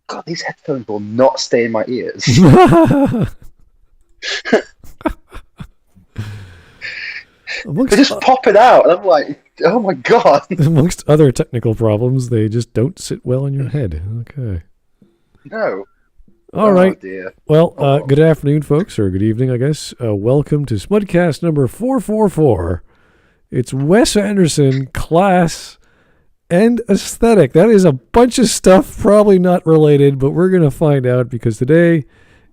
God, these headphones will not stay in my ears. They just pop it out, and I'm like, oh my God. Amongst other technical problems, they just don't sit well in your head. Okay. No. All right. Dear. Well, good afternoon, folks, or good evening, I guess. Welcome to Smudcast number 444. It's Wes Anderson, class, and aesthetic. That is a bunch of stuff, probably not related, but we're going to find out because today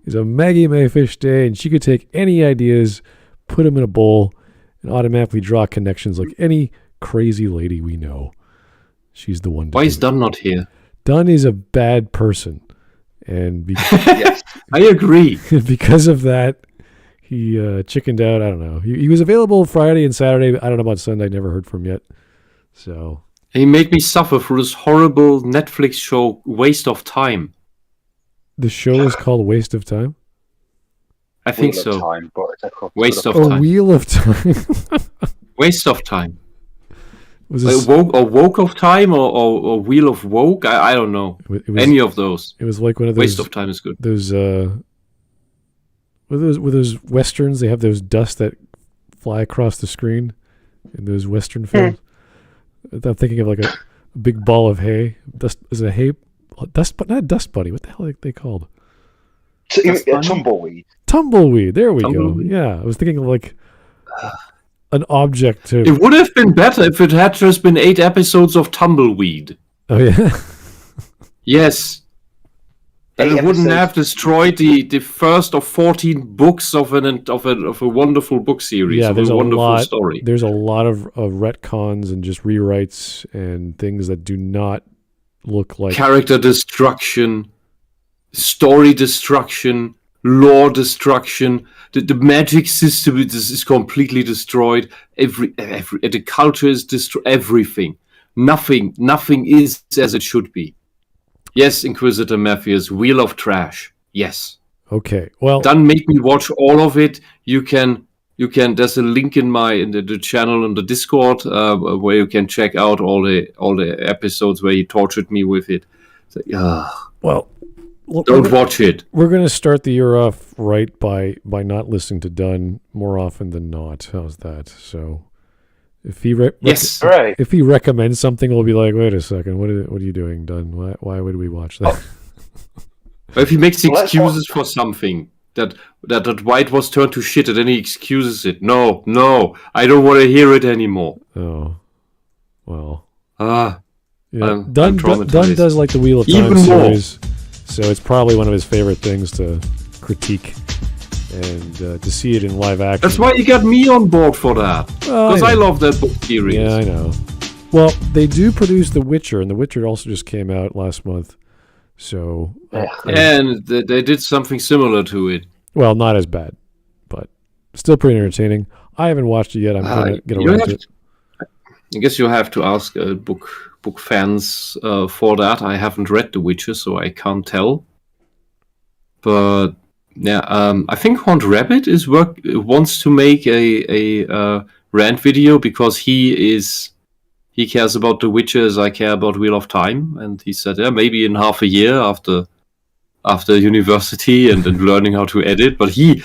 is a Maggie Mayfish day, and she could take any ideas, put them in a bowl, and automatically draw connections like any crazy lady we know. She's the one. Why is Dunn not here? Dunn is a bad person. And yes, I agree. Because of that, he chickened out. I don't know. He was available Friday and Saturday. I don't know about Sunday. Never heard from him yet. So he made me suffer for this horrible Netflix show, Waste of Time. The show is called Waste of Time? I think so. Time, Waste of Time. Wheel of Time. Waste of Time. Was this... Woke of Time or Wheel of Woke? I don't know. Any of those. It was like one of those. Waste of Time is good. Those with those westerns, they have those dust that fly across the screen in those western films. I'm thinking of like a big ball of hay. Dust is a hay dust, but not dust bunny. What the hell are they called? Tumbleweed. Tumbleweed. There we go. Yeah, I was thinking of like an object to... It would have been better if it had just been 8 episodes of Tumbleweed. Oh, yeah? Yes. And it wouldn't have destroyed the first of 14 books of a wonderful book series. Yeah, there's a wonderful story. There's a lot of retcons and just rewrites and things that do not look like... Character destruction, story destruction, lore destruction. The magic system is completely destroyed. The culture is destroyed. Everything. Nothing is as it should be. Yes, Inquisitor Matthias, Wheel of Trash. Yes. Okay. Well, Dunn made me watch all of it. You can. There's a link in the channel on the Discord where you can check out all the episodes where he tortured me with it. Well. Don't watch it. We're going to start the year off right by not listening to Dunn more often than not. How's that? So, if he if he recommends something, we'll be like, wait a second, what are you doing, Dunn? Why would we watch that? If he makes excuses for something that White was turned to shit, and then he excuses it. No, I don't want to hear it anymore. Oh, well. Yeah. Dunn does like the Wheel of Time series. So it's probably one of his favorite things to critique and to see it in live action. That's why you got me on board for that. Because I love that book series. Yeah, I know. Well, they do produce The Witcher, and The Witcher also just came out last month. So, and they did something similar to it. Well, not as bad, but still pretty entertaining. I haven't watched it yet. I'm going to get around to it. I guess you'll have to ask book fans for that. I haven't read The Witcher, so I can't tell. But yeah, I think Horned Rabbit wants to make a rant video because he cares about The Witcher as I care about Wheel of Time, and he said, yeah, maybe in half a year after university and learning how to edit. But he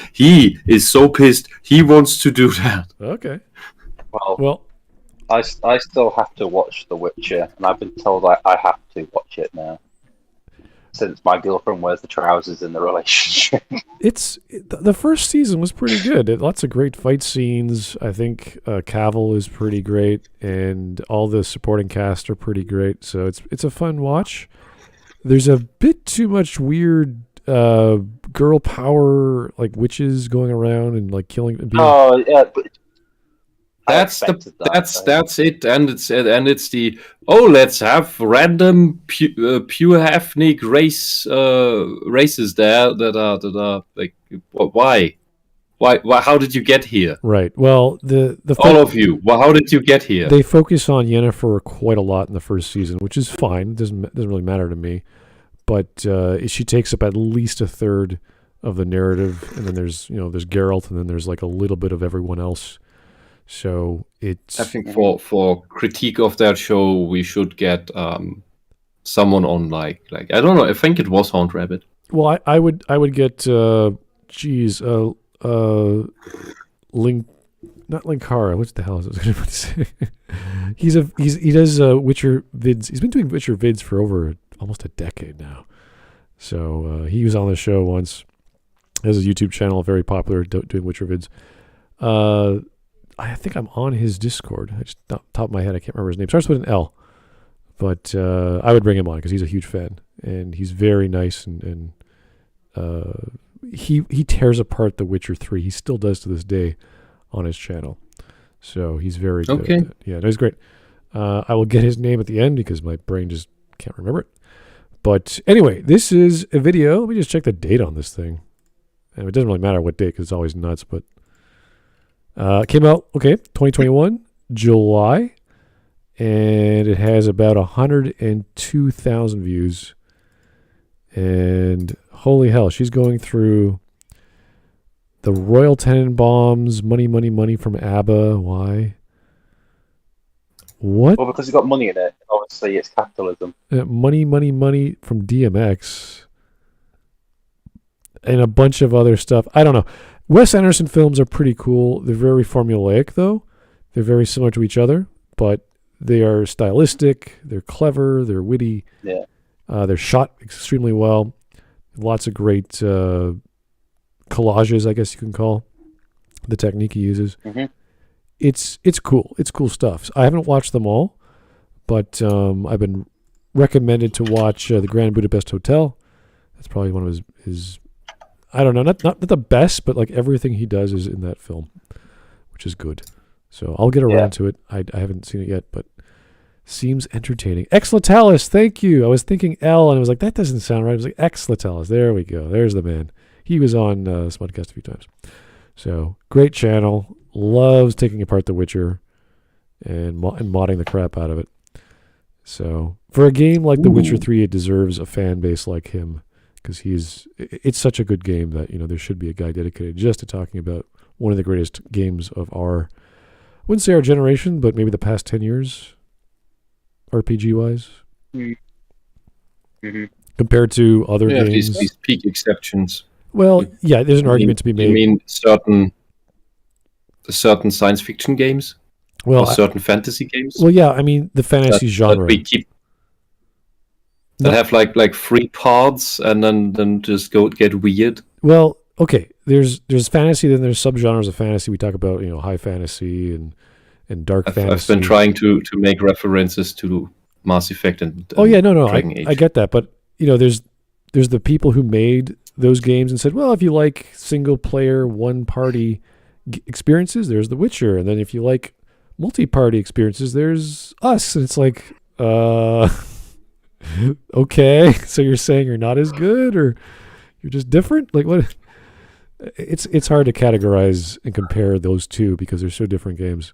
is so pissed. He wants to do that. Okay. Well. I still have to watch The Witcher, and I've been told I have to watch it now, since my girlfriend wears the trousers in the relationship. The first season was pretty good. Lots of great fight scenes. I think Cavill is pretty great, and all the supporting cast are pretty great. So it's a fun watch. There's a bit too much weird girl power, like witches going around and like killing. Oh yeah, but. That's it, and it's the let's have random pure ethnic races there that are like why how did you get here? Right. Well, all of you. Well, how did you get here? They focus on Yennefer quite a lot in the first season, which is fine. It doesn't really matter to me, but she takes up at least a third of the narrative, and then there's Geralt, and then there's like a little bit of everyone else. So it's. I think for critique of that show, we should get someone on like I don't know. I think it was Hound Rabbit. Well, I would get Link, not Linkara. What the hell is I going to say? he does Witcher vids. He's been doing Witcher vids for over almost a decade now. So he was on the show once. He has a YouTube channel, very popular, doing Witcher vids. I think I'm on his Discord. I just off the top of my head, I can't remember his name. Starts with an L. But I would bring him on because he's a huge fan, and he's very nice, and he tears apart The Witcher 3. He still does to this day on his channel. So he's very good. Okay. At that. Yeah, no, he's great. I will get his name at the end because my brain just can't remember it. But anyway, this is a video. Let me just check the date on this thing. And it doesn't really matter what date because it's always nuts. But it came out, 2021, July. And it has about 102,000 views. And holy hell, she's going through the Royal Tenenbaums, money from ABBA. Why? What? Well, because it's got money in it. Obviously, it's capitalism. Money from DMX. And a bunch of other stuff. I don't know. Wes Anderson films are pretty cool. They're very formulaic, though. They're very similar to each other. But they are stylistic. They're clever. They're witty. Yeah. They're shot extremely well. Lots of great collages, I guess you can call the technique he uses. Mm-hmm. It's cool. It's cool stuff. I haven't watched them all, but I've been recommended to watch the Grand Budapest Hotel. That's probably one of his I don't know, not the best, but like everything he does is in that film, which is good. So I'll get around to it. I haven't seen it yet, but seems entertaining. Exlatalis, thank you. I was thinking L, and I was like, that doesn't sound right. I was like, Exlatalis. There we go. There's the man. He was on Smudcast a few times. So great channel. Loves taking apart The Witcher and modding the crap out of it. So for a game like The Witcher 3, it deserves a fan base like him because it's such a good game that there should be a guy dedicated just to talking about one of the greatest games of I wouldn't say our generation, but maybe the past 10 years, RPG-wise, compared to other games. These peak exceptions. Well, yeah, there's an argument to be made. You mean certain science fiction games? Or certain fantasy games? Well, yeah, I mean, the fantasy genre. That have like 3 parts and then just get weird. Well, okay, there's fantasy, then there's subgenres of fantasy. We talk about high fantasy and dark fantasy. I've been trying to make references to Mass Effect and I get that, but there's the people who made those games and said, well, if you like single player one party experiences, there's The Witcher, and then if you like multi-party experiences, there's us. And it's like, okay, so you're saying you're not as good, or you're just different? Like what? It's hard to categorize and compare those two because they're so different games.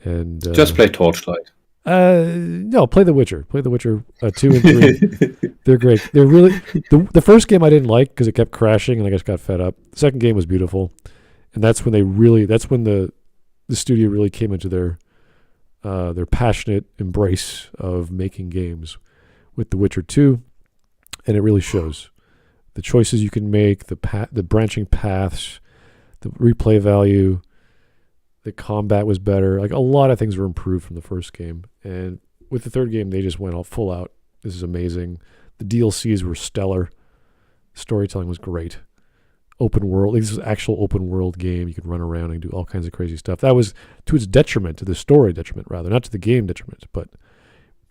And just play Torchlight. No, play The Witcher. Play The Witcher 2 and 3. They're great. They're really the first game I didn't like because it kept crashing and I just got fed up. The second game was beautiful, and that's when the studio really came into their passionate embrace of making games with The Witcher 2, and it really shows. The choices you can make, the branching paths, the replay value, the combat was better. Like a lot of things were improved from the first game. And with the third game, they just went all full out. This is amazing. The DLCs were stellar. Storytelling was great. Open world. This is an actual open world game. You could run around and do all kinds of crazy stuff. That was to its detriment, to the story detriment rather, not to the game detriment. But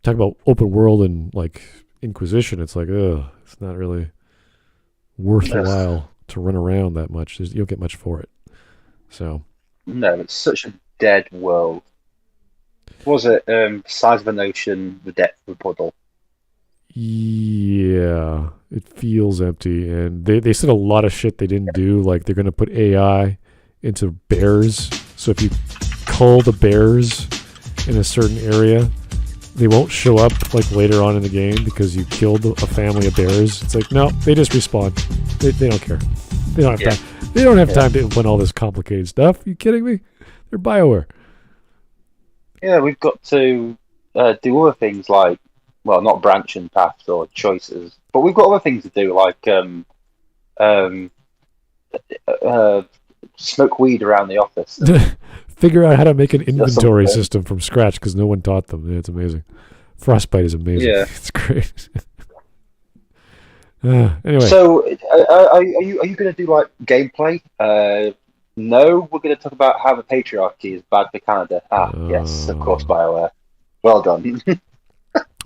talk about open world and like Inquisition. It's like, it's not really worthwhile to run around that much. You don't get much for it. So no, it's such a dead world. Was it size of an ocean, the depth of a puddle? Yeah, it feels empty, and they said a lot of shit they didn't do. Like they're gonna put AI into bears, so if you cull the bears in a certain area, they won't show up like later on in the game because you killed a family of bears. It's like, no, they just respawn. They don't care. They don't have time. They don't have time to implement all this complicated stuff. Are you kidding me? They're BioWare. Yeah, we've got to do other things like well, not branching paths or choices, but we've got other things to do, like smoke weed around the office. Figure out how to make an inventory system from scratch because no one taught them. Yeah, it's amazing. Frostbite is amazing. Yeah. It's great. Anyway. So, are you going to do like gameplay? No, we're going to talk about how the patriarchy is bad for Canada. Yes, of course, BioWare. Well done.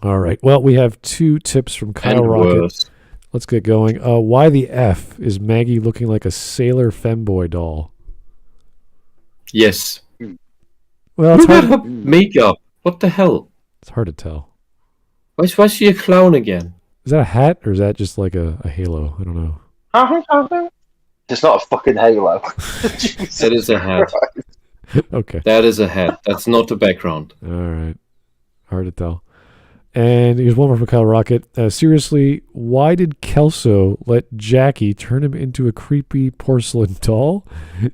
All right. Well, we have 2 tips from Kyle Rocket. Worse. Let's get going. Why the F is Maggie looking like a sailor femboy doll? Yes. Well, Look at her makeup. What the hell? It's hard to tell. Why is she a clown again? Is that a hat or is that just like a halo? I don't know. It's not a fucking halo. That is a hat. Okay. That is a hat. That's not the background. All right. Hard to tell. And here's one more from Kyle Rocket. Seriously, why did Kelso let Jackie turn him into a creepy porcelain doll?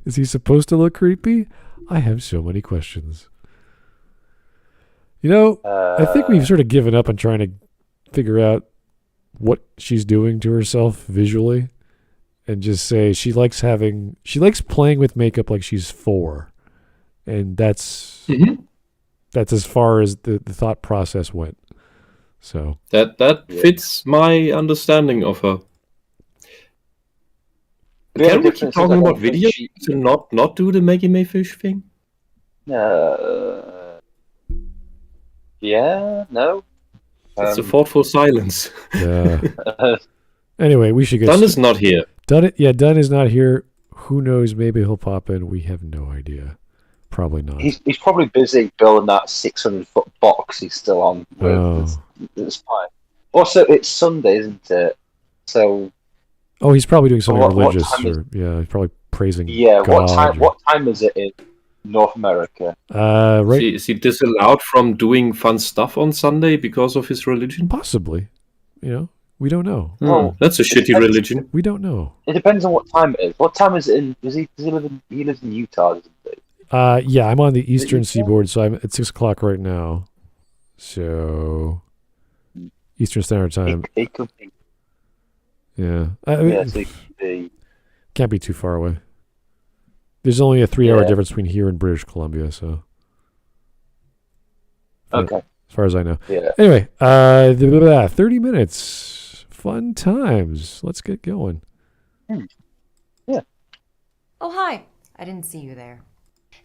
Is he supposed to look creepy? I have so many questions. You know, I think we've sort of given up on trying to figure out what she's doing to herself visually and just say she likes playing with makeup like she's 4. And that's as far as the thought process went. So that fits my understanding of her. Can we keep talking about video to not do the Maggie May Fish thing? Yeah, no. It's a thoughtful silence. Yeah. Anyway, we should get. Dunn is not here. Dunn is not here. Who knows? Maybe he'll pop in. We have no idea. Probably not. He's probably busy building that 600-foot box he's still on. It's fine. Also, it's Sunday, isn't it? So. Oh, he's probably doing something religious. He's probably praising. Yeah. God what time is it in North America? Right. Is he disallowed from doing fun stuff on Sunday because of his religion? Possibly. You know, we don't know. That's a shitty religion. We don't know. It depends on what time it is. What time is it in? Does he lives in Utah? Doesn't he? Yeah, I'm on the Eastern Seaboard, so I'm at 6 o'clock right now. So Eastern Standard Time. It could be. Yeah. So it could be. Can't be too far away. There's only a 3-hour difference between here and British Columbia, so. Okay. As far as I know. Yeah. Anyway, 30 minutes. Fun times. Let's get going. Yeah. Oh, hi. I didn't see you there.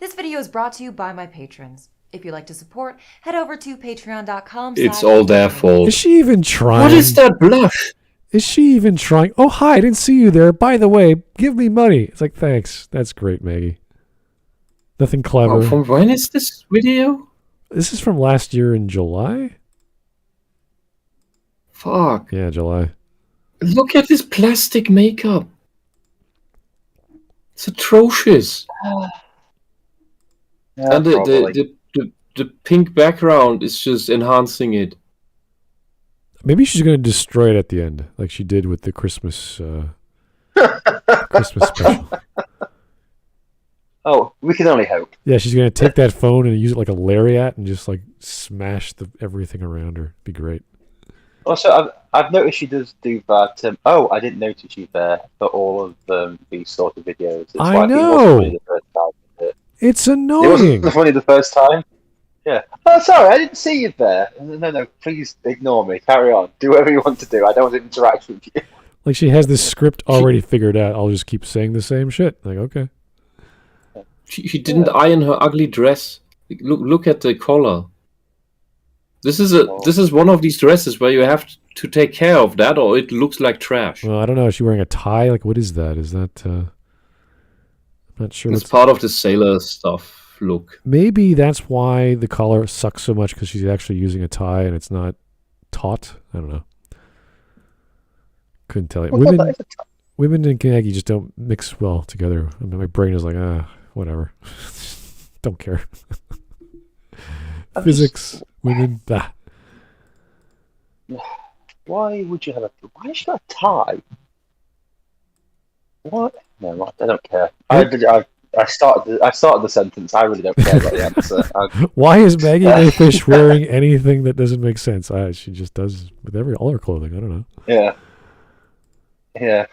This video is brought to you by my patrons. If you'd like to support, head over to patreon.com. It's all their fault. Is she even trying? What is that blush? Is she even trying? Oh, hi, I didn't see you there. By the way, give me money. It's like, thanks. That's great, Maggie. Nothing clever. Oh, from when is this video? This is from last year in July? Fuck. Yeah, July. Look at this plastic makeup. It's atrocious. Yeah, And the pink background is just enhancing it. Maybe she's going to destroy it at the end, like she did with the Christmas Christmas special. Oh, we can only hope. Yeah, she's going to take that phone and use it like a lariat and just like smash everything around her. Be great. Also, I've noticed she does do that. I didn't notice you there for all of these sort of videos. It's I like, know. It wasn't funny the first time. It's It annoying. wasn't funny the first time. Yeah. Oh, sorry, I didn't see you there. No, please ignore me. Carry on. Do whatever you want to do. I don't want to interact with you. Like she has this script already figured out. I'll just keep saying the same shit. Like, okay. She didn't iron her ugly dress. Look at the collar. This is one of these dresses where you have to take care of that, or it looks like trash. Well, I don't know. Is she wearing a tie? Like, what is that? Is that? I'm not sure. It's part of the sailor stuff look. Maybe that's why the collar sucks so much because she's actually using a tie and it's not taut. I don't know. Couldn't tell you. Women and Maggie just don't mix well together. I mean, my brain is like, whatever. Don't care. Physics, women, bah. Why would you have why has she got a tie? What? No, I don't care. I started the sentence. I really don't care about the answer. Why is Maggie Mae Fish wearing anything that doesn't make sense? She just does with all her clothing. I don't know. Yeah.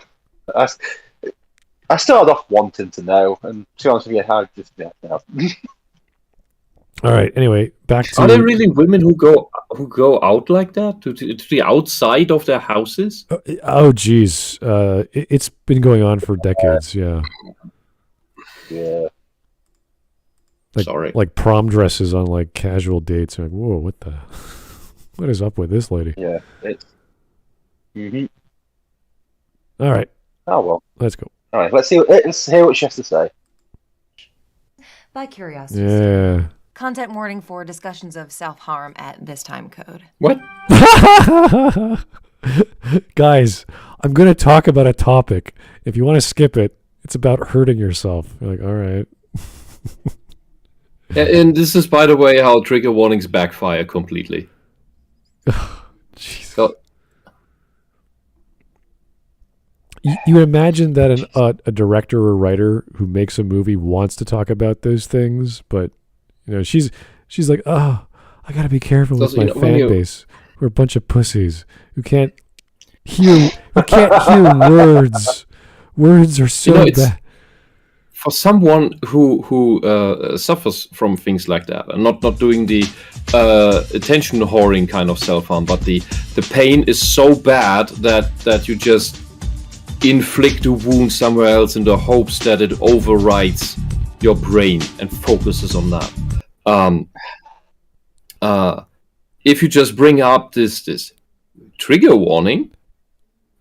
I started off wanting to know, and to be honest with you, I just All right. Anyway, back to. Are there really women who go out like that to the outside of their houses? Oh, geez. It's been going on for decades. Yeah. Yeah. Like prom dresses on like casual dates. You're like, whoa, what is up with this lady? Yeah. It's. All right. Oh well. Let's go. All right. Let's hear what she has to say. By curiosity. Yeah. Content warning for discussions of self-harm at this time code. What? Guys, I'm going to talk about a topic. If you want to skip it, it's about hurting yourself. You're like, all right. And this is, by the way, how trigger warnings backfire completely. Jeez. So, you imagine that a director or writer who makes a movie wants to talk about those things, but she's like, oh, I gotta be careful with my fan base. We're a bunch of pussies who can't hear words. Words are so bad. For someone who suffers from things like that, and not doing the attention whoring kind of self-harm, but the pain is so bad that you just inflict a wound somewhere else in the hopes that it overrides your brain and focuses on that. If you just bring up this trigger warning,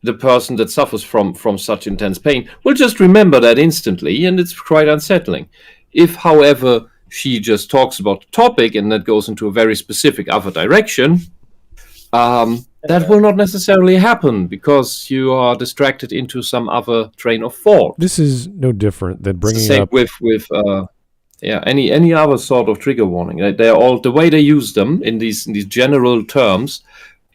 the person that suffers from such intense pain will just remember that instantly, and it's quite unsettling. If, however, she just talks about the topic and that goes into a very specific other direction, that will not necessarily happen because you are distracted into some other train of thought. This is no different than bringing same up with any other sort of trigger warning. They're all, the way they use them in these general terms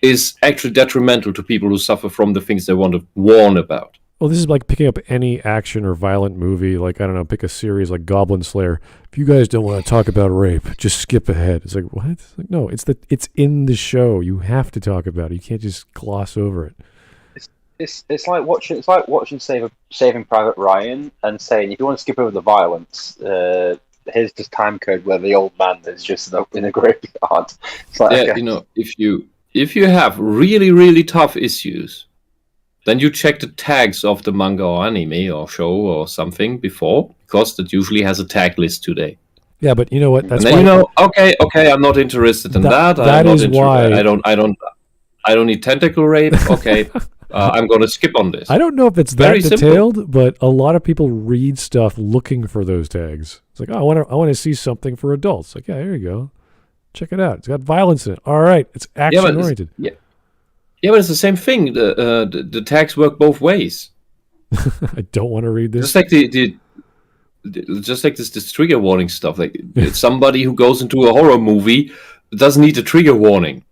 is actually detrimental to people who suffer from the things they want to warn about. Well, this is like picking up any action or violent movie, like, I don't know, pick a series like Goblin Slayer. If you guys don't want to talk about rape, just skip ahead. It's like, what? It's like, no, it's in the show. You have to talk about it. You can't just gloss over it. It's like watching Saving Private Ryan and saying, if you want to skip over the violence, here's this time code where the old man is just in a graveyard. It's like, if you have really, really tough issues, then you check the tags of the manga or anime or show or something before, because that usually has a tag list today. Yeah, but you know what? That's and then why, okay, I'm not interested in that. That is why I don't need tentacle rape. Okay, I'm going to skip on this. I don't know if it's Very that detailed, but a lot of people read stuff looking for those tags. It's like, oh, I want to see something for adults. Like, yeah, here you go. Check it out. It's got violence in it. All right, it's action oriented. Yeah, but it's the same thing. The tags work both ways. I don't want to read this. Just like this trigger warning stuff. Like somebody who goes into a horror movie doesn't need a trigger warning.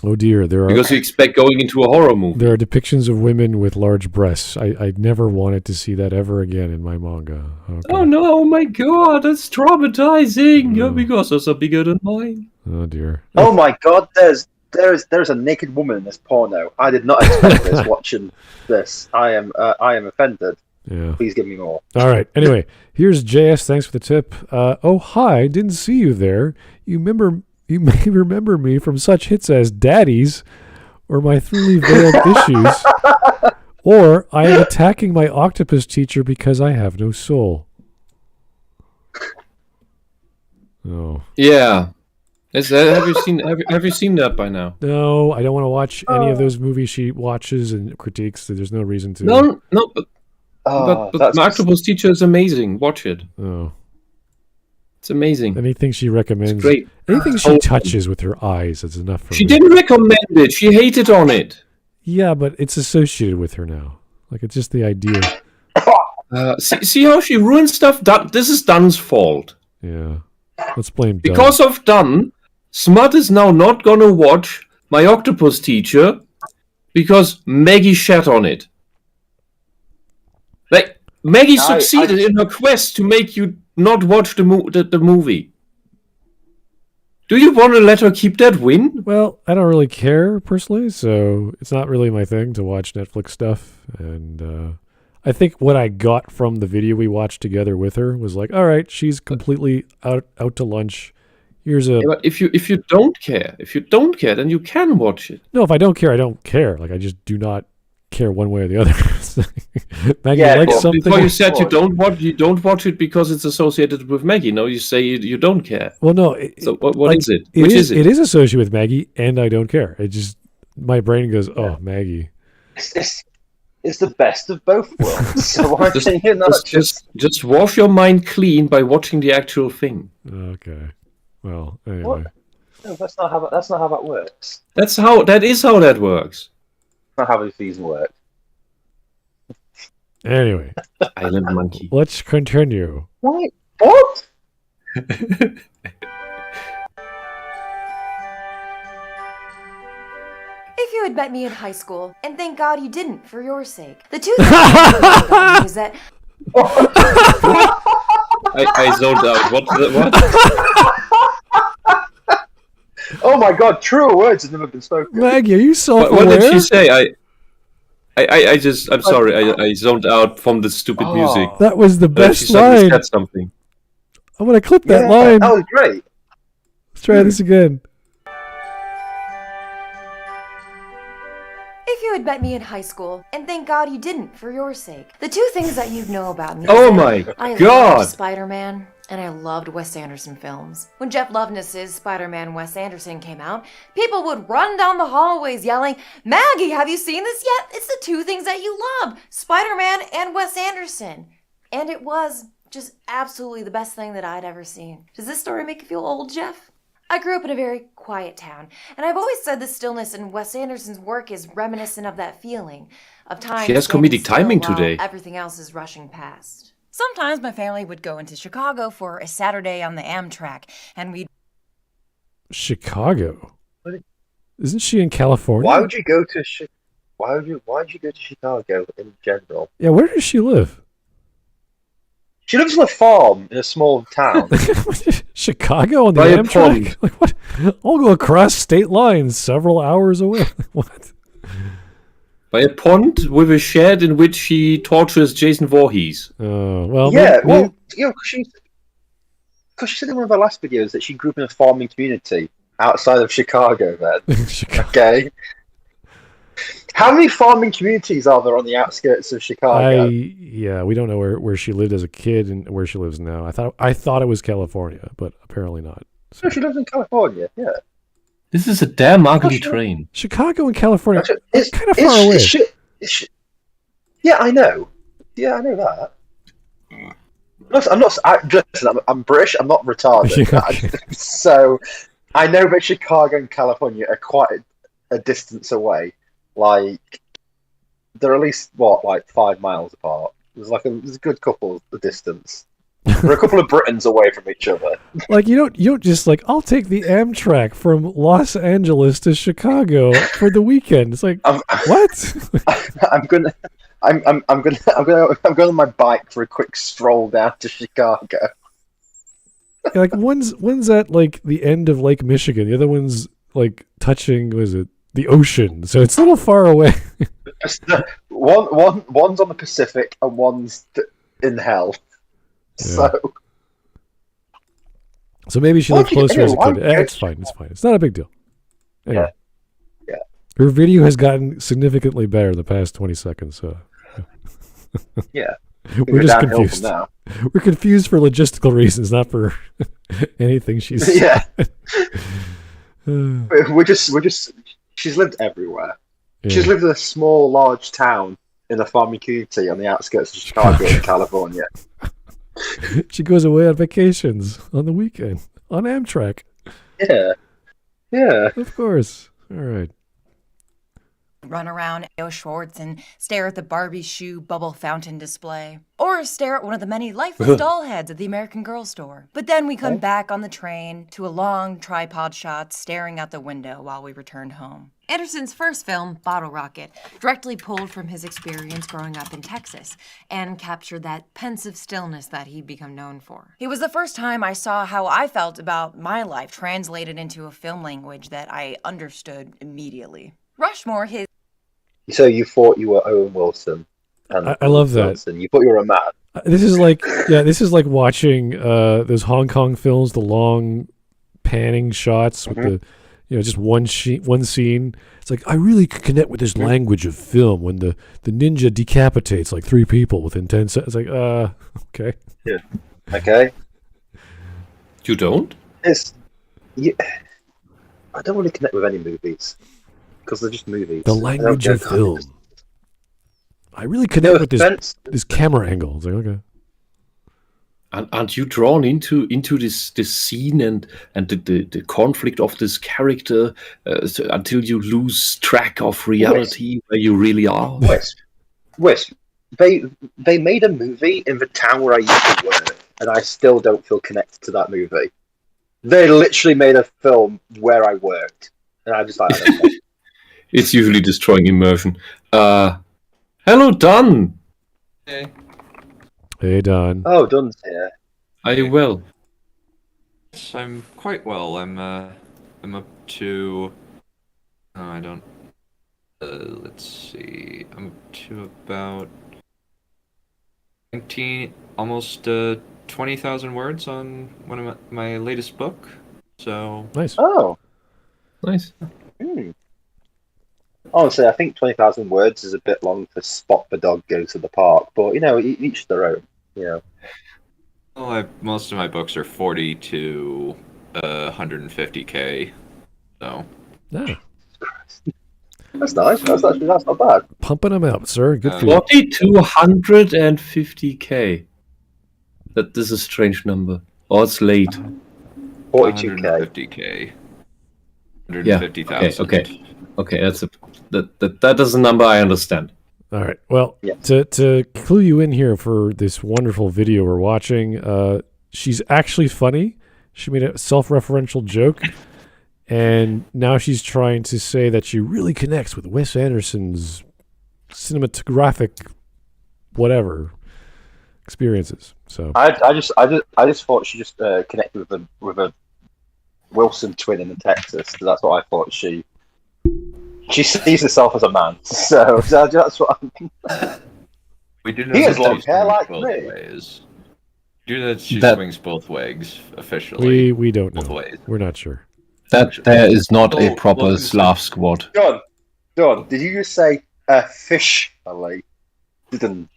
Oh dear, because you expect going into a horror movie. There are depictions of women with large breasts. I never wanted to see that ever again in my manga. Okay. Oh no! Oh my god, that's traumatizing. Your because are bigger than mine. Oh dear. Oh my god, there's a naked woman in this porno. I did not expect this watching this. I am offended. Yeah. Please give me more. All right. Anyway, here's JS. Thanks for the tip. Oh hi, didn't see you there. You may remember me from such hits as Daddies, or my thinly veiled issues, or I am attacking my octopus teacher because I have no soul. Oh. Yeah. Have you seen that by now? No, I don't want to watch any of those movies she watches and critiques. So there's no reason to. No, but my octopus teacher is amazing. Watch it. Oh. It's amazing. Anything she recommends, it's great. Anything she touches with her eyes is enough for me. She didn't recommend it. She hated on it. Yeah, but it's associated with her now. Like, it's just the idea. See how she ruins stuff? This is Dunn's fault. Yeah. Let's blame Dunn. Because of Dunn, Smut is now not going to watch My Octopus Teacher because Maggie shat on it. Like, Maggie succeeded in her quest to make you not watch the movie. Do you want to let her keep that win? Well, I don't really care personally, so it's not really my thing to watch Netflix stuff. And I think what I got from the video we watched together with her was like, all right, she's completely out to lunch. Here's a. Yeah, but if you don't care, then you can watch it. No, if I don't care, I don't care. Like I just do not care one way or the other. Maggie likes something. Before you said you don't watch it because it's associated with Maggie. No, you say you don't care. Well, no. So what is it? Which is it? It is associated with Maggie, and I don't care. It just my brain goes, oh, Maggie. It's the best of both worlds. So why can you not just wash your mind clean by watching the actual thing? Okay. Well, anyway. What? No, that's not how that works. That is how that works. Not how these things work. Anyway, Island monkey. Let's continue. What? What? If you had met me in high school, and thank God you didn't for your sake, the two things about me is that I zoned out. What? Oh my God! Truer words have never been spoken. Maggie, are you self-aware? What did she say? I'm sorry. I zoned out from the stupid music. That was the best She line. said something. I'm gonna clip that line. That was great. Let's try this again. if you had met me in high school, and thank God you didn't for your sake, the two things that you'd know about me. Oh my I God! loved Spider-Man, and I loved Wes Anderson films. When Jeff Loveness's Spider-Man Wes Anderson came out, people would run down the hallways yelling, "Maggie, have you seen this yet? It's the two things that you love, Spider-Man and Wes Anderson." And it was just absolutely the best thing that I'd ever seen. Does this story make you feel old, Jeff? I grew up in a very quiet town, and I've always said the stillness in Wes Anderson's work is reminiscent of that feeling of time. She has standing comedic still timing while today. Everything else is rushing past. Sometimes my family would go into Chicago for a Saturday on the Amtrak, and we'd... Chicago? Isn't she in California? Why would you go to Why would you go to Chicago in general? Yeah, where does she live? She lives on a farm in a small town. Chicago on the By a Amtrak? pond. Like what? I'll go across state lines several hours away. What? By a pond with a shed in which she tortures Jason Voorhees. Oh, well. Yeah, well, you know, because she said in one of her last videos that she grew up in a farming community outside of Chicago. Then, Chicago. okay. How many farming communities are there on the outskirts of Chicago? Yeah, we don't know where she lived as a kid and where she lives now. I thought it was California, but apparently not. So. No, she lives in California. Yeah. This is a damn ugly train. Chicago and California are It's kind of far away. Yeah, I know. Yeah, I know that. I'm British. I'm not retarded. Yeah, okay. So I know that Chicago and California are quite a distance away. Like they're at least 5 miles apart. There's a good couple of distance. We're a couple of Britons away from each other. Like you don't just like I'll take the Amtrak from Los Angeles to Chicago for the weekend. It's like what? I'm going on my bike for a quick stroll down to Chicago. Like one's at like the end of Lake Michigan. The other one's like touching the ocean. So it's a little far away. One's on the Pacific and one's in hell. Yeah. So maybe she lived closer as a kid. It's fine. It's not a big deal. Anyway. Yeah. Her video has gotten significantly better the past 20 seconds. So. Yeah. We're just confused. We're confused for logistical reasons, not for anything she's said. Yeah. She's lived everywhere. Yeah. She's lived in a small, large town in a farming community on the outskirts of Chicago in California. She goes away on vacations on the weekend on Amtrak. Yeah. Yeah. Of course. All right. Run around A.O. Schwartz and stare at the Barbie shoe bubble fountain display. Or stare at one of the many lifeless doll heads at the American Girl store. But then we come back on the train to a long tripod shot staring out the window while we returned home. Anderson's first film, Bottle Rocket, directly pulled from his experience growing up in Texas and captured that pensive stillness that he'd become known for. It was the first time I saw how I felt about my life translated into a film language that I understood immediately. Rushmore, his... So you thought you were Owen Wilson. And I love that. Johnson. You thought you were a man. This is like watching those Hong Kong films, the long panning shots with the, just one scene. It's like, I really could connect with this language of film when the ninja decapitates like 3 people within 10 seconds. It's like, okay. Yeah. Okay. You don't? I don't really connect with any movies because they're just movies. The language of film. I really connect with this camera angle. It's like, okay. Aren't you drawn into this scene and the conflict of this character until you lose track of reality where you really are? Wes, they made a movie in the town where I used to work, and I still don't feel connected to that movie. They literally made a film where I worked, and I just like, I don't know. It's usually destroying immersion. Hello, Dunn. Hey, Dunn. Oh, Dunn's here. Are you well? Yes, I'm quite well. I'm up to... Oh, I don't... let's see... I'm up to about... 19... almost 20,000 words on one of my latest book. So... Nice. Oh. Nice. Honestly, I think 20,000 words is a bit long for Spot the Dog Goes to the Park, but, each their own, Well, most of my books are 40 to 150k, so... Yeah. That's nice. That's not bad. Pumping them out, sir. Good for you. 40 to 150k. That is a strange number. Oh, it's late. 42k. 150k. 150,000. Okay, that is a number I understand. All right. Well, Yes. to clue you in here for this wonderful video we're watching, she's actually funny. She made a self-referential joke, and now she's trying to say that she really connects with Wes Anderson's cinematographic whatever experiences. So I just thought she just connected with a Wilson twin in Texas, because that's what I thought she sees herself as a man. So that's what I'm... We do know He has that long she hair swings like both me. ways. We do know that she That- swings both ways, officially. we don't Both know. ways. We're not sure. That there is not a Oh, proper well, Slav squad. Don, did you just say fish? Didn't.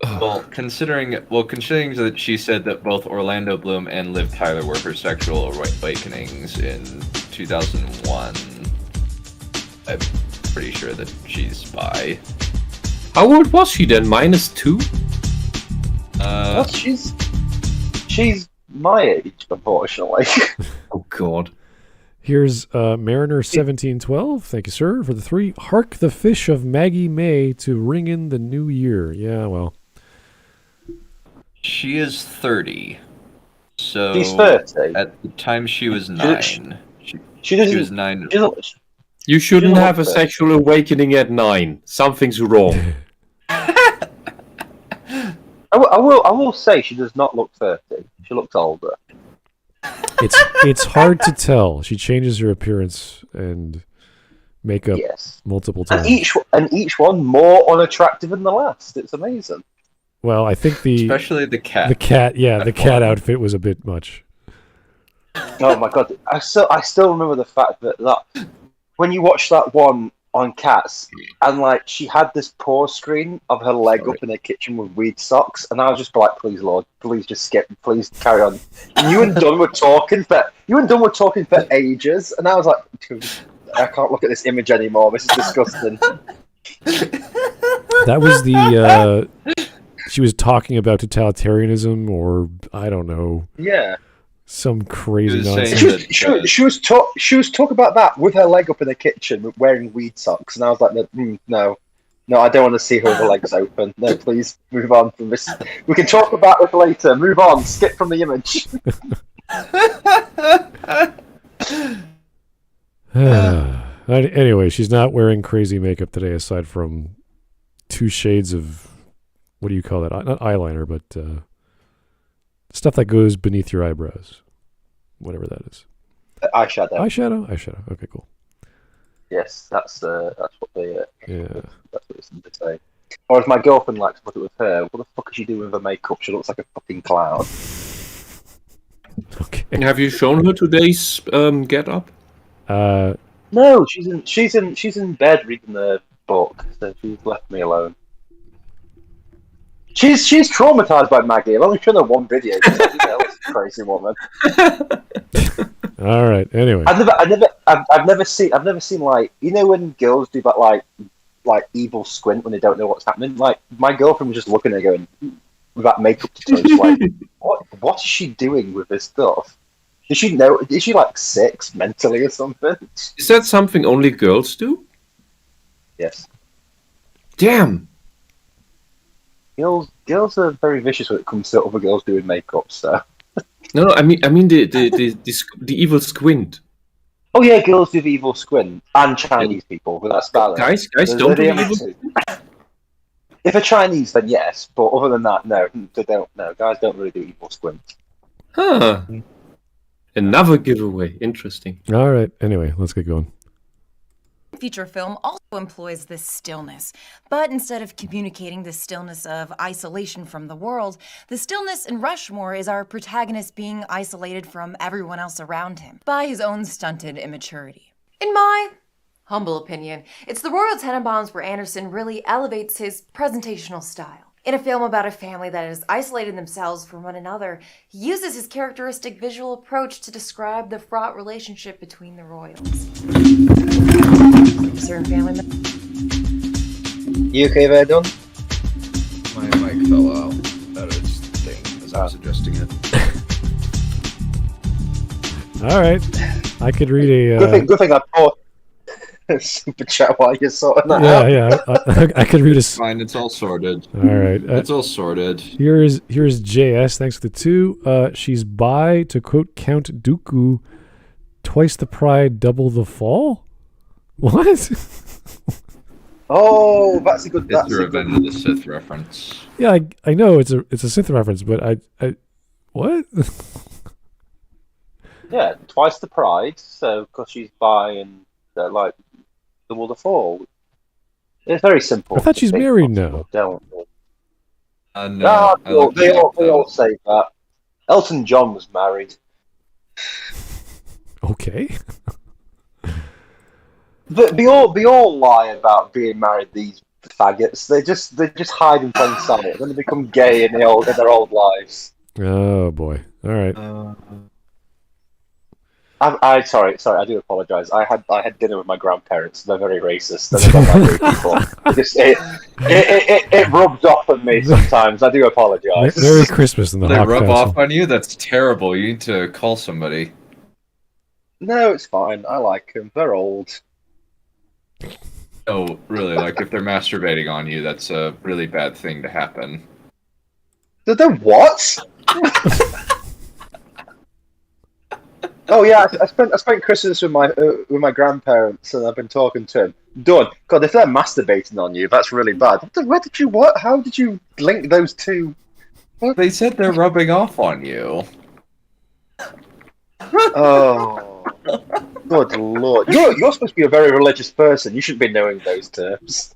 Well, considering that she said that both Orlando Bloom and Liv Tyler were her sexual awakenings in 2001, I'm pretty sure that she's bi. How old was she then? -2? Well, she's my age, unfortunately. Oh God. Here's Mariner 1712. Thank you, sir, for the 3. Hark the fish of Maggie May to ring in the new year. Yeah, well. She is 30. So She's 30. at the time she was 9. She She doesn't. was 9. You shouldn't You know have a what, sexual awakening at 9. Something's wrong. I will say she does not look 30. She looks older. It's hard to tell. She changes her appearance and makeup Yes. multiple times. And each one more unattractive than the last. It's amazing. Well, I think the Especially the cat. the cat outfit was a bit much. Oh my god! I still remember the fact that when you watch that one on Cats, and she had this pause screen of her leg up in the kitchen with weed socks, and I was just like, please Lord, please just skip, please carry on. And you and Dunn were talking for ages, and I was like, dude, I can't look at this image anymore. This is disgusting. That was the she was talking about totalitarianism, or I don't know, Yeah. some crazy She was saying nonsense. that- She was talking about that with her leg up in the kitchen, wearing weed socks, and I was like, no, I don't want to see her with her legs open. No, please move on from this. We can talk about it later. Move on. Skip from the image. Anyway, she's not wearing crazy makeup today, aside from 2 shades of, what do you call that? Not eyeliner, but stuff that goes beneath your eyebrows, whatever that is. Eyeshadow. Okay, cool. Yes, that's what they. Yeah. That's what it's to say. Or if my girlfriend likes to put it with her, what the fuck is she doing with her makeup? She looks like a fucking clown. Okay. Have you shown her today's get up? No, she's in bed reading the book, so she's left me alone. She's traumatized by Maggie. I've only shown her one video. She's like, this crazy woman. All right. Anyway, I've never seen like, you know, when girls do that like evil squint when they don't know what's happening. Like, my girlfriend was just looking at her going with that makeup tutorial, like, what is she doing with this stuff? Does she know? Is she like 6 mentally or something? Is that something only girls do? Yes. Damn. Girls are very vicious when it comes to other girls doing makeup. So. No, I mean the evil squint. Oh yeah, girls do the evil squint, and Chinese people, but that's about Guys don't do the evil. If they're Chinese, then yes, but other than that, no, they don't. No, guys don't really do evil squint. Huh. Another giveaway. Interesting. all right. Anyway, let's get going. Feature film also employs this stillness, but instead of communicating the stillness of isolation from the world, the stillness in Rushmore is our protagonist being isolated from everyone else around him by his own stunted immaturity. In my humble opinion, it's the Royal Tenenbaums where Anderson really elevates his presentational style. In a film about a family that has isolated themselves from one another, he uses his characteristic visual approach to describe the fraught relationship between the royals. Certain family members. You okay there, Dunn? My mic fell out of its thing as I was adjusting it. All right. I could read a. Good thing I bought super chat while you're sorting that out. Yeah. I could read a. Fine, it's all sorted. All right. It's all sorted. Here's JS. Thanks for the 2. She's bi, to quote Count Dooku, twice the pride, double the fall. What? Oh, that's a good. It's That's the a Revenge good. of the Sith reference. Yeah, I know it's a Sith reference, but I what? Yeah, twice the pride. So because she's bi and like double the fall. It's very simple. I thought she's married now. Don't. No, They all say that. Elton John was married. Okay. But they all lie about being married. These faggots. They just hide in plain sight. Then they become gay in their old lives. Oh boy. All right. I sorry. I do apologise. I had dinner with my grandparents. They're very racist. They don't like gay people. It rubs off on me sometimes. I do apologise. Merry Christmas in the They Hawk rub Castle. off on you? That's terrible. You need to call somebody. No, it's fine. I like them. They're old. Oh, really? Like if they're masturbating on you, that's a really bad thing to happen. They're what? Oh yeah, I spent Christmas with my grandparents, and I've been talking to him. Dunn, God, if they're masturbating on you, that's really bad. How did you link those two? They said they're rubbing off on you. Oh, good lord! You're supposed to be a very religious person. You shouldn't be knowing those terms.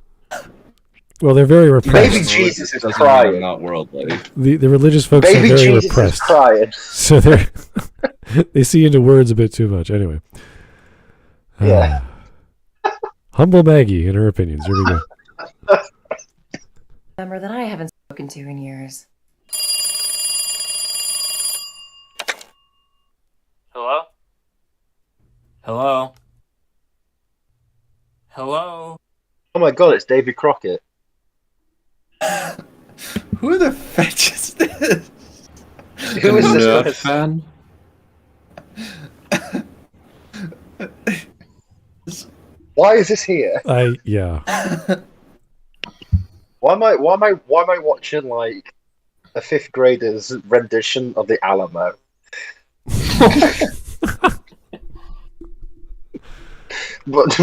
Well, they're very repressed. Baby Jesus is Doesn't mean crying. I'm not worldly. The religious folks Baby are very Jesus repressed, is crying. so they see into words a bit too much. Anyway. Yeah. Humble Maggie in her opinions. Here we go. Member that I haven't spoken to in years. Hello? Hello? Hello? Oh my God, it's David Crockett. Who the fetch is this? Who is this Nerd person? fan? Why is this here? Yeah. Why am I watching like a 5th grader's rendition of the Alamo? But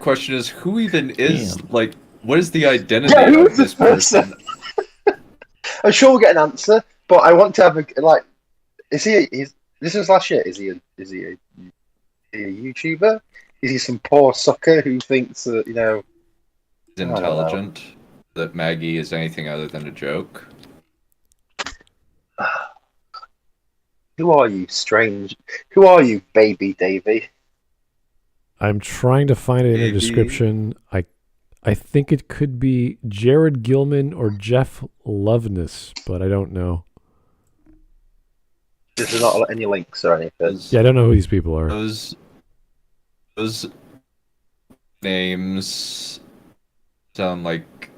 question is, who even is, like, what is the identity who of is this person? I'm sure we'll get an answer, but I want to have a like. Is he? This was last year. Is he a YouTuber? Is he some poor sucker who thinks that He's intelligent? That Maggie is anything other than a joke? Who are you, strange? Who are you, baby Davy? I'm trying to find it in the description. I think it could be Jared Gilman or Jeff Loveness, but I don't know. There's not any links or anything. Yeah, I don't know who these people are. Those names sound like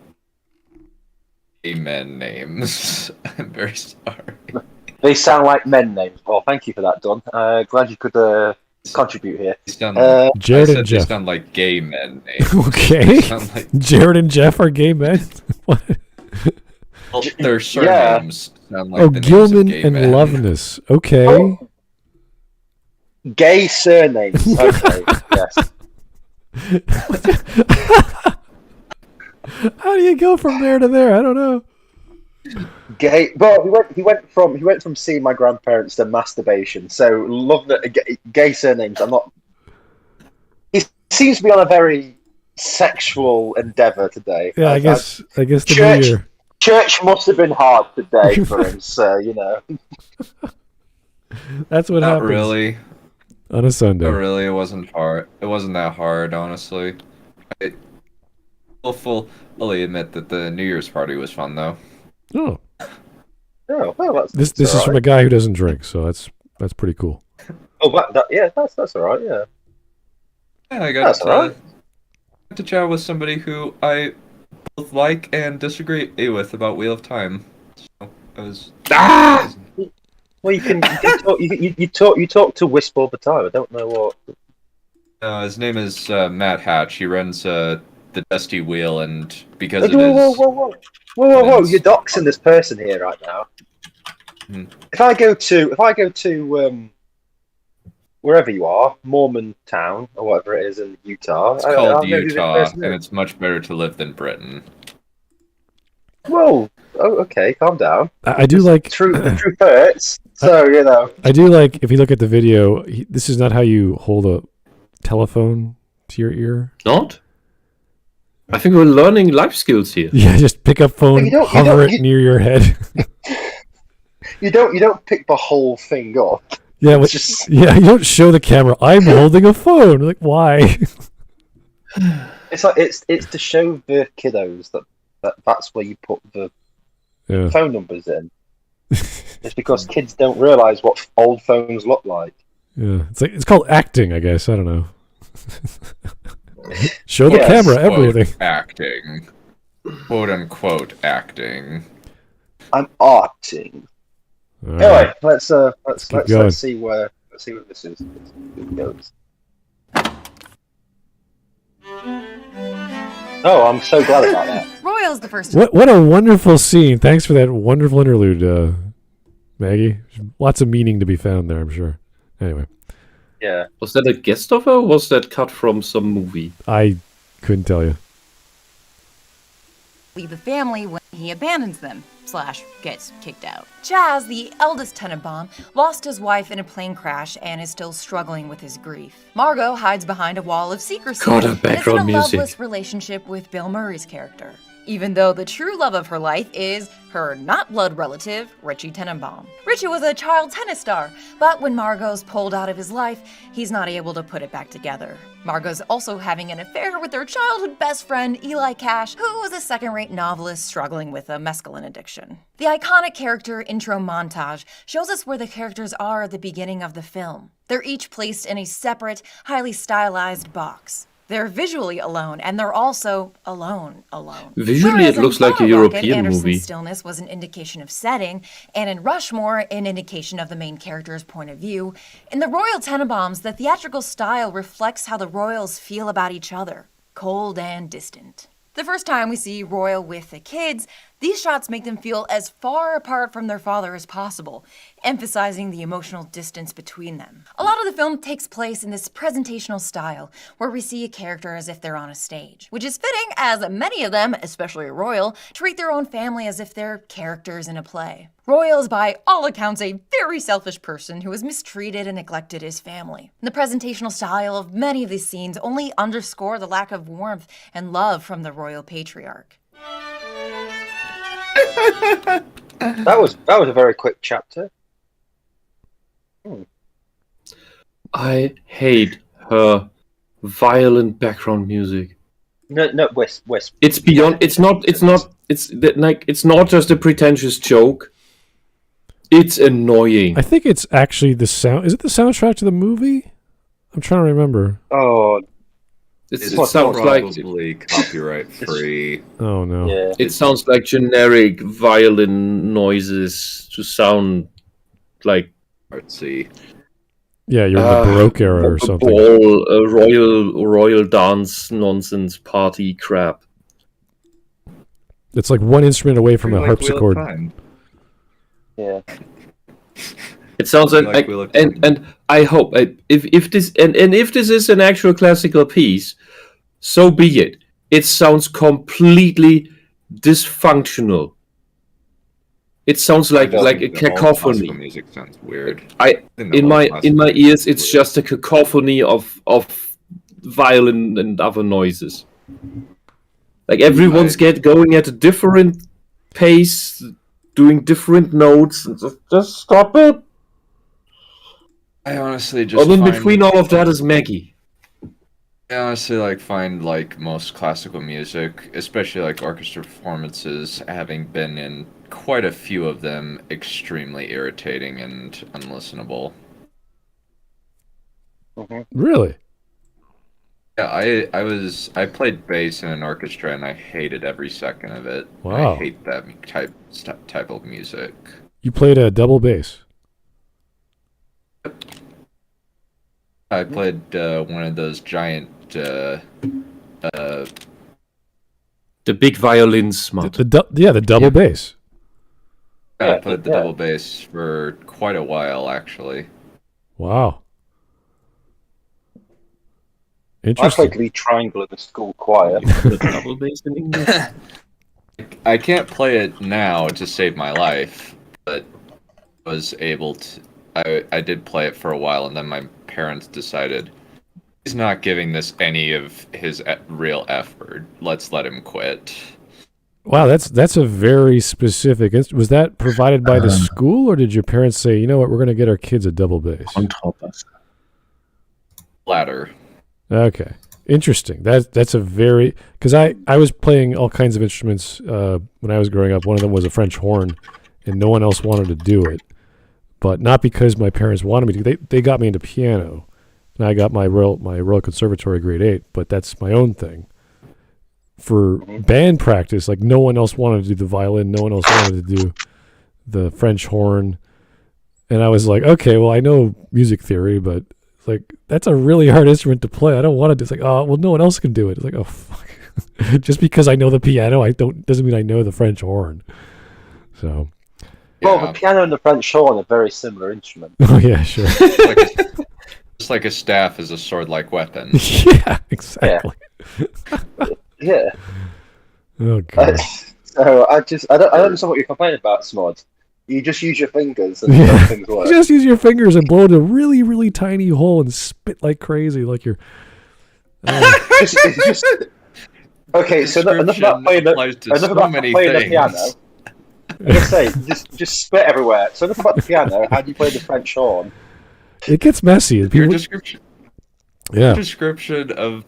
gay men names. I'm very sorry. They sound like men names. Well, thank you for that, Dunn. Glad you could contribute here. Jared and Jeff. They sound like gay men names. Okay. Like... Jared and Jeff are gay men? What? Well, their surnames sound like the Gilman names of gay and men. Loveness. Okay. Oh. Gay surnames. Okay, yes. How do you go from there to there? I don't know. Gay. Well, he went from seeing my grandparents to masturbation. So love that gay surnames. I'm not. He seems to be on a very sexual endeavor today. Yeah, I guess the new year. Church must have been hard today for him. So That's what Not happens. really. On a Sunday. Not really. It wasn't hard. It wasn't that hard, honestly. I will fully admit that the New Year's party was fun, though. Oh. Oh, well, This is from a guy who doesn't drink, so that's pretty cool. Oh, that's all right. Yeah. Yeah, I got to chat with somebody who I both like and disagree with about Wheel of Time. So it was. Well, you talk to Whisp all the time. I don't know what. His name is Matt Hatch. He runs the Dusty Wheel, and because it is. Whoa! You're doxing this person here right now. Hmm. If I go to wherever you are, Mormon Town or whatever it is in Utah. It's called Utah, and it's much better to live than Britain. Whoa! Oh, okay, calm down. I do like True hurts. So I do like if you look at the video. This is not how you hold a telephone to your ear. Not? I think we're learning life skills here. Yeah, just pick up phone, hover it near your head. You don't pick the whole thing up. Yeah, you don't show the camera. I'm holding a phone. Like, why? It's like it's to show the kiddos that's where you put the phone numbers in. It's because kids don't realize what old phones look like. Yeah, it's called acting, I guess. I don't know. Show the camera everything. Acting, quote unquote acting. I'm acting. All anyway, right. let's see where this is. It goes. Oh, I'm so glad about that. Royal's the first. What a wonderful scene! Thanks for that wonderful interlude, Maggie. Lots of meaning to be found there, I'm sure. Anyway. Yeah. Was that a guest of her, or was that cut from some movie? I couldn't tell you. Leave the family when he abandons them / gets kicked out. Chaz, the eldest Tenenbaum, lost his wife in a plane crash and is still struggling with his grief. Margot hides behind a wall of secrecy God, and background is in a music. loveless relationship with Bill Murray's character, even though the true love of her life is her not-blood relative, Richie Tenenbaum. Richie was a child tennis star, but when Margot's pulled out of his life, he's not able to put it back together. Margot's also having an affair with her childhood best friend, Eli Cash, who was a second-rate novelist struggling with a mescaline addiction. The iconic character intro montage shows us where the characters are at the beginning of the film. They're each placed in a separate, highly stylized box. They're visually alone, and they're also alone. Visually, Whereas it looks in like a Bottle Rocket, European Anderson's movie. stillness was an indication of setting, and in Rushmore, an indication of the main character's point of view. In the Royal Tenenbaums, the theatrical style reflects how the royals feel about each other, cold and distant. The first time we see Royal with the kids, These shots make them feel as far apart from their father as possible, emphasizing the emotional distance between them. A lot of the film takes place in this presentational style, where we see a character as if they're on a stage, which is fitting as many of them, especially Royal, treat their own family as if they're characters in a play. Royal is by all accounts a very selfish person who has mistreated and neglected his family. The presentational style of many of these scenes only underscore the lack of warmth and love from the royal patriarch. That was a very quick chapter. I hate her violent background music. No, Whisp. It's beyond. It's not just a pretentious joke. It's annoying. I think it's actually the sound. Is it the soundtrack to the movie? I'm trying to remember. Oh, It It's sounds like probably copyright free. Oh no. yeah. it sounds like generic violin noises to sound like Artsy. Yeah, you're in the Baroque era or something. all royal dance nonsense party crap. It's like one instrument away from a Like Wheel of harpsichord. Time. Yeah. It sounds Like Wheel of Time. and I hope if this is an actual classical piece, so be it. It sounds completely dysfunctional. It sounds like a The whole classical cacophony. music sounds weird. In my ears, it's just a cacophony of violin and other noises. Like everyone's going at a different pace, doing different notes. And just stop it. I honestly just And in find, between all of that is Maggie. I honestly find most classical music, especially like orchestra performances, having been in quite a few of them, extremely irritating and unlistenable. Really? Yeah, I played bass in an orchestra and I hated every second of it. Wow. I hate that type of music. You played a double bass. I played one of those giant The big violins, smart. The double bass. I played the yeah. double bass for quite a while actually. Wow. I Interesting. played lead triangle in the school choir. The double bass in English. I can't play it now to save my life, but was able to. I did play it for a while, and then my parents decided he's not giving this any of his real effort. Let's let him quit. Wow, that's a very specific. Was that provided by the school, or did your parents say, you know what, we're going to get our kids a double bass? Latter. Okay, interesting. That's a very, because I was playing all kinds of instruments when I was growing up. One of them was a French horn, and no one else wanted to do it, but not because my parents wanted me to. They got me into piano, and I got my Royal Conservatory grade 8. But that's my own thing. For band practice, like no one else wanted to do the violin, no one else wanted to do the French horn, and I was like, okay, well I know music theory, but like that's a really hard instrument to play. I don't want to do. It's like, oh well, no one else can do it. It's like, oh fuck. Just because I know the piano, doesn't mean I know the French horn. So, Well, Yeah. the piano and the French horn are very similar instruments. oh yeah, sure. Just like a staff is a sword-like weapon. Yeah, exactly. Yeah. Oh god. So I don't understand what you're complaining about, Smod. You just use your fingers and Yeah. things work. You just use your fingers and blow in a really, really tiny hole and spit like crazy, like you're. It's just- Okay, so enough about playing the applies to enough so about many playing the things. piano. I'm gonna say just spit everywhere. So enough about the piano. How do you play the French horn? It gets messy. Your People, description yeah. description of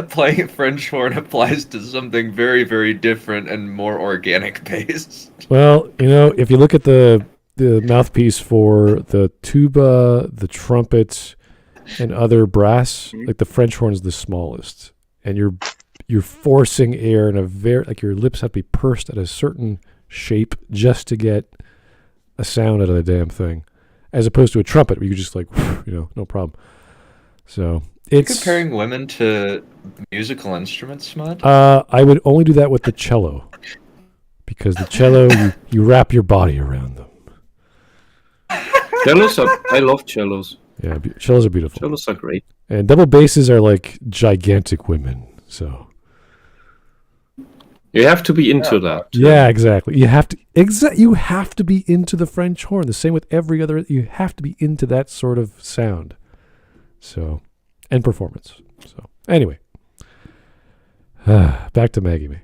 playing a French horn applies to something very, very different and more organic based. Well, if you look at the mouthpiece for the tuba, the trumpet, and other brass, like the French horn is the smallest, and you're forcing air in a very, like your lips have to be pursed at a certain shape just to get a sound out of the damn thing, as opposed to a trumpet where you just like, no problem. So it's Comparing women to musical instruments, Smud? I would only do that with the cello, because the cello, you wrap your body around them. I love cellos. Yeah, cellos are beautiful. Cellos are great. And double basses are like gigantic women, so... You have to be into that. Yeah, exactly. You have to be into the French horn. The same with every other. You have to be into that sort of sound. So, and performance. So, anyway, back to Maggie May.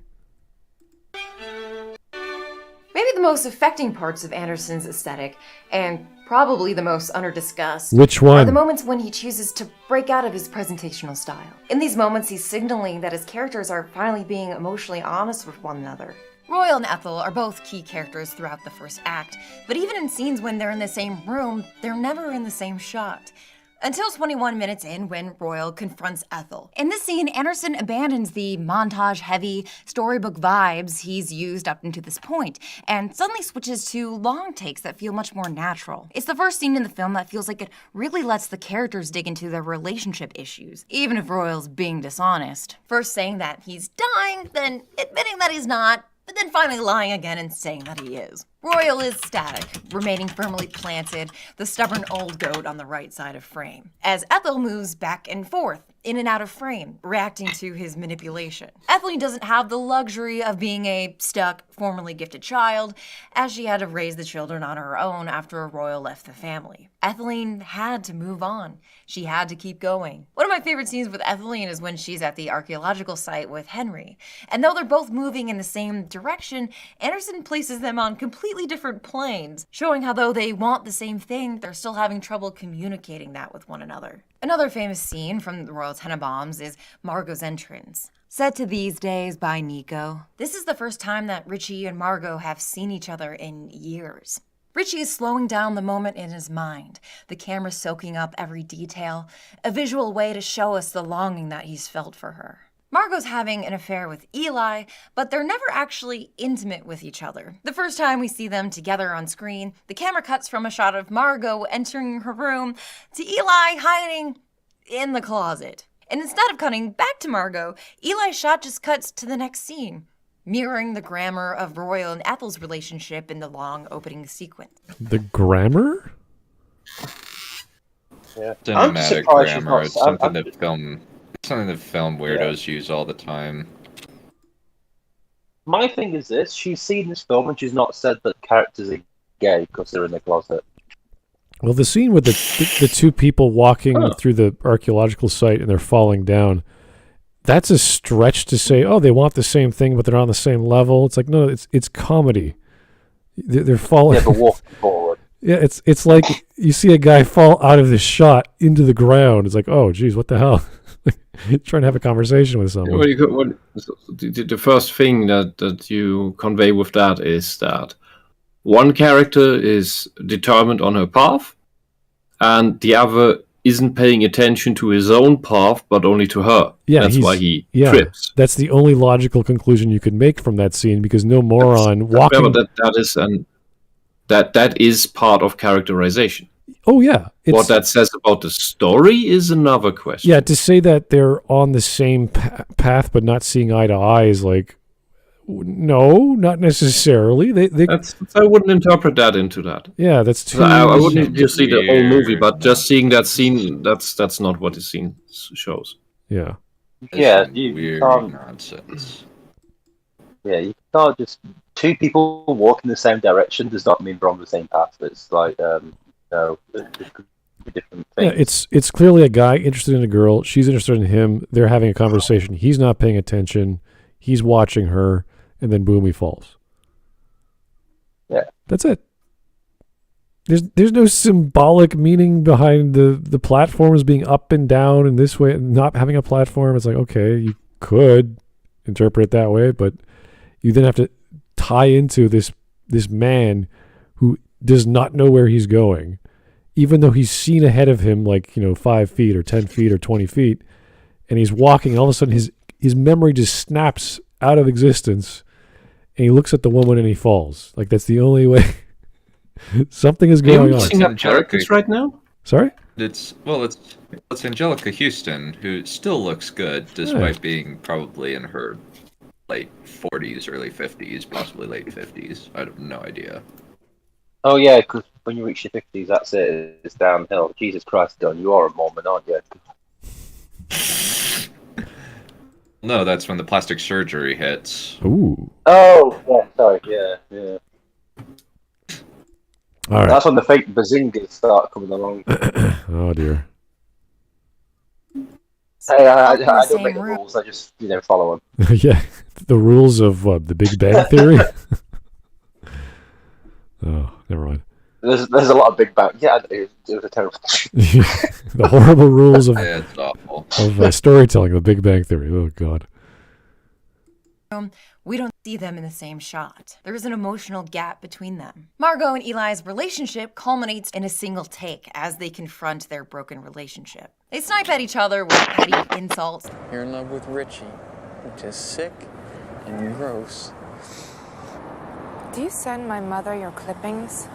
Maybe the most affecting parts of Anderson's aesthetic, and probably the most under-discussed, Which one? are the moments when he chooses to break out of his presentational style. In these moments, he's signaling that his characters are finally being emotionally honest with one another. Royal and Ethel are both key characters throughout the first act, but even in scenes when they're in the same room, they're never in the same shot. Until 21 minutes in, when Royal confronts Ethel. In this scene, Anderson abandons the montage-heavy storybook vibes he's used up until this point, and suddenly switches to long takes that feel much more natural. It's the first scene in the film that feels like it really lets the characters dig into their relationship issues, even if Royal's being dishonest. First saying that he's dying, then admitting that he's not, but then finally lying again and saying that he is. Royal is static, remaining firmly planted, the stubborn old goat on the right side of frame, as Ethel moves back and forth, in and out of frame, reacting to his manipulation. Etheline doesn't have the luxury of being a stuck, formerly gifted child, as she had to raise the children on her own after Royal left the family. Etheline had to move on. She had to keep going. One of my favorite scenes with Etheline is when she's at the archaeological site with Henry. And though they're both moving in the same direction, Anderson places them on completely different planes, showing how though they want the same thing, they're still having trouble communicating that with one another. Another famous scene from the Royal Tenenbaums is Margot's entrance. Set to These Days by Nico. This is the first time that Richie and Margot have seen each other in years. Richie is slowing down the moment in his mind, the camera soaking up every detail, a visual way to show us the longing that he's felt for her. Margot's having an affair with Eli, but they're never actually intimate with each other. The first time we see them together on screen, the camera cuts from a shot of Margot entering her room to Eli hiding in the closet. And instead of cutting back to Margot, Eli's shot just cuts to the next scene, mirroring the grammar of Royal and Ethel's relationship in the long opening sequence. The grammar? Yeah. Cinematic grammar. It's something that film weirdos use all the time. My thing is this: she's seen this film and she's not said that characters are gay because they're in the closet. Well, the scene with the two people walking through the archaeological site and they're falling down, that's a stretch to say, oh, they want the same thing, but they're on the same level. It's like, no, it's comedy. They're falling. Yeah, but walking forward. Yeah, it's like you see a guy fall out of the shot into the ground. It's like, oh, geez, what the hell? Trying to have a conversation with someone. The first thing that you convey with that is that one character is determined on her path, and the other isn't paying attention to his own path, but only to her. Yeah, that's why he trips. That's the only logical conclusion you could make from that scene, because no moron walking. That is part of characterization. Oh yeah, what that says about the story is another question. Yeah, to say that they're on the same path but not seeing eye to eye is like, no, not necessarily. I wouldn't interpret that into that. Yeah, that's too. I wouldn't just see the whole movie, but just seeing that scene, that's not what the scene shows. Yeah. Yeah, weird nonsense. Yeah, you can't just two people walk in the same direction does not mean we're on the same path. It's like no, different things. Yeah, it's clearly a guy interested in a girl. She's interested in him. They're having a conversation. He's not paying attention. He's watching her, and then boom, he falls. Yeah, that's it. There's no symbolic meaning behind the platforms being up and down in this way, and not having a platform. It's like, okay, you could interpret it that way, but you then have to tie into this man who does not know where he's going, even though he's seen ahead of him 5 feet or 10 feet or 20 feet, and he's walking, and all of a sudden his memory just snaps out of existence, and he looks at the woman and he falls. Like, that's the only way. Something is going on. Are you characters right now? Sorry? It's Angelica Houston, who still looks good despite being probably in her late 40s, early 50s, possibly late 50s. I have no idea. Oh yeah, because when you reach your 50s, that's it. It's downhill. Jesus Christ, Dunn, you are a Mormon, aren't you? No, that's when the plastic surgery hits. Ooh. Oh, yeah, sorry, yeah. All right. That's when the fake bazingas start coming along. Oh dear. Hey, I Up in the don't same make the room. rules. I just follow them. Yeah. The rules of what, the Big Bang Theory? Oh, never mind. There's a lot of Big Bang. Yeah, it was a terrible. The horrible rules of Yeah, it's awful. storytelling, the Big Bang Theory. Oh God. We don't see them in the same shot. There is an emotional gap between them. Margot and Eli's relationship culminates in a single take as they confront their broken relationship. They snipe at each other with petty insults. You're in love with Richie, which is sick and gross. Do you send my mother your clippings?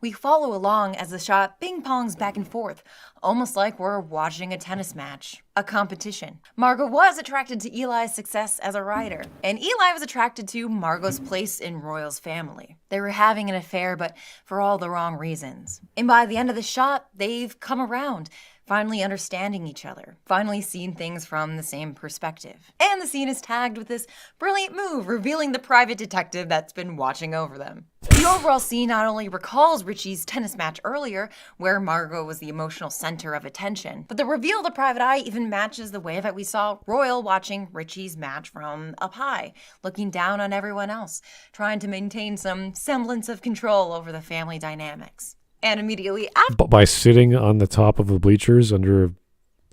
We follow along as the shot ping-pongs back and forth, almost like we're watching a tennis match, a competition. Margot was attracted to Eli's success as a writer, and Eli was attracted to Margot's place in Royal's family. They were having an affair, but for all the wrong reasons. And by the end of the shot, they've come around, finally understanding each other, finally seeing things from the same perspective. And the scene is tagged with this brilliant move, revealing the private detective that's been watching over them. The overall scene not only recalls Richie's tennis match earlier, where Margot was the emotional center of attention, but the reveal of the private eye even matches the way that we saw Royal watching Richie's match from up high, looking down on everyone else, trying to maintain some semblance of control over the family dynamics. And immediately after, By sitting on the top of the bleachers under a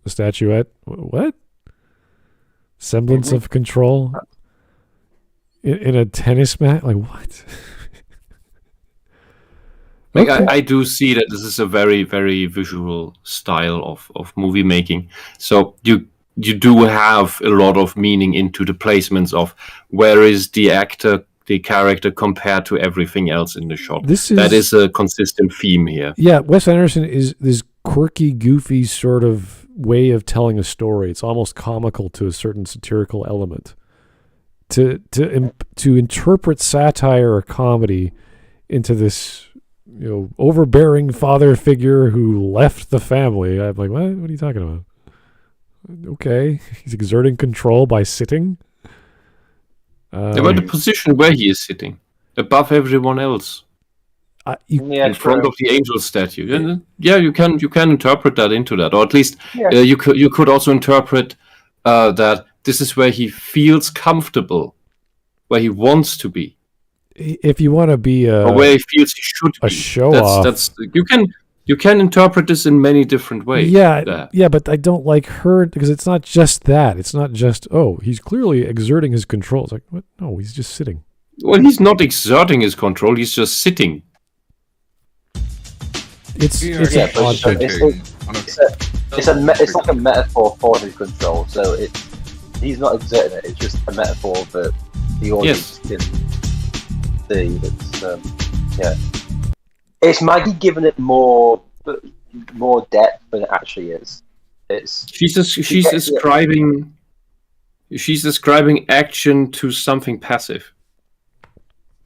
statuette? What? Semblance of control? In a tennis match? Like, what? Like, Okay. I do see that this is a very, very visual style of movie making. So you do have a lot of meaning into the placements of where is the actor, the character compared to everything else in the shot. That is a consistent theme here. Yeah, Wes Anderson is this quirky, goofy sort of way of telling a story. It's almost comical to a certain satirical element. To interpret satire or comedy into this, overbearing father figure who left the family. I'm like, what? What are you talking about? Okay, he's exerting control by sitting. About the position where he is sitting, above everyone else, in front of the angel statue. Yeah, you can interpret that into that, or at least you could also interpret that this is where he feels comfortable, where he wants to be. If you want to be or where he feels he should be. A show off. That's you can interpret this in many different ways. Yeah, but I don't like her because it's not just that. It's not just he's clearly exerting his control. It's like, what? No, he's just sitting. Well, he's not exerting his control. He's just sitting. It's like a metaphor for his control. So he's not exerting it. It's just a metaphor that the audience can see. It's Maggie giving it more depth than it actually is. She's describing action to something passive.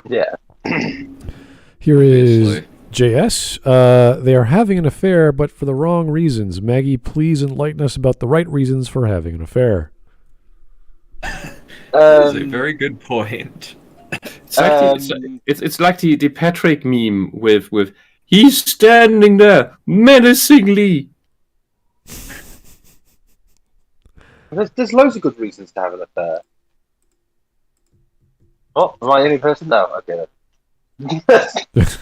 Yeah. Here is JS. They are having an affair, but for the wrong reasons. Maggie, please enlighten us about the right reasons for having an affair. That's a very good point. It's like the Patrick meme with he's standing there menacingly. There's loads of good reasons to have an affair. Oh, am I the only person? No, okay. If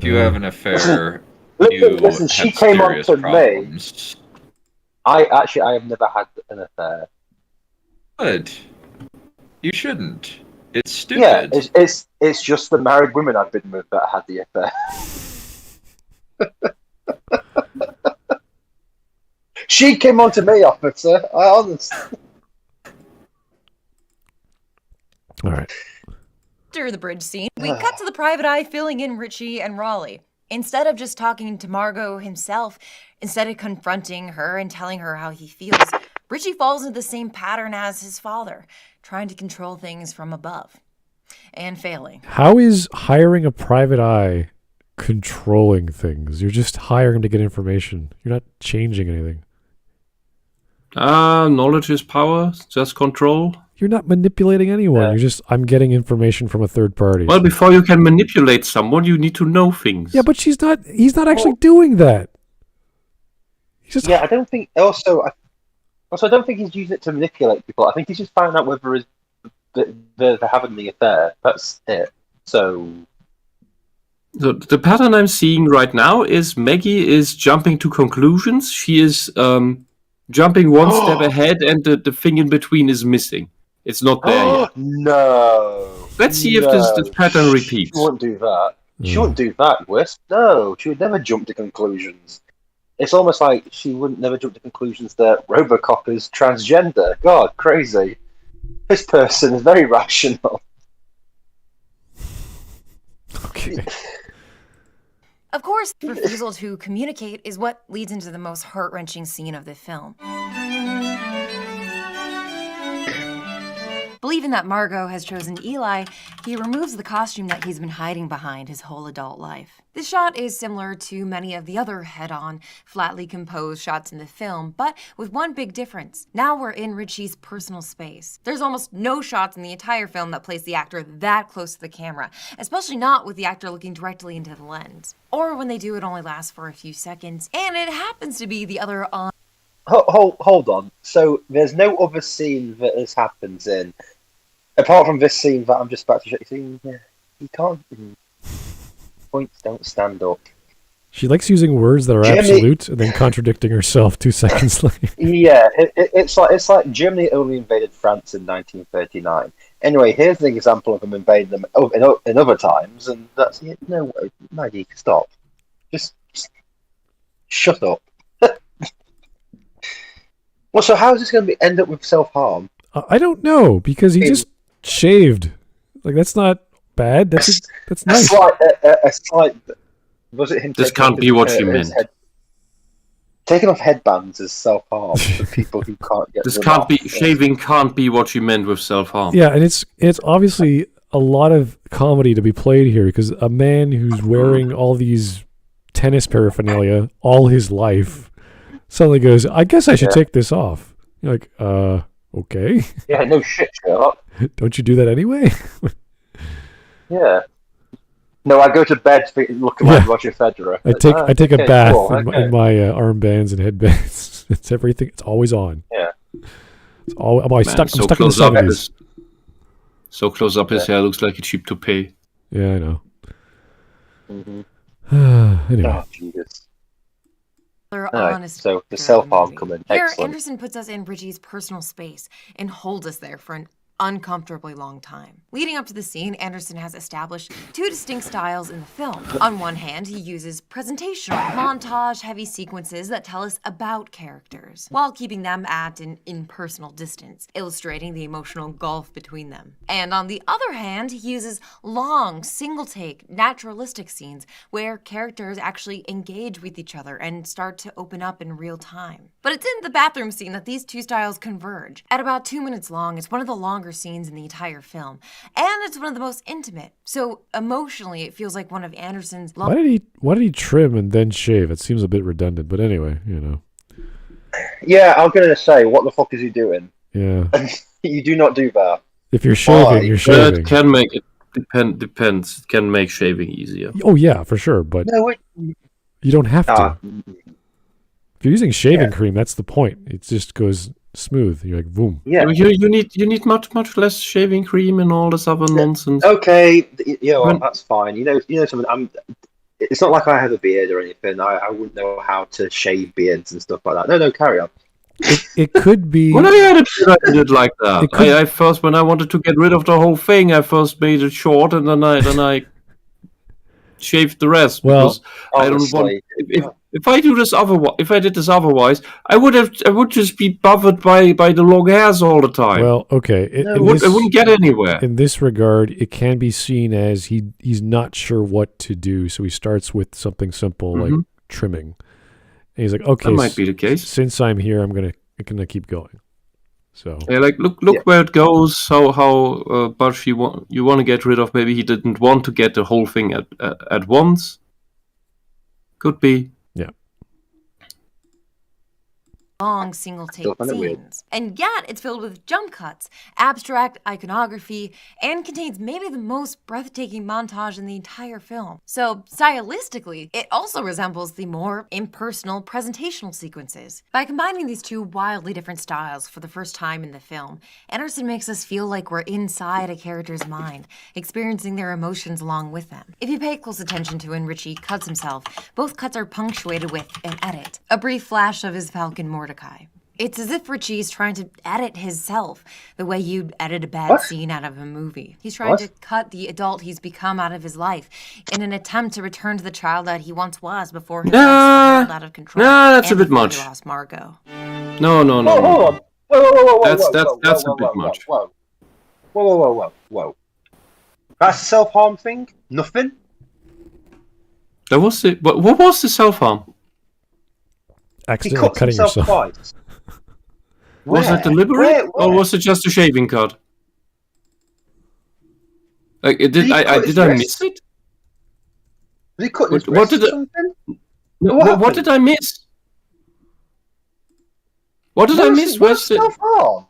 you have an affair, listen, she have came on serious to problems. me. I have never had an affair. Good. You shouldn't. It's stupid. Yeah, it's just the married women I've been with that had the affair. She came on to me, officer. I honestly. All right. After the bridge scene, we cut to the private eye filling in Richie and Raleigh. Instead of just talking to Margot himself, instead of confronting her and telling her how he feels, Richie falls into the same pattern as his father, trying to control things from above. And failing. How is hiring a private eye controlling things? You're just hiring to get information. You're not changing anything. Knowledge is power, just control. You're not manipulating anyone. You're just, I'm getting information from a third party. Well, before you can manipulate someone, you need to know things. Yeah, but he's not actually doing that. He's just I don't think. Also, I don't think he's using it to manipulate people. I think he's just finding out whether they're having the affair. That's it. So the pattern I'm seeing right now is Maggie is jumping to conclusions. She is jumping one step ahead, and the thing in between is missing. It's not there yet. No. Let's see if this pattern repeats. She wouldn't do that. She wouldn't do that, Wes. No, she would never jump to conclusions. It's almost like she wouldn't never jump to conclusions that Robocop is transgender. God, crazy. This person is very rational. okay. Of course, refusal to communicate is what leads into the most heart-wrenching scene of the film. Believing that Margot has chosen Eli, he removes the costume that he's been hiding behind his whole adult life. This shot is similar to many of the other head-on, flatly composed shots in the film, but with one big difference. Now we're in Richie's personal space. There's almost no shots in the entire film that place the actor that close to the camera, especially not with the actor looking directly into the lens. Or when they do, it only lasts for a few seconds, and it happens to be the other on. Hold on. So there's no other scene that this happens in, apart from this scene that I'm just about to show you. You can't. Points don't stand up. She likes using words that are absolute and then contradicting herself 2 seconds later. Yeah, it's like Germany only invaded France in 1939. Anyway, here's an example of them invading them in other times, and that's it. No, Maggie, stop. Just shut up. Well, so how is this going to end up with self-harm? I don't know, because he just shaved. Like, that's not bad. That's nice. A slight. Was it him? This can't be what she meant. Taking off headbands is self-harm for people who can't get. This can't be shaving. Can't be what she meant with self-harm. Yeah, and it's obviously a lot of comedy to be played here, because a man who's wearing all these tennis paraphernalia all his life suddenly goes, I guess I should take this off. You're like, okay. Yeah, no shit, Sherlock. Don't you do that anyway? Yeah. No, I go to bed looking like Roger Federer. I take a bath in my armbands and headbands. It's everything. It's always on. Yeah. It's all. I'm stuck in the 70s. So close up his hair looks like a cheap toupee. Yeah, I know. Mm-hmm. Anyway. Oh, Jesus. Honest so the self-harm coming. Here, Excellent. Anderson puts us in Richie's personal space and holds us there for an uncomfortably long time. Leading up to the scene, Anderson has established two distinct styles in the film. On one hand, he uses presentational, montage-heavy sequences that tell us about characters, while keeping them at an impersonal distance, illustrating the emotional gulf between them. And on the other hand, he uses long, single-take, naturalistic scenes where characters actually engage with each other and start to open up in real time. But it's in the bathroom scene that these two styles converge. At about 2 minutes long, it's one of the longer scenes in the entire film, and it's one of the most intimate. So emotionally, it feels like one of Anderson's. Why did he trim and then shave? It seems a bit redundant, but anyway, you know. Yeah, I'm gonna say, what the fuck is he doing? Yeah. You do not do that. If you're shaving, you're shaving. It can make it depends. It can make shaving easier. Oh yeah, for sure, but you don't have to. If you're using shaving cream, that's the point. It just goes smooth. You're like, boom. Yeah. You need much less shaving cream and all this other nonsense. Okay, that's fine. You know something. It's not like I have a beard or anything. I wouldn't know how to shave beards and stuff like that. No, carry on. It could be. When I had a beard, I did it like that. I first, when I wanted to get rid of the whole thing, I first made it short, and then I shaved the rest. Well, I don't want. If I do this if I did this otherwise, I would just be bothered by the long hairs all the time. Well, okay. I wouldn't get anywhere. In this regard, it can be seen as he's not sure what to do, so he starts with something simple like trimming. And he's like, okay, that might be the case. Since I'm here, I'm going to it can keep going. So Yeah, like look where it goes. How much you want to get rid of. Maybe he didn't want to get the whole thing at once. Could be. long single take Still find it weird. scenes. And yet, it's filled with jump cuts, abstract iconography, and contains maybe the most breathtaking montage in the entire film. So, stylistically, it also resembles the more impersonal presentational sequences. By combining these two wildly different styles for the first time in the film, Anderson makes us feel like we're inside a character's mind, experiencing their emotions along with them. If you pay close attention to when Richie cuts himself, both cuts are punctuated with an edit, a brief flash of his falcon Mordecai. It's as if Richie is trying to edit himself the way you'd edit a bad scene out of a movie. He's trying to cut the adult he's become out of his life in an attempt to return to the child that he once was before his life spiraled out of control. That's a bit before much. he lost Margot. No. Hold on. Whoa. That's a bit much. Whoa. That's a self-harm thing? Nothing? That was it. What was the self-harm? He accidentally cuts cutting himself yourself. twice. Was it deliberate, or was it just a shaving cut? Like, did I miss it? Did he cut his What wrist did or it- something? What did I miss? What did I miss? Where's Where's it? self-harm?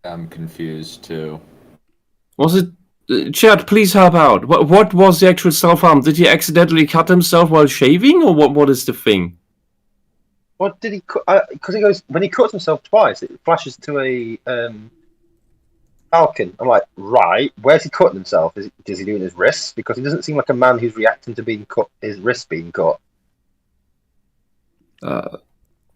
I'm confused too. Was it? Chad, please help out. What was the actual self-harm? Did he accidentally cut himself while shaving, or what is the thing? What did he cut? Because he goes, when he cuts himself twice, it flashes to a falcon. I'm like, right, where's he cutting himself? Is he doing his wrists? Because he doesn't seem like a man who's reacting to being cut, his wrists being cut. Yeah,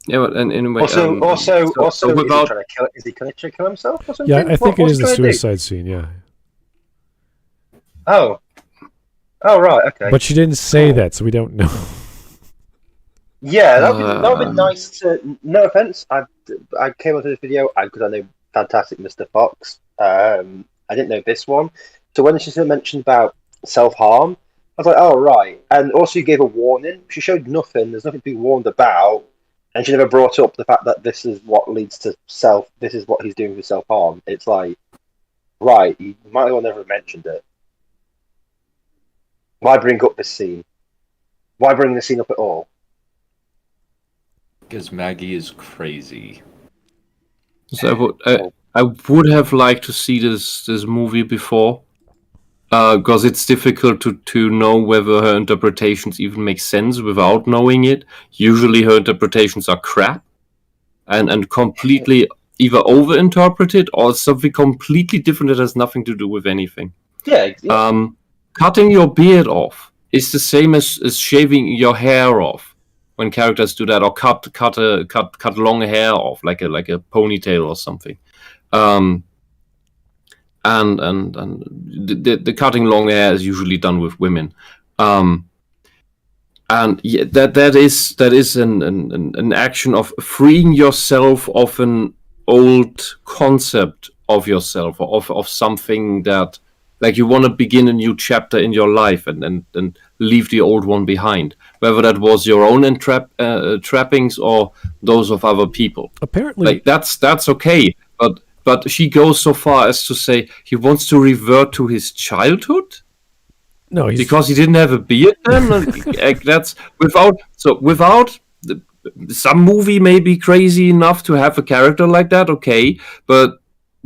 but and anyway. Also, without, is he trying to kill himself or something? Yeah, I think it What's is the he gonna do? suicide scene. Yeah, Oh, right, okay. but she didn't say that, so we don't know. Yeah, that would be nice to. No offense, I came onto this video because I know Fantastic Mr. Fox. I didn't know this one, so when she mentioned about self-harm, I was like, oh right. And also, you gave a warning. She showed nothing. There's nothing to be warned about, and she never brought up the fact that this is what leads to self. This is what he's doing with self-harm. It's like, right, you might as well never have mentioned it. Why bring up this scene? Why bring the scene up at all? Because Maggie is crazy. So I would have liked to see this movie before, because it's difficult to know whether her interpretations even make sense without knowing it. Usually her interpretations are crap and completely either overinterpreted or something completely different that has nothing to do with anything. Yeah. Cutting your beard off is the same as shaving your hair off. When characters do that, or cut long hair off, like a ponytail or something, and the cutting long hair is usually done with women, and yeah, that is an action of freeing yourself of an old concept of yourself, or of something that. Like you want to begin a new chapter in your life and leave the old one behind, whether that was your own trappings or those of other people. Apparently, like that's okay. But she goes so far as to say he wants to revert to his childhood. No, because he didn't have a beard then. That's without some movie may be crazy enough to have a character like that. Okay, but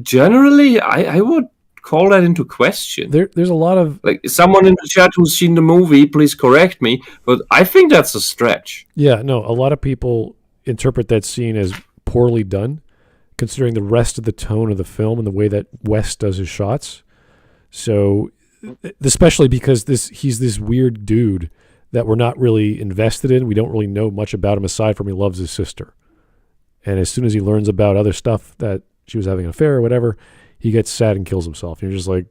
generally, I would call that into question. There's a lot of like someone in the chat who's seen the movie, please correct me, but I think that's a stretch. Yeah, no, a lot of people interpret that scene as poorly done, considering the rest of the tone of the film and the way that Wes does his shots. So, especially because he's this weird dude that we're not really invested in. We don't really know much about him aside from he loves his sister. And as soon as he learns about other stuff that she was having an affair or whatever, he gets sad and kills himself. And you're just like,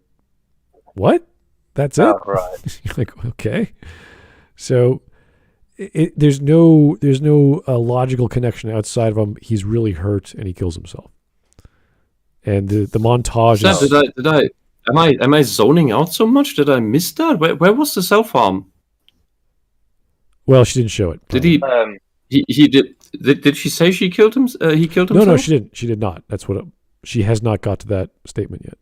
what? That's it? Oh, right. You're like, okay. So there's no logical connection outside of him. He's really hurt and he kills himself. And the montage is... Am I zoning out so much? Did I miss that? Where was the self-harm? Well, she didn't show it. Did he? He did. Did she say she killed him? He killed himself? No, she didn't. She did not. That's what she has not got to that statement yet.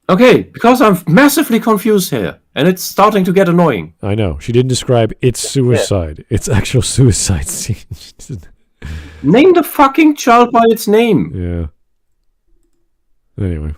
Okay, because I'm massively confused here, and it's starting to get annoying. I know. She didn't describe its suicide. Its actual suicide scene. Name the fucking child by its name. Yeah. Anyway.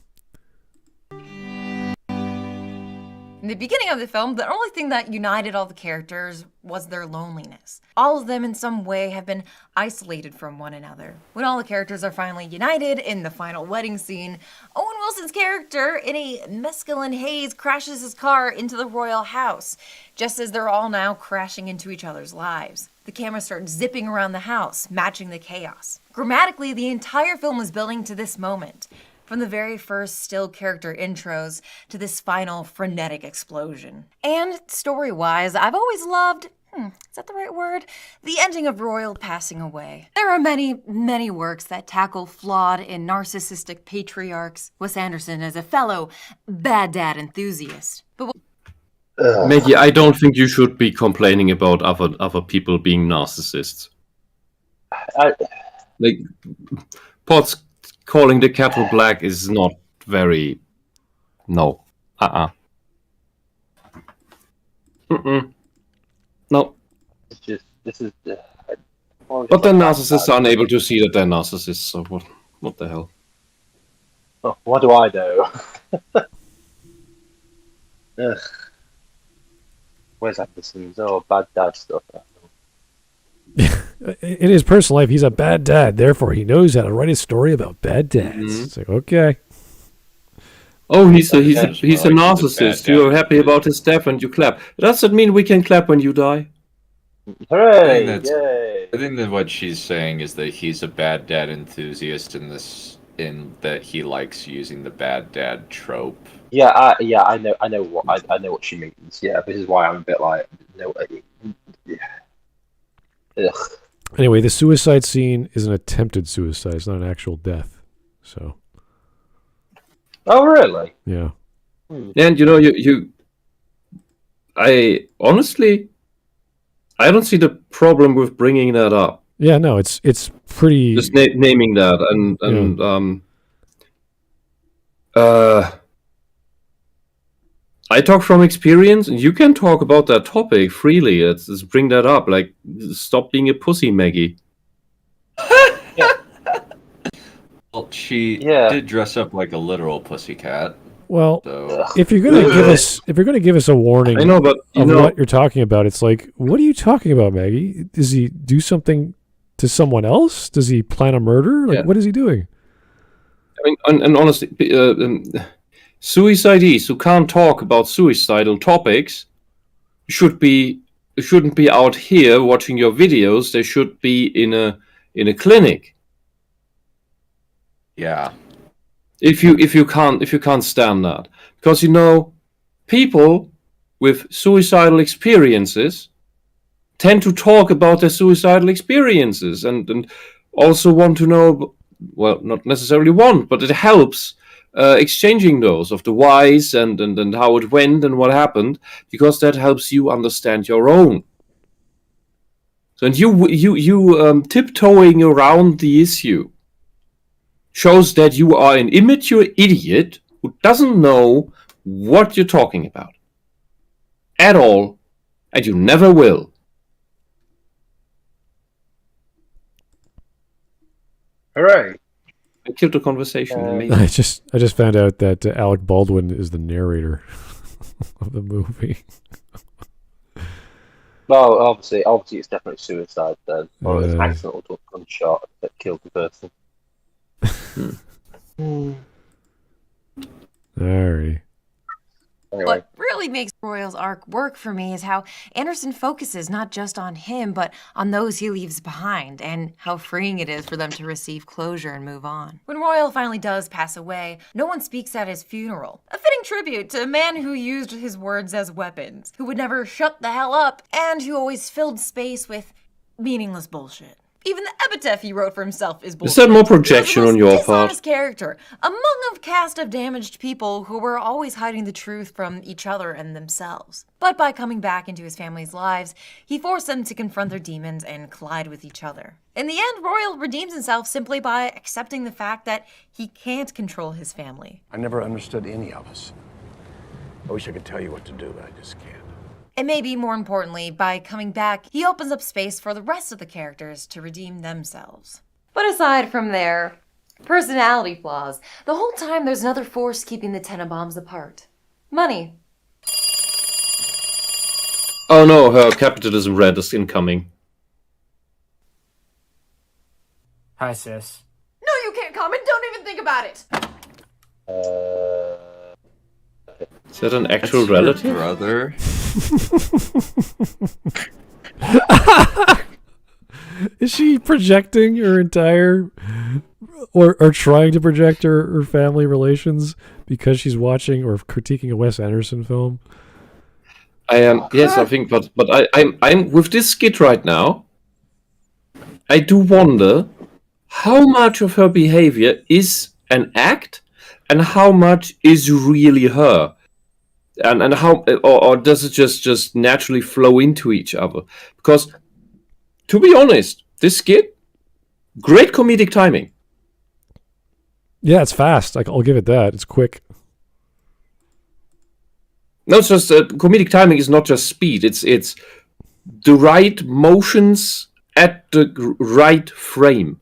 In the beginning of the film, the only thing that united all the characters was their loneliness. All of them in some way have been isolated from one another. When all the characters are finally united in the final wedding scene, Owen Wilson's character, in a mescaline haze, crashes his car into the royal house, just as they're all now crashing into each other's lives. The camera starts zipping around the house, matching the chaos. Grammatically, the entire film is building to this moment. From the very first still character intros to this final frenetic explosion. And story-wise, I've always loved, is that the right word? The ending of Royal passing away. There are many, many works that tackle flawed and narcissistic patriarchs. Wes Anderson is a fellow bad dad enthusiast. But Maggie, I don't think you should be complaining about other people being narcissists. Like, Potts calling the kettle black is not very... No. No. It's just, this is... But then narcissists are unable to see that they're narcissists, so what the hell? Oh, what do I know? Ugh. Where's Anderson's? Oh, bad dad stuff. In his personal life, he's a bad dad. Therefore, he knows how to write a story about bad dads. Mm-hmm. It's like, okay. Oh, he's a narcissist. You're happy about his death and you clap. Does that mean we can clap when you die? Hooray! I think that what she's saying is that he's a bad dad enthusiast in that he likes using the bad dad trope. I know what she means. Yeah, this is why I'm a bit like, no, yeah. Ugh. Anyway, the suicide scene is an attempted suicide. It's not an actual death. So. Oh, really? Yeah. And I honestly, I don't see the problem with bringing that up. Yeah, no, it's pretty. Just naming that and I talk from experience, and you can talk about that topic freely. Just bring that up. Like, stop being a pussy, Maggie. Well, she did dress up like a literal pussycat. Well, So if you're gonna give us a warning, I know, but what you're talking about, it's like, what are you talking about, Maggie? Does he do something to someone else? Does he plan a murder? Like, what is he doing? I mean, and honestly, suicidees who can't talk about suicidal topics shouldn't be out here watching your videos. They should be in a clinic. yeah, If you can't stand that, because people with suicidal experiences tend to talk about their suicidal experiences and also want to know, well, not necessarily want, but it helps exchanging those of the whys and how it went and what happened, because that helps you understand your own. So, and you tiptoeing around the issue shows that you are an immature idiot who doesn't know what you're talking about at all, and you never will. Hooray! I killed the conversation. Amazing. I just found out that Alec Baldwin is the narrator of the movie. Well, obviously, it's definitely suicide then, or it's an accidental gunshot that killed the person. Alrighty. Anyway. What really makes Royal's arc work for me is how Anderson focuses not just on him, but on those he leaves behind, and how freeing it is for them to receive closure and move on. When Royal finally does pass away, no one speaks at his funeral. A fitting tribute to a man who used his words as weapons, who would never shut the hell up, and who always filled space with meaningless bullshit. Even the epitaph he wrote for himself is bullshit. Is that more projection on your part? Dishonest character, among a cast of damaged people who were always hiding the truth from each other and themselves. But by coming back into his family's lives, he forced them to confront their demons and collide with each other. In the end, Royal redeems himself simply by accepting the fact that he can't control his family. I never understood any of us. I wish I could tell you what to do, but I just can't. And maybe more importantly, by coming back, he opens up space for the rest of the characters to redeem themselves. But aside from their personality flaws, the whole time there's another force keeping the Tenenbaums apart. Money. Oh no, her capitalism red is incoming. Hi, sis. No, you can't comment. Don't even think about it. Is that an actual relative? Brother. Is she projecting her entire, or trying to project her family relations because she's watching or critiquing a Wes Anderson film? I am, yes, I think, but I'm with this skit right now. I do wonder how much of her behavior is an act, and how much is really her. And how, or does it just naturally flow into each other? Because, to be honest, this skit, great comedic timing. Yeah, it's fast. I'll give it that. It's quick. No, it's just comedic timing is not just speed. It's the right motions at the right frame.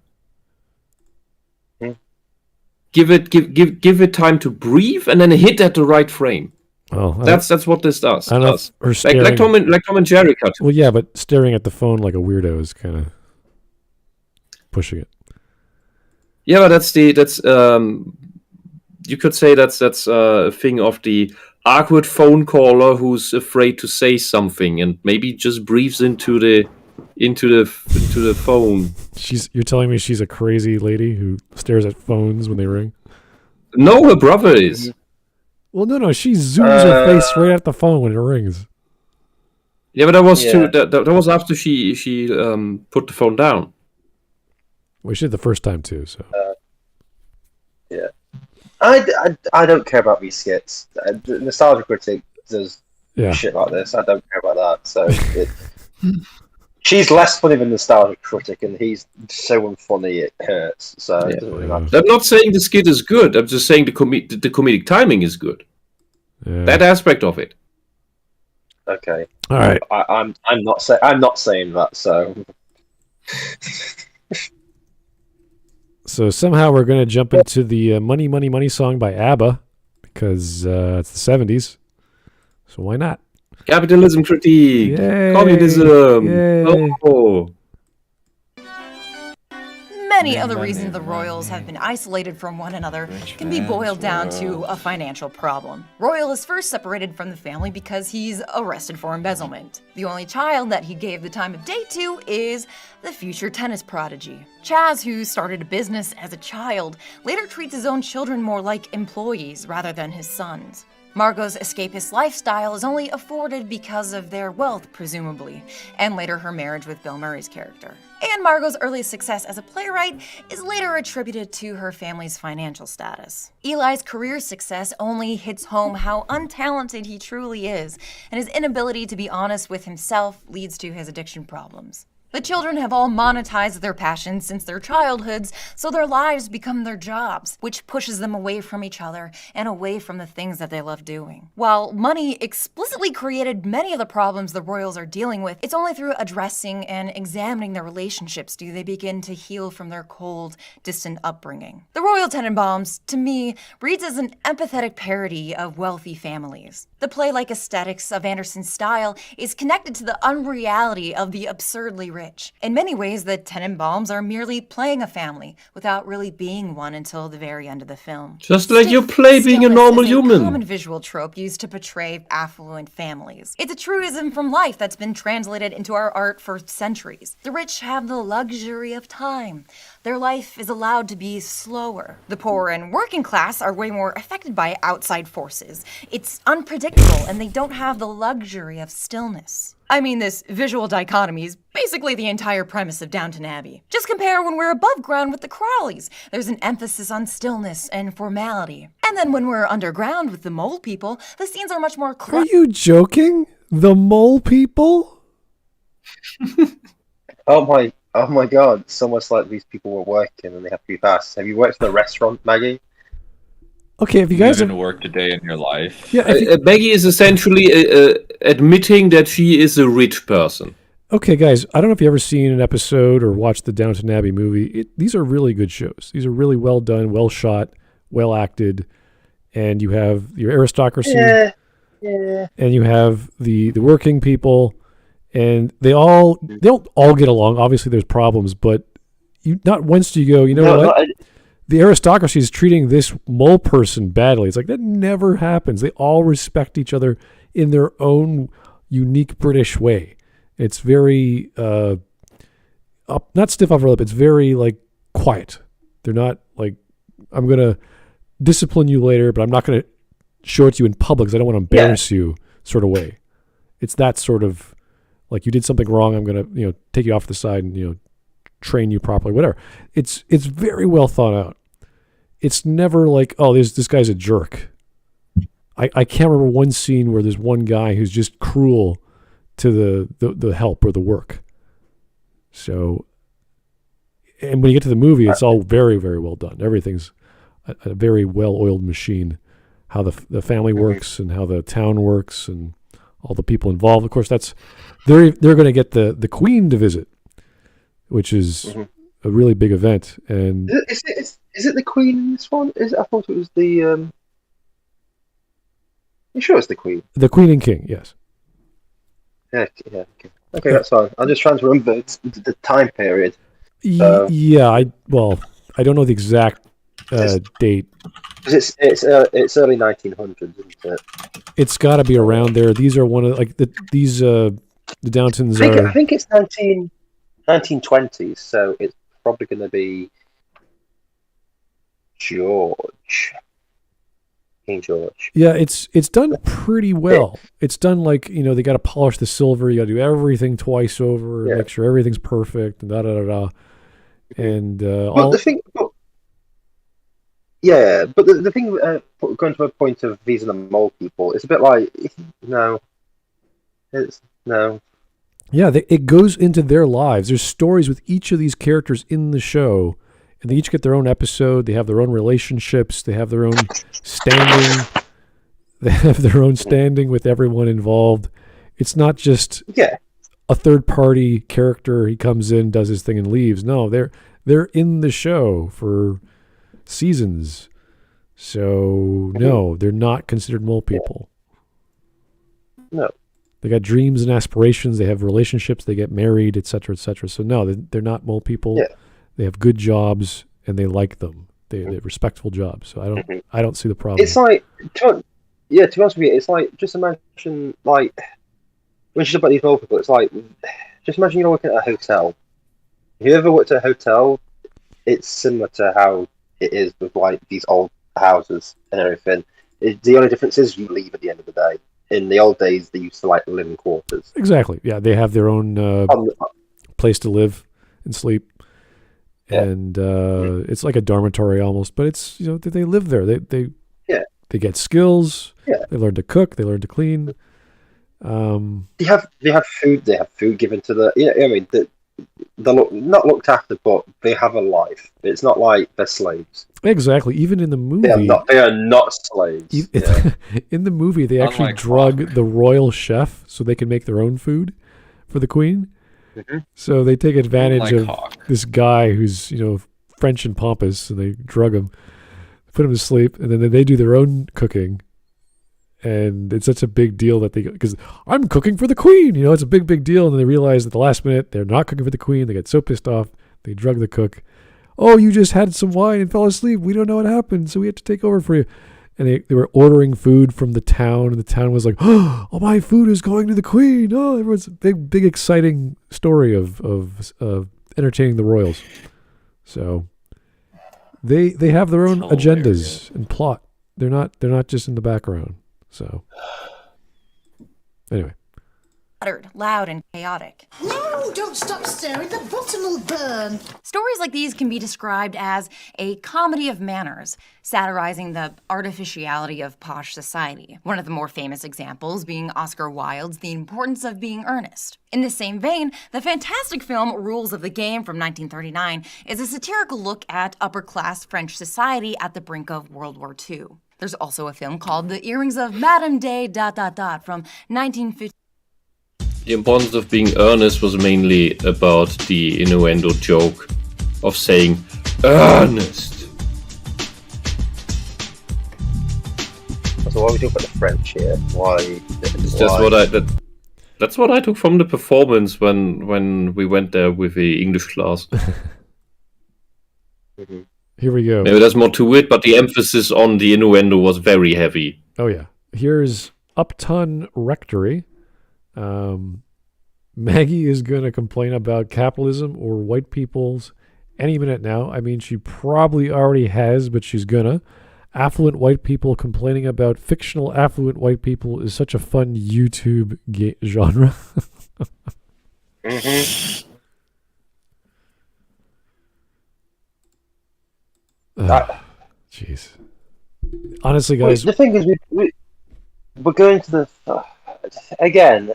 Give it time to breathe and then hit at the right frame. Oh, that's what this does. I don't know if her staring, like Tom and Jerry cut. Well, yeah, but staring at the phone like a weirdo is kind of pushing it. Yeah, but you could say that's a thing of the awkward phone caller who's afraid to say something and maybe just breathes into the phone. You're telling me she's a crazy lady who stares at phones when they ring? No, her brother is. Well, no, she zooms her face right at the phone when it rings. Yeah, but that was that was after she put the phone down. Well, she did the first time too. So yeah, I don't care about these skits. The Nostalgia Critic does shit like this. I don't care about that. So she's less funny than the Nostalgia Critic, and he's so unfunny it hurts. So it doesn't really matter. I'm not saying the skit is good. I'm just saying the comedic timing is good. Yeah. That aspect of it. Okay. All right. I'm not saying that. So. So somehow we're going to jump into the Money, Money, Money song by ABBA because it's the 70s. So why not? Capitalism critique. Yay. Communism. Yay. Oh. Many of the reasons the Royals have been isolated from one another can be boiled down to a financial problem. Royal is first separated from the family because he's arrested for embezzlement. The only child that he gave the time of day to is the future tennis prodigy. Chaz, who started a business as a child, later treats his own children more like employees rather than his sons. Margot's escapist lifestyle is only afforded because of their wealth, presumably, and later her marriage with Bill Murray's character. And Margot's early success as a playwright is later attributed to her family's financial status. Eli's career success only hits home how untalented he truly is, and his inability to be honest with himself leads to his addiction problems. The children have all monetized their passions since their childhoods, so their lives become their jobs, which pushes them away from each other and away from the things that they love doing. While money explicitly created many of the problems the Royals are dealing with, it's only through addressing and examining their relationships do they begin to heal from their cold, distant upbringing. The Royal Tenenbaums, to me, reads as an empathetic parody of wealthy families. The play-like aesthetics of Anderson's style is connected to the unreality of the absurdly rich. In many ways, the Tenenbaums are merely playing a family without really being one until the very end of the film. Just like you play being a normal human. A common visual trope used to portray affluent families. It's a truism from life that's been translated into our art for centuries. The rich have the luxury of time. their life is allowed to be slower. The poor and working class are way more affected by outside forces. It's unpredictable, and they don't have the luxury of stillness. I mean, this visual dichotomy is basically the entire premise of Downton Abbey. Just compare when we're above ground with the Crawleys. There's an emphasis on stillness and formality. And then when we're underground with the mole people, the scenes are much more Are you joking? The mole people? Oh my god, it's almost like these people were working and they have to be fast. Have you worked in a restaurant, Maggie? Okay, if you You guys didn't have... work a day in your life. Yeah, if you- Maggie is essentially admitting that she is a rich person. Okay, guys, I don't know if you've ever seen an episode or watched the Downton Abbey movie. These are really good shows. These are really well done, well shot, well acted, and you have your aristocracy, and you have the working people, and they don't all get along. Obviously, there's problems, but not once do you go, you know what? The aristocracy is treating this mole person badly. It's like that never happens. They all respect each other in their own unique British way. It's very not stiff upper lip. It's very like quiet. They're not like, I'm gonna discipline you later, but I'm not gonna show it to you in public because I don't want to embarrass you sort of way. It's that sort of like, you did something wrong, I'm gonna take you off the side and train you properly, whatever. It's very well thought out. It's never like, oh, this guy's a jerk. I can't remember one scene where there's one guy who's just cruel to the help or the work. So, and when you get to the movie, it's all very, very well done. Everything's a very well-oiled machine. How the family works and how the town works and all the people involved. Of course, they're going to get the Queen to visit, which is a really big event. And Is it the Queen in this one? I thought it was the. You sure it's the Queen? The Queen and King, yes. Yeah. Okay, that's fine. I'm just trying to remember the time period. Yeah, I don't know the exact date. It's early 1900s, isn't it? It's got to be around there. These are one of the Downtons are. I think it's 1920s, so it's probably going to be King George. Yeah, it's done pretty well. It's done like, they got to polish the silver. You got to do everything twice over, make sure everything's perfect, and da. And but the thing, going to a point of these are the mole people, it's a bit like no. Yeah, it goes into their lives. There's stories with each of these characters in the show, and they each get their own episode. They have their own relationships. They have their own standing. They have their own standing with everyone involved. It's not just a third-party character. He comes in, does his thing, and leaves. No, they're in the show for seasons. So, no, they're not considered mole people. No. They got dreams and aspirations. They have relationships. They get married, et cetera, et cetera. So, no, they're not mole people. Yeah. They have good jobs, and they like them. They're respectful jobs. So I don't see the problem. It's like, to be honest with you, it's like, just imagine, like, when you talk about these mole people, it's like, just imagine you're working at a hotel. If you ever worked at a hotel, it's similar to how it is with, like, these old houses and everything. The only difference is you leave at the end of the day. In the old days, they used to, like, live in quarters. Exactly. Yeah, they have their own place to live and sleep. And it's like a dormitory almost, but it's they live there. They get skills. Yeah. They learn to cook. They learn to clean. They have food. They have food given to the. I mean, they're not looked after, but they have a life. It's not like they're slaves. Exactly. Even in the movie, they are not slaves. In the movie, they actually drug the royal chef so they can make their own food for the Queen. Mm-hmm. So they take advantage of this guy who's French and pompous, and they drug him, put him to sleep, and then they do their own cooking. And it's such a big deal that because I'm cooking for the Queen, it's a big deal. And then they realize at the last minute they're not cooking for the Queen. They get so pissed off, they drug the cook. Oh, you just had some wine and fell asleep. We don't know what happened, so we have to take over for you. And they were ordering food from the town, and the town was like, oh, my food is going to the Queen. Oh, everyone's a big exciting story of entertaining the royals. So they have their own Hilarious. agendas and plot. They're not just in the background. So anyway. Loud and chaotic. No, don't stop staring. The bottom will burn. Stories like these can be described as a comedy of manners, satirizing the artificiality of posh society. One of the more famous examples being Oscar Wilde's The Importance of Being Earnest. In the same vein, the fantastic film Rules of the Game from 1939 is a satirical look at upper-class French society at the brink of World War II. There's also a film called The Earrings of Madame de ... from 1950. The Importance of Being Earnest was mainly about the innuendo joke of saying earnest. So why are we talking about the French here? Why? That's what I took from the performance when we went there with the English class. Here we go. Maybe there's more to it, but the emphasis on the innuendo was very heavy. Oh yeah. Here's Upton Rectory. Maggie is going to complain about capitalism or white people's any minute now. I mean, she probably already has, but she's gonna. Affluent white people complaining about fictional affluent white people is such a fun YouTube genre. Jeez. Honestly, guys. The thing is, we're going to the... again,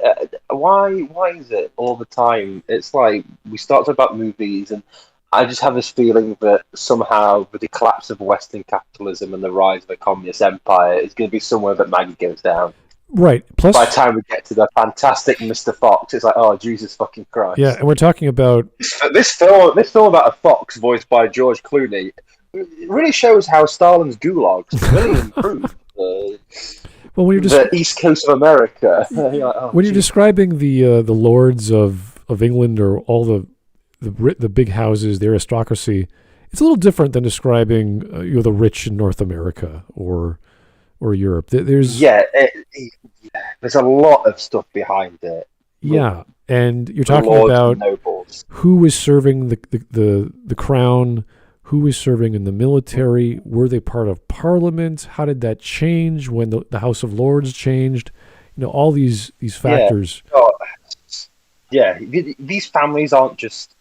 why is it all the time? It's like we start talking about movies, and I just have this feeling that somehow with the collapse of Western capitalism and the rise of the communist empire, it's going to be somewhere that Maggie goes down. Right. Plus, by the time we get to the fantastic Mr. Fox, it's like, oh, Jesus fucking Christ. Yeah, and we're talking about... This film about a fox voiced by George Clooney, it really shows how Stalin's gulags really improved well, when you're the East Coast of America. You're like, oh, when you're describing the lords of England or all the big houses, the aristocracy, it's a little different than describing the rich in North America or Europe. There's there's a lot of stuff behind it. Yeah, and you're talking about who was serving the crown, who was serving in the military, were they part of Parliament? How did that change when the House of Lords changed? All these factors. These families aren't just...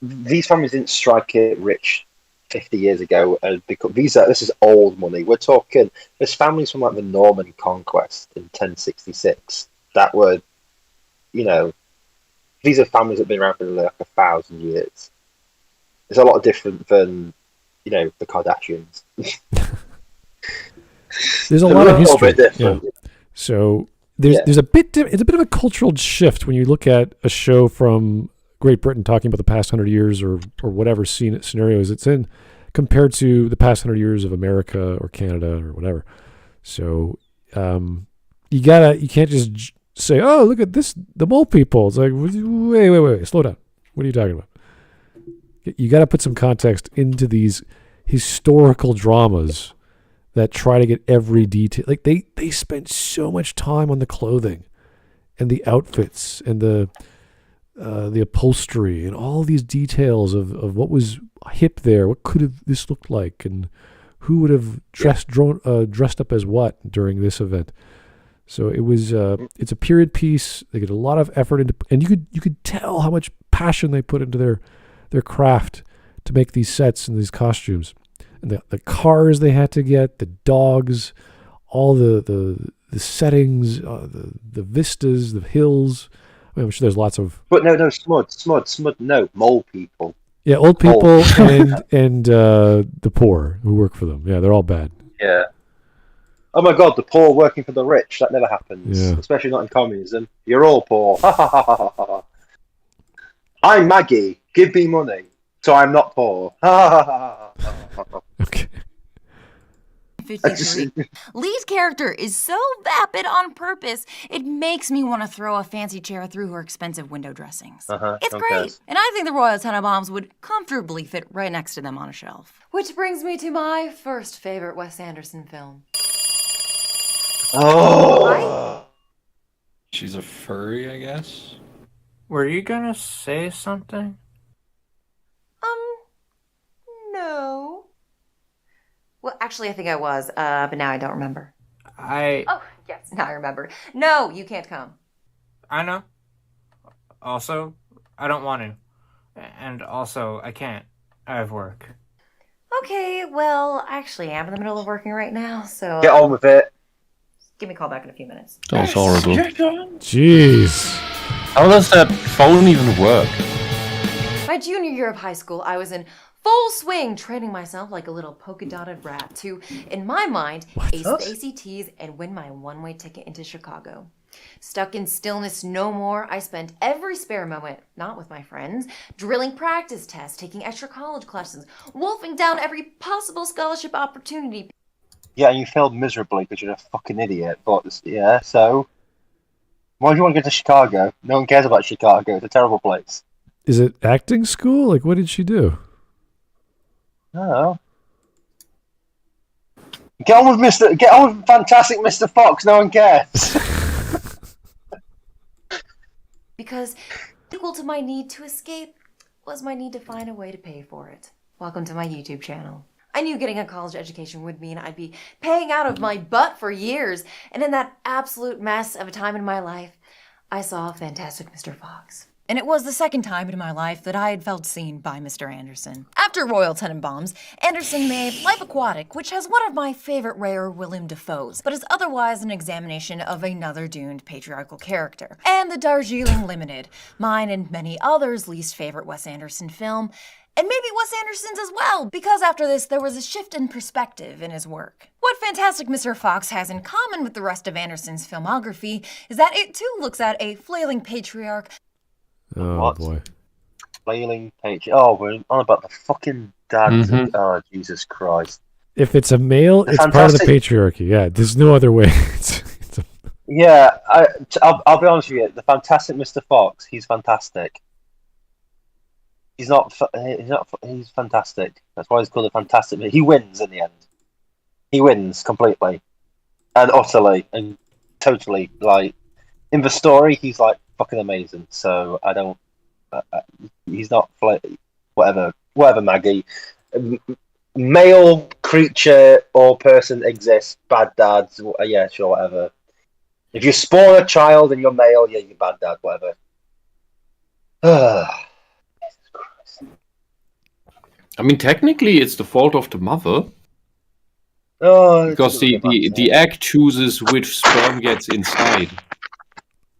These families didn't strike it rich 50 years ago. Because this is old money. We're talking... There's families from like the Norman Conquest in 1066 that were, these are families that have been around for like 1,000 years. It's a lot different than, the Kardashians. There's a lot of history. Yeah. So there's a bit. It's a bit of a cultural shift when you look at a show from Great Britain talking about the past 100 years or whatever scenarios it's in, compared to the past 100 years of America or Canada or whatever. So you can't just say, oh, look at this, the mole people. It's like, wait, slow down. What are you talking about? You got to put some context into these historical dramas that try to get every detail. Like they spent so much time on the clothing and the outfits and the upholstery and all these details of what was hip there, what could have this looked like, and who would have dressed up as what during this event. So it was it's a period piece. They get a lot of effort into, and you could tell how much passion they put into their craft to make these sets and these costumes, and the cars they had to get, the dogs, all the settings, the vistas, the hills. I mean, I'm sure there's lots of. But no, Smud, no, mole people. Yeah, old people and the poor who work for them. Yeah, they're all bad. Yeah. Oh my God, the poor working for the rich. That never happens, especially not in communism. You're all poor. I'm Maggie. Give me money, so I'm not poor. Okay. 53. Lee's character is so vapid on purpose, it makes me want to throw a fancy chair through her expensive window dressings. It's great, and I think the Royal Tenenbaums would comfortably fit right next to them on a shelf. Which brings me to my first favorite Wes Anderson film. Oh! She's a furry, I guess? Were you gonna say something? Well, actually, I think I was, but now I don't remember. Oh, yes, now I remember. No, you can't come. I know. Also, I don't want to. And also, I can't. I have work. Okay, well, actually, I'm in the middle of working right now, so... Get on with it. Give me a call back in a few minutes. That's horrible. Jeez. How does that phone even work? My junior year of high school, I was in full swing training myself like a little polka-dotted rat to, in my mind, ace the ACTs and win my one-way ticket into Chicago. Stuck in stillness no more, I spent every spare moment, not with my friends, drilling practice tests, taking extra college classes, wolfing down every possible scholarship opportunity. Yeah, and you failed miserably because you're a fucking idiot. But yeah, so why do you want to go to Chicago? No one cares about Chicago. It's a terrible place. Is it acting school? Like, what did she do? Oh. Get on with fantastic Mr. Fox. No one cares. Because equal to my need to escape was my need to find a way to pay for it. Welcome to my YouTube channel. I knew getting a college education would mean I'd be paying out of my butt for years, and in that absolute mess of a time in my life, I saw Fantastic Mr. Fox. And it was the second time in my life that I had felt seen by Mr. Anderson. After Royal Tenenbaums, Anderson made Life Aquatic, which has one of my favorite rare Willem Dafoes, but is otherwise an examination of another doomed patriarchal character. And The Darjeeling Limited, mine and many others' least favorite Wes Anderson film, and maybe Wes Anderson's as well, because after this there was a shift in perspective in his work. What Fantastic Mr. Fox has in common with the rest of Anderson's filmography is that it too looks at a flailing patriarch. Oh, what? Boy. Flailing patriarch. Oh, we're on about the fucking dad. Mhm. Oh, Jesus Christ. If it's a male, it's part of the patriarchy. Yeah, there's no other way. Yeah, I'll be honest with you. The Fantastic Mr. Fox, he's fantastic. He's fantastic. That's why he's called a fantastic. He wins in the end. He wins completely and utterly and totally. Like in the story, he's like fucking amazing. So I don't. He's not whatever. Maggie. Male creature or person exists. Bad dads. Yeah, sure, whatever. If you spawn a child and you're male, yeah, you're bad dad. Whatever. I mean, technically, it's the fault of the mother. Oh, because the egg chooses which sperm gets inside.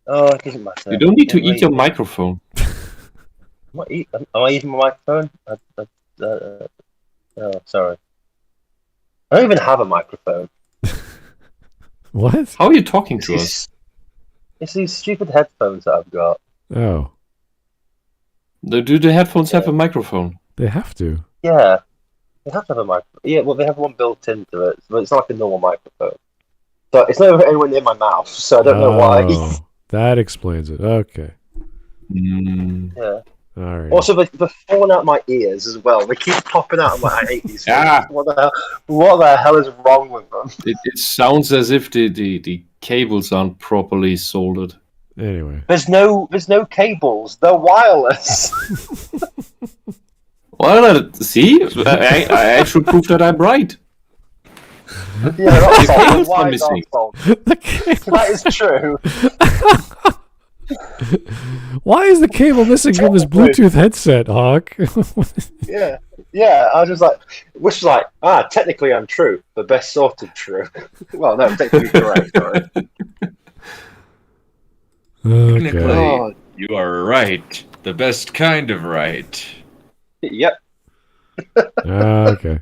Oh, it doesn't matter. You don't need to eat your microphone. Am I eating my microphone? Oh, sorry. I don't even have a microphone. What? How are you talking to us? It's these stupid headphones that I've got. Oh. Do the headphones have a microphone? They have to. Yeah. They have to have a microphone. Yeah, well, they have one built into it, but it's not like a normal microphone. So it's not anywhere near my mouth, so I don't know why. That explains it. Okay. Yeah. All right. Also, they're falling out my ears as well. They keep popping out. I'm like, I hate these things. Ah. What the hell is wrong with them? It sounds as if the cables aren't properly soldered. Anyway. There's no cables. They're wireless. Well, see? I actually prove that I'm right. Yeah, that's The all. cables Why are is missing. that is true. Why is the cable missing from this Bluetooth headset, Hawk? Yeah. I was just like, which was like, technically I'm true, the best sort of true. Well, no, technically correct. Sorry. Technically, you are right. The best kind of right. Yep. Okay.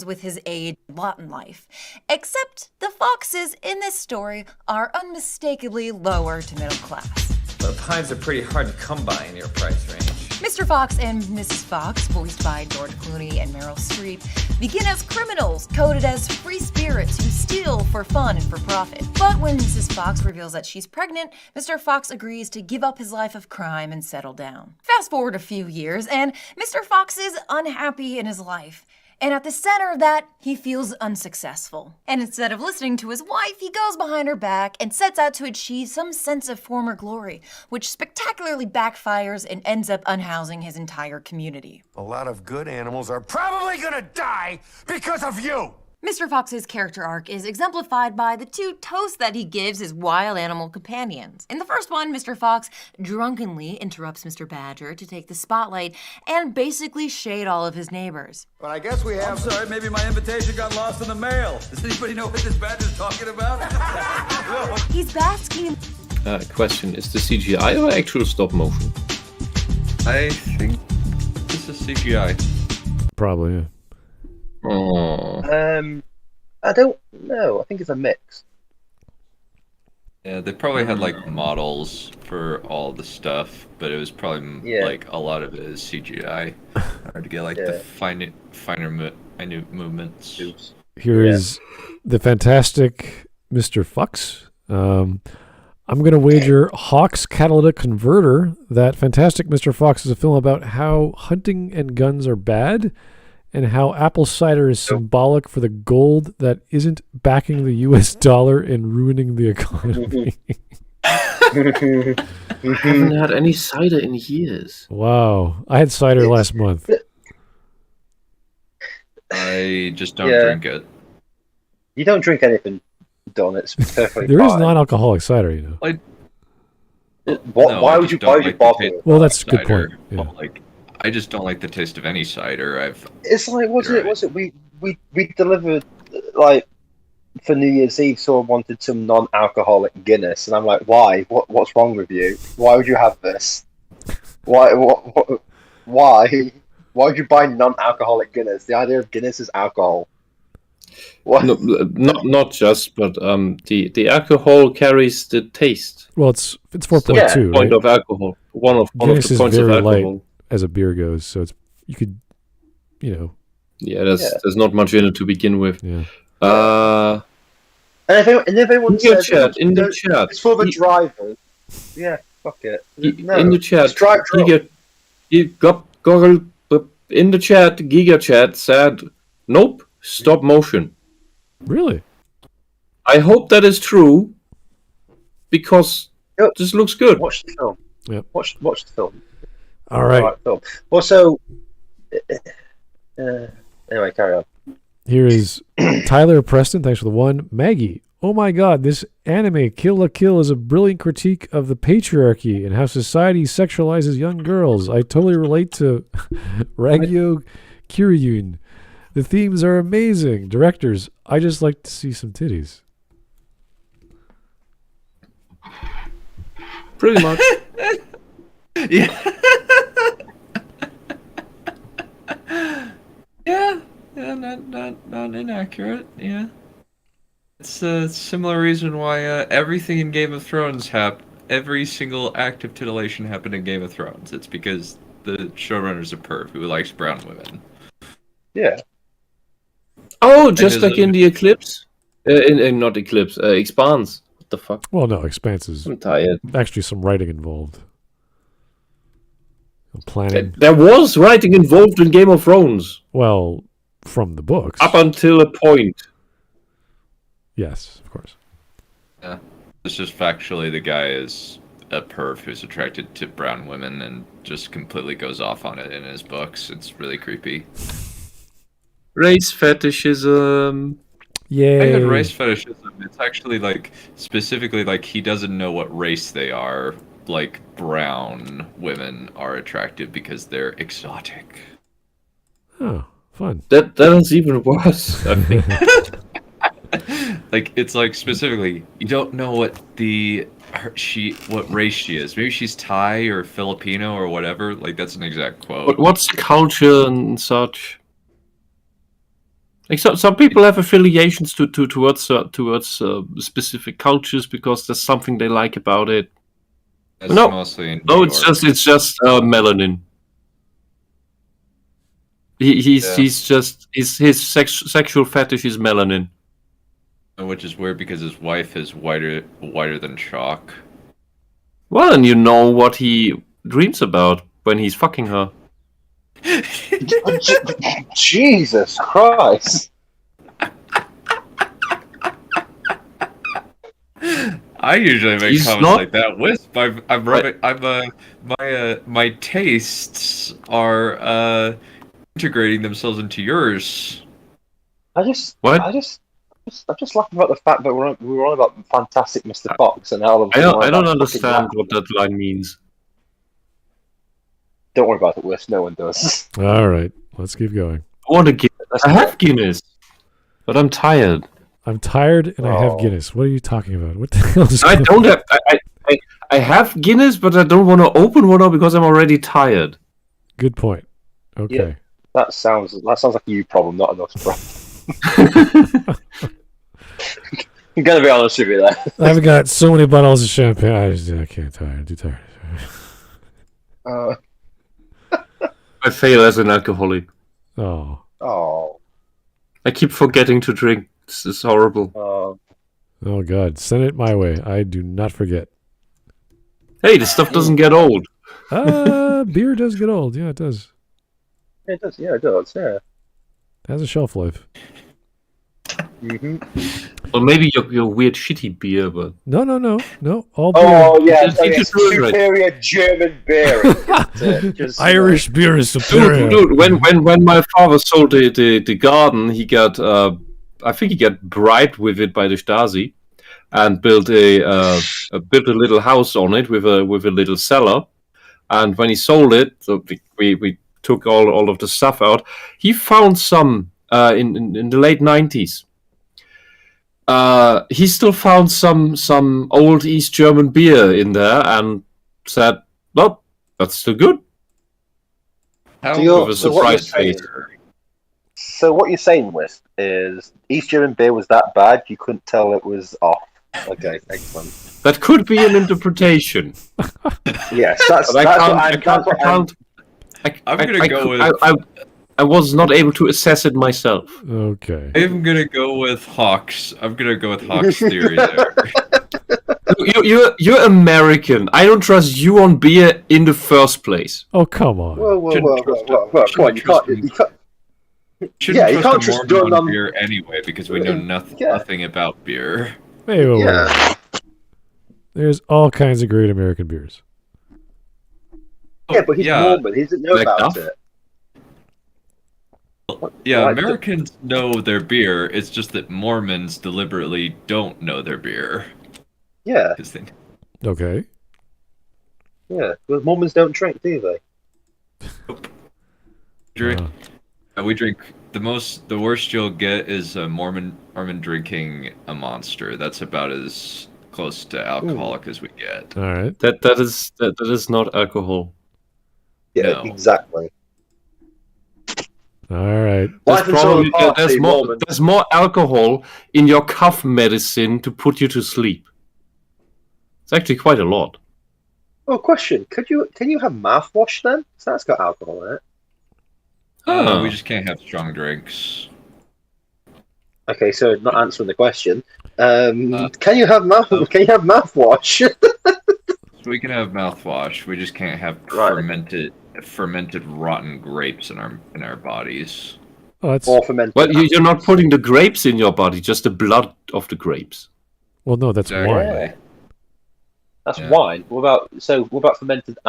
With his aid lot in life. Except the foxes in this story are unmistakably lower to middle class. But pines are pretty hard to come by in your price range. Mr. Fox and Mrs. Fox, voiced by George Clooney and Meryl Streep, begin as criminals, coded as free spirits who steal for fun and for profit. But when Mrs. Fox reveals that she's pregnant, Mr. Fox agrees to give up his life of crime and settle down. Fast forward a few years, and Mr. Fox is unhappy in his life. And at the center of that, he feels unsuccessful. And instead of listening to his wife, he goes behind her back and sets out to achieve some sense of former glory, which spectacularly backfires and ends up unhousing his entire community. A lot of good animals are probably gonna die because of you! Mr. Fox's character arc is exemplified by the 2 toasts that he gives his wild animal companions. In the first one, Mr. Fox drunkenly interrupts Mr. Badger to take the spotlight and basically shade all of his neighbors. But I guess we have... I'm sorry, maybe my invitation got lost in the mail. Does anybody know what this Badger's talking about? He's basking in... Question, is the CGI or actual stop motion? I think this is CGI. Probably, yeah. Oh. I don't know. I think it's a mix. Yeah, they probably had like models for all the stuff, but it was probably like a lot of it is CGI. Hard to get like the minute movements. Here is the fantastic Mr. Fox. I'm going to wager Hawk's Catalytic Converter that Fantastic Mr. Fox is a film about how hunting and guns are bad and how apple cider is symbolic for the gold that isn't backing the US dollar and ruining the economy. I haven't had any cider in years. Wow. I had cider last month. I just don't drink it. You don't drink anything, Don. It's perfectly There is fine. non-alcoholic cider, you know. Why would you bother with Well, that's a good cider. point. Yeah. Well, like, I just don't like the taste of any cider. It's like, was it? We delivered, like, for New Year's Eve, someone wanted some non-alcoholic Guinness, and I'm like, why? What's wrong with you? Why would you have this? Why? Why would you buy non-alcoholic Guinness? The idea of Guinness is alcohol. What? No, not just, but the alcohol carries the taste. Well, it's 4.2. Point right? of alcohol. One of Guinness the is points very of alcohol. light as a beer goes, so it's you could, you know. Yeah, there's not much in it to begin with. Yeah. And if anyone in your says chat, it's for the drivers, yeah, fuck it. No, in the chat, just drive drunk. in the chat, Giga Chat said, "Nope, stop motion." Really? I hope that is true, because this looks good. Watch the film. Yep. Watch the film. All right. Film. Well, so anyway, carry on. Here is Tyler Preston. Thanks for the 1. Maggie. Oh my God, this anime Kill la Kill is a brilliant critique of the patriarchy and how society sexualizes young girls. I totally relate to Ragyo Kiryun. The themes are amazing. Directors, I just like to see some titties. Pretty much. Yeah, not inaccurate. Yeah, it's a similar reason why everything in Game of Thrones every single act of titillation happened in Game of Thrones. It's because the showrunner's a perv who likes brown women. Yeah. Oh, just like in the Eclipse, not Eclipse, Expanse. What the fuck? Well, no, Expanse is I'm tired. Actually, some writing involved. Planning. There was writing involved in Game of Thrones. Well, from the books. Up until a point. Yes, of course. Yeah, it's just factually the guy is a perv who's attracted to brown women and just completely goes off on it in his books. It's really creepy. Race fetishism. Yeah. I had race fetishism. It's actually like specifically like he doesn't know what race they are. Like brown women are attractive because they're exotic. Oh, fun. That is even worse, I think. Like it's like specifically you don't know what what race she is. Maybe she's Thai or Filipino or whatever. Like that's an exact quote. But what's the culture and such? Like some people have affiliations towards specific cultures because there's something they like about it. That's No, mostly in no, New it's York. just melanin. His sexual fetish is melanin. Which is weird because his wife is whiter than chalk. Well, and you know what he dreams about when he's fucking her. Jesus Christ! I usually make He's comments not- like that. Wisp, my tastes are integrating themselves into yours. I'm just laughing about the fact that we were on about Fantastic Mr. Fox, and now I don't understand what that line means. Don't worry about it, Wisp. No one does. All right, let's keep going. I want a Guinness. I have Guinness, but I'm tired. I'm tired and I have Guinness. What are you talking about? What the hell is I going don't have. I have Guinness, but I don't want to open one up because I'm already tired. Good point. Okay. Yeah, that sounds like a you problem, not an us problem. I'm gonna be honest with you there. I've got so many bottles of champagne. I can't tire. I'm too tired. I fail as an alcoholic. Oh. I keep forgetting to drink. This is horrible. Oh God, send it my way. I do not forget. Hey, this stuff doesn't get old. Beer does get old. Yeah, it does. It does. Yeah, it does. Yeah. It has a shelf life. Or maybe your weird shitty beer, but No. All beer. Oh yeah, It's superior German beer. Irish beer is superior. Dude, when my father sold the garden, he got I think he got bribed with it by the Stasi, and built a little house on it with a little cellar. And when he sold it, so we took all of the stuff out. He found some in the late 90s. He still found some old East German beer in there and said, "Well, that's still good." With a surprised face. So what you're saying, Wisp, is East German beer was that bad you couldn't tell it was off. Okay, excellent. That could be an interpretation. Yes, that's I what can't. I'm gonna go with. I was not able to assess it myself. Okay. I'm gonna go with Hawks. I'm gonna go with Hawks' theory there. You're American. I don't trust you on beer in the first place. Oh, come on. Whoa, come on, you can't. Shouldn't you trust can't a just Mormon do it on beer anyway because we know nothing about beer. Wait. There's all kinds of great American beers. Yeah, but he's Mormon. He doesn't know about it. Yeah, Americans know their beer. It's just that Mormons deliberately don't know their beer. Yeah. Okay. Yeah, but Mormons don't drink, do they? Drink. We drink the worst you'll get is a Mormon drinking a Monster. That's about as close to alcoholic as we get. All right. That is not alcohol. Yeah, No. Exactly. All right. There's more alcohol in your cough medicine to put you to sleep. It's actually quite a lot. Oh, question: Can you have mouthwash then? So that's got alcohol in it. We just can't have strong drinks. Okay, so not answering the question. Can you have mouthwash? So we can have mouthwash. We just can't have fermented rotten grapes in our bodies. Oh, that's or fermented. Well, you're not putting the grapes in your body, just the blood of the grapes. Well, no, that's wine. That's wine. What about fermented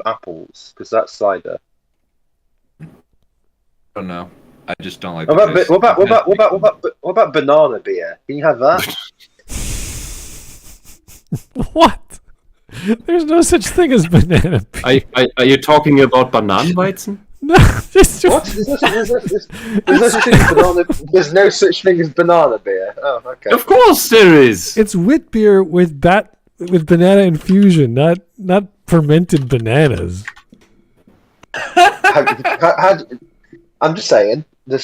apples? Because that's cider. I don't know. I just don't like. What about banana beer? Can you have that? What? There's no such thing as banana beer. Are you talking about Bananenweizen? No, just what? There's no such thing as banana beer. Oh, okay. Of course there is. It's wheat beer with banana infusion, not fermented bananas. I'm just saying, there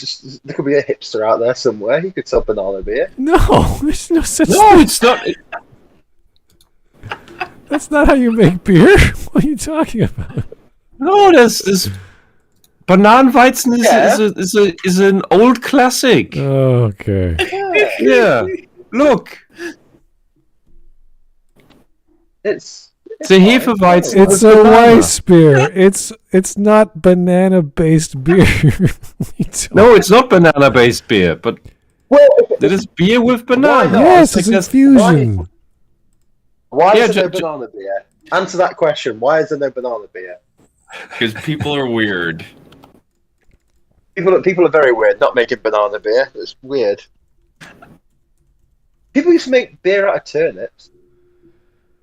could be a hipster out there somewhere who could sell banana beer. No, there's no such thing. No, it's not. That's not how you make beer. What are you talking about? No, this Bananenweizen is an old classic. Okay. Yeah. Look. It's The Hefeweizen. It's a Weiss beer. It's not banana-based beer. No, it's not banana-based beer, but it is beer with banana. Yes, it's infusion. Why is there no banana beer? Answer that question. Why is there no banana beer? Because people are weird. People are very weird. Not making banana beer. It's weird. People used to make beer out of turnips.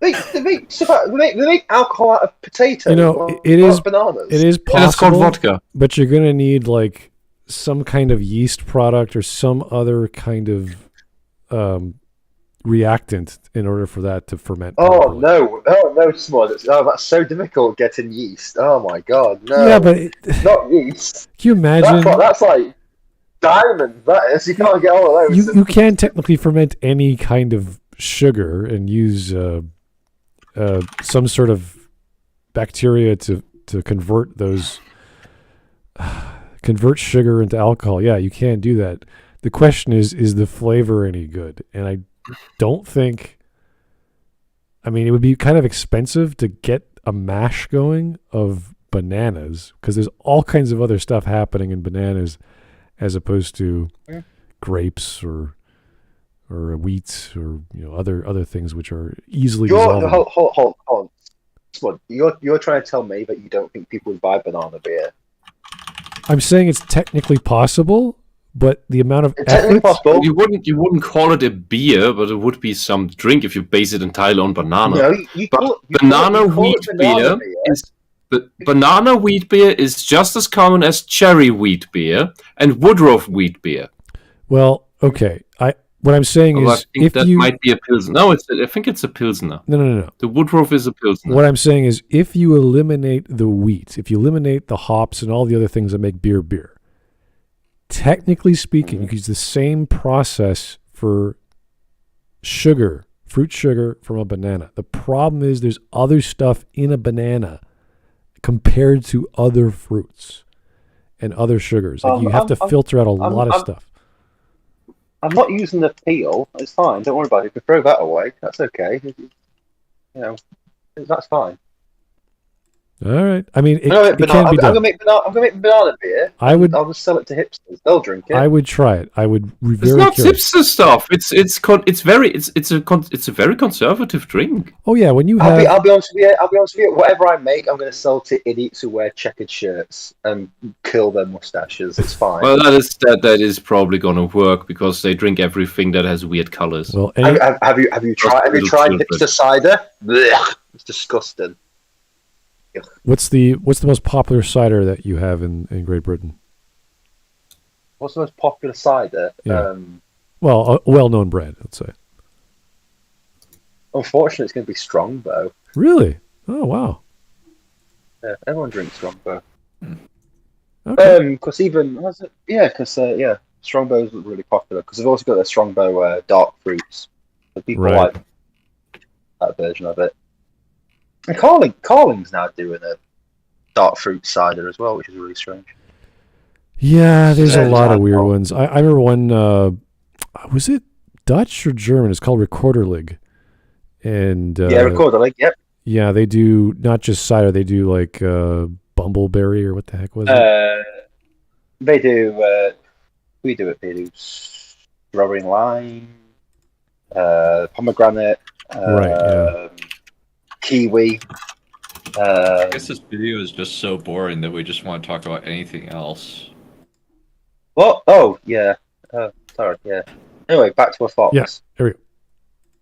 They make alcohol out of potatoes. You know, it is bananas. It is possible. It's called vodka. But you're gonna need like some kind of yeast product or some other kind of reactant in order for that to ferment. Oh no, Smud. That's so difficult getting yeast. Oh my god, no. Yeah, but not yeast. Can you imagine? That's like diamonds. That is. You can't get all of those. You can technically ferment any kind of sugar and use some sort of bacteria to convert those convert sugar into alcohol. Yeah, you can do that. The question is the flavor any good? And I don't think. I mean, it would be kind of expensive to get a mash going of bananas because there's all kinds of other stuff happening in bananas as opposed to grapes or wheat or other things which are easily dissolvable. Hold on. Smud, you're trying to tell me that you don't think people would buy banana beer. I'm saying it's technically possible, but the amount of effort... possible. You wouldn't call it a beer, but it would be some drink if you base it entirely on banana. No, banana wheat beer is just as common as cherry wheat beer and Woodruff wheat beer. Well, okay. What I'm saying is, I think that might be a pilsner. No, I think it's a pilsner. No. The Woodruff is a pilsner. What I'm saying is, if you eliminate the wheat, if you eliminate the hops and all the other things that make beer, technically speaking, you can use the same process for sugar, fruit sugar from a banana. The problem is there's other stuff in a banana compared to other fruits and other sugars. Like you have to filter out a lot of stuff. I'm not using the peel. It's fine. Don't worry about it. You can throw that away. That's okay. That's fine. All right. I mean, it can be done. I'm gonna make banana beer. I'll just sell it to hipsters. They'll drink it. I would try it. I would be very It's not curious. hipster stuff. It's a very conservative drink. Oh yeah, when you have. I'll be honest with you. Whatever I make, I'm going to sell to idiots who wear checkered shirts and curl their mustaches. It's fine. Well, that is probably going to work because they drink everything that has weird colors. Well, have you tried hipster cider? Blech, it's disgusting. What's the most popular cider that you have in Great Britain? What's the most popular cider? Yeah. Well, a well-known brand, let's say. Unfortunately, it's going to be Strongbow. Really? Oh, wow. Yeah, everyone drinks Strongbow. Okay. Strongbow is really popular because they've also got their Strongbow dark fruits. So people like that version of it. And Carling's now doing a dark fruit cider as well, which is really strange. Yeah, there's a lot of weird ones. I remember one, was it Dutch or German? It's called Rekorderlig. And Rekorderlig, yep. Yeah, they do not just cider, they do like bumbleberry or what the heck was it? They do, we do it, they do strawberry and lime, pomegranate, kiwi. I guess this video is just so boring that we just want to talk about anything else. What? Oh, yeah. Sorry, yeah. Anyway, back to a fox. Yeah, here we go.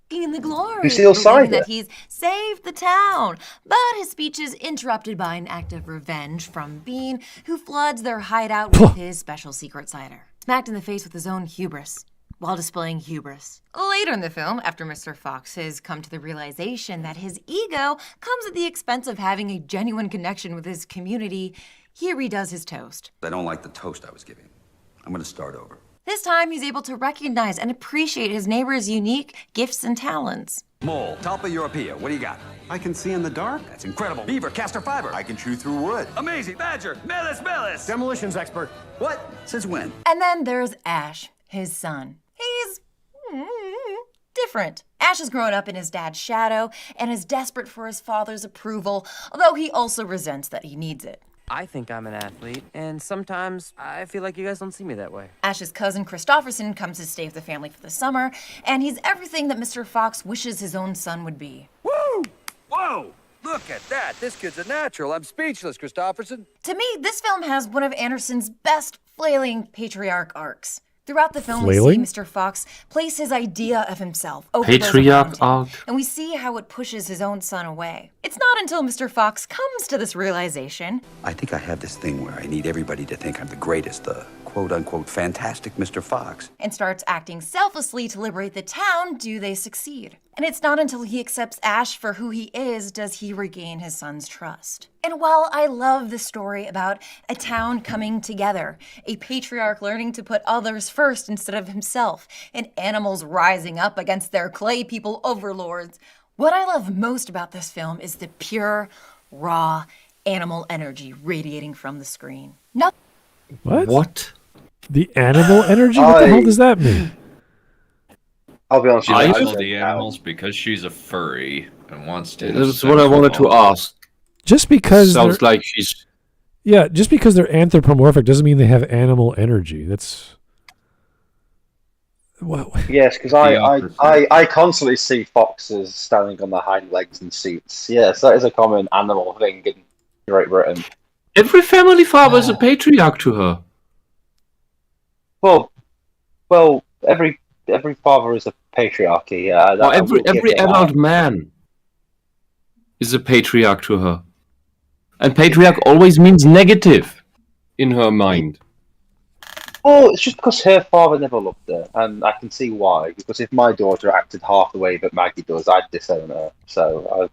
In the glory You steal cider. that he's saved the town, but his speech is interrupted by an act of revenge from Bean, who floods their hideout with his special secret cider, smacked in the face with his own hubris, while displaying hubris. Later in the film, after Mr. Fox has come to the realization that his ego comes at the expense of having a genuine connection with his community, he redoes his toast. I don't like the toast I was giving. I'm going to start over. This time, he's able to recognize and appreciate his neighbor's unique gifts and talents. Mole, Talpa Europea, what do you got? I can see in the dark. That's incredible. Beaver, castor fiber. I can chew through wood. Amazing. Badger. Melis. Demolitions expert. What? Since when? And then there's Ash, his son. He's different. Ash has grown up in his dad's shadow and is desperate for his father's approval, although he also resents that he needs it. I think I'm an athlete, and sometimes I feel like you guys don't see me that way. Ash's cousin Christopherson comes to stay with the family for the summer, and he's everything that Mr. Fox wishes his own son would be. Woo! Whoa! Look at that! This kid's a natural. I'm speechless, Christopherson. To me, this film has one of Anderson's best flailing patriarch arcs. Throughout the film, Flailing? we see Mr. Fox place his idea of himself over Patriarch those around arc. him, and we see how it pushes his own son away. It's not until Mr. Fox comes to this realization. I think I have this thing where I need everybody to think I'm the greatest, the quote-unquote fantastic Mr. Fox. And starts acting selflessly to liberate the town, do they succeed. And it's not until he accepts Ash for who he is does he regain his son's trust. And while I love the story about a town coming together, a patriarch learning to put others first instead of himself, and animals rising up against their clay people overlords, what I love most about this film is the pure, raw animal energy radiating from the screen. What? The animal energy? What the hell does that mean? I'll be honest. She likes the animals because she's a furry and wants to. That's what I wanted to ask. Just because sounds like she's. Yeah, just because they're anthropomorphic doesn't mean they have animal energy. That's. Well, yes, because I constantly see foxes standing on their hind legs in suits. Yes, that is a common animal thing in Great Britain. Every family father is a patriarch to her. Well, every father is a patriarchy. Well, every adult man is a patriarch to her, and patriarch always means negative in her mind. Well, it's just because her father never loved her, and I can see why. Because if my daughter acted half the way that Maggie does, I'd disown her. So,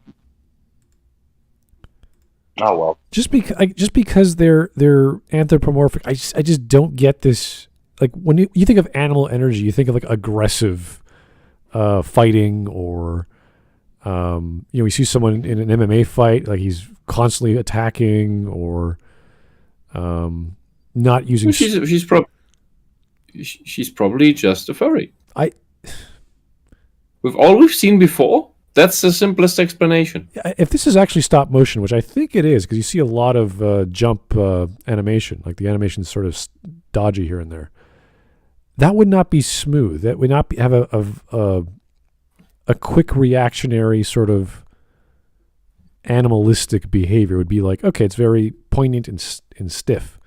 oh well. Just because they're anthropomorphic, I just don't get this. Like when you think of animal energy, you think of like aggressive fighting, or we see someone in an MMA fight, like he's constantly attacking, or not using. She's probably just a furry. With all we've seen before, that's the simplest explanation. If this is actually stop motion, which I think it is, because you see a lot of jump animation, like the animation's sort of dodgy here and there. That would not be smooth. That would not have a quick reactionary sort of animalistic behavior. It would be like, okay, it's very poignant and stiff.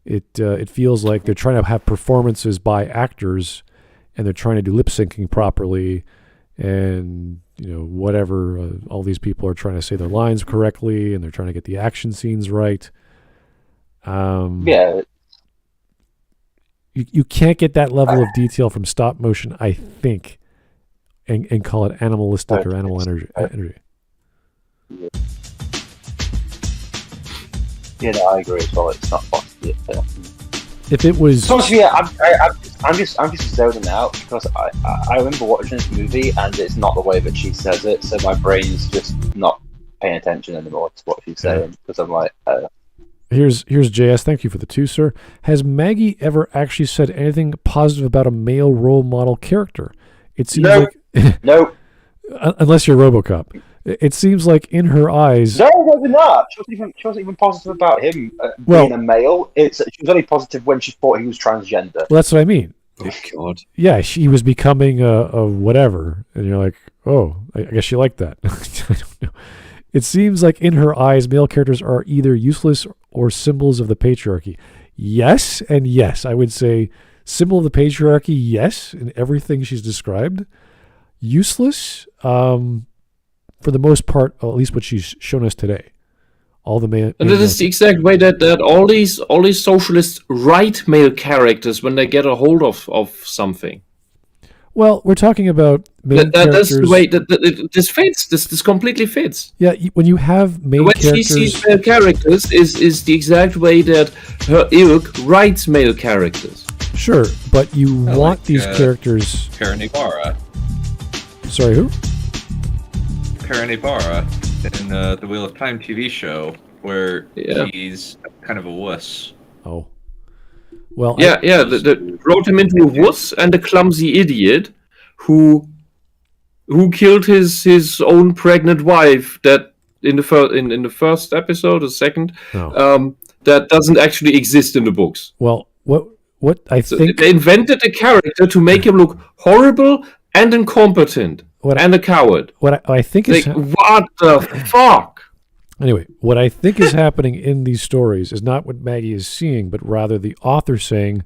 It feels like they're trying to have performances by actors, and they're trying to do lip syncing properly, and whatever. All these people are trying to say their lines correctly, and they're trying to get the action scenes right. Yeah. You can't get that level of detail from stop motion, I think, and call it animalistic or animal energy. Yeah, no, I agree as well. It's not possible. If it was, I'm just zoning out because I remember watching this movie and it's not the way that she says it, so my brain's just not paying attention anymore to what she's saying because I'm like. Here's JS. Thank you for the 2, sir. Has Maggie ever actually said anything positive about a male role model character? It seems like no. Unless you're RoboCop, it seems like in her eyes. No, maybe not. She wasn't even positive about him being a male. She was only positive when she thought he was transgender. Well, that's what I mean. Oh God. Yeah, she was becoming a whatever, and you're like, oh, I guess she liked that. I don't know. It seems like in her eyes, male characters are either useless or symbols of the patriarchy. Yes, and yes. I would say symbol of the patriarchy, yes, in everything she's described. Useless, for the most part, at least what she's shown us today. All the male. And that is the exact way that all these socialists write male characters when they get a hold of something. Well, we're talking about main characters. That's the way that this fits. This completely fits. Yeah, when you have main characters. When she sees male characters is the exact way that her ilk writes male characters. Sure, but you want these characters. Paranibara. Sorry, who? Paranibara in the Wheel of Time TV show, where he's kind of a wuss. Oh. Well, wrote him into a wuss and a clumsy idiot who who killed his own pregnant wife. That in the first episode or second, that doesn't actually exist in the books. Well, what I think they invented a character to make him look horrible and incompetent and a coward. What I think is what the fuck. Anyway, what I think is happening in these stories is not what Maggie is seeing, but rather the author saying,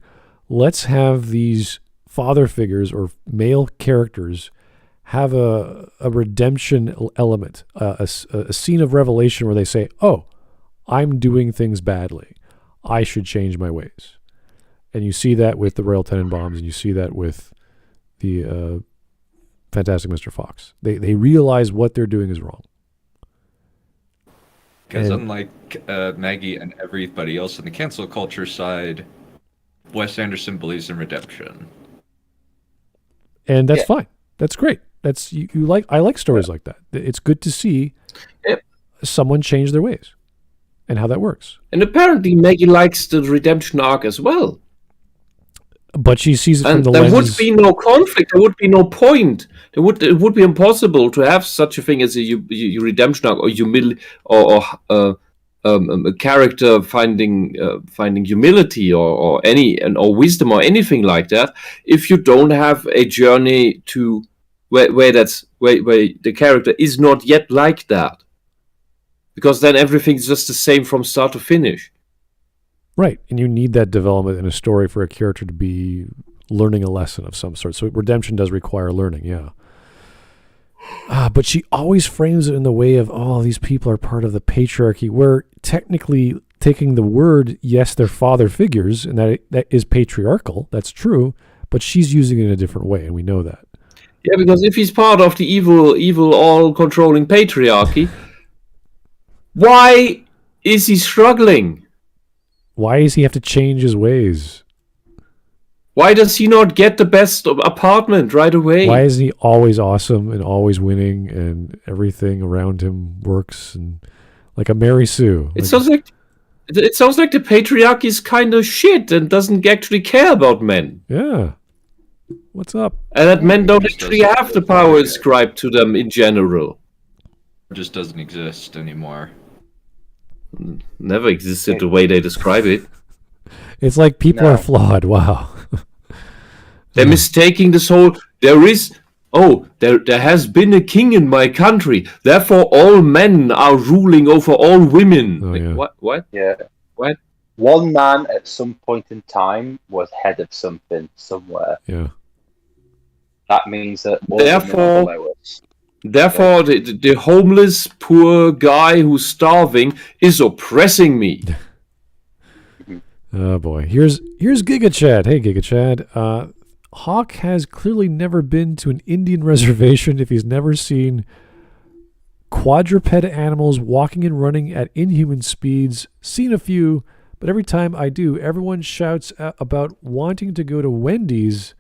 let's have these father figures or male characters have a redemption element, a scene of revelation where they say, oh, I'm doing things badly. I should change my ways. And you see that with the Royal Tenenbaums, and you see that with the Fantastic Mr. Fox. They realize what they're doing is wrong. Because unlike Maggie and everybody else in the cancel culture side, Wes Anderson believes in redemption. And that's fine. That's great. That's you like. I like stories like that. It's good to see someone change their ways and how that works. And apparently Maggie likes the redemption arc as well. But she sees it from and the there lenses. would be no conflict. There would be no point. It would be impossible to have such a thing as a redemption arc or a character finding humility or wisdom or anything like that if you don't have a journey to where the character is not yet like that, because then everything's just the same from start to finish. Right, and you need that development in a story for a character to be learning a lesson of some sort. So redemption does require learning, yeah. But she always frames it in the way of, oh, these people are part of the patriarchy, where technically taking the word, yes, they're father figures, and that is patriarchal, that's true, but she's using it in a different way, and we know that. Yeah, because if he's part of the evil all-controlling patriarchy, why is he struggling? Why does he have to change his ways? Why does he not get the best apartment right away? Why isn't he always awesome and always winning and everything around him works and like a Mary Sue? It sounds like the patriarchy is kind of shit and doesn't actually care about men. Yeah. What's up? And that men don't actually have the power ascribed to them in general. It just doesn't exist anymore. Never existed the way they describe it. It's like people are flawed. Wow. They're mistaking this whole. There has been a king in my country. Therefore, all men are ruling over all women. Oh, yeah. What? Yeah. What? One man at some point in time was head of something somewhere. Yeah. That means that all Therefore, women are below us. Therefore, the homeless, poor guy who's starving is oppressing me. Oh boy, here's Giga Chad. Hey, Giga Chad. Hawk has clearly never been to an Indian reservation if he's never seen quadruped animals walking and running at inhuman speeds. Seen a few, but every time I do, everyone shouts about wanting to go to Wendy's.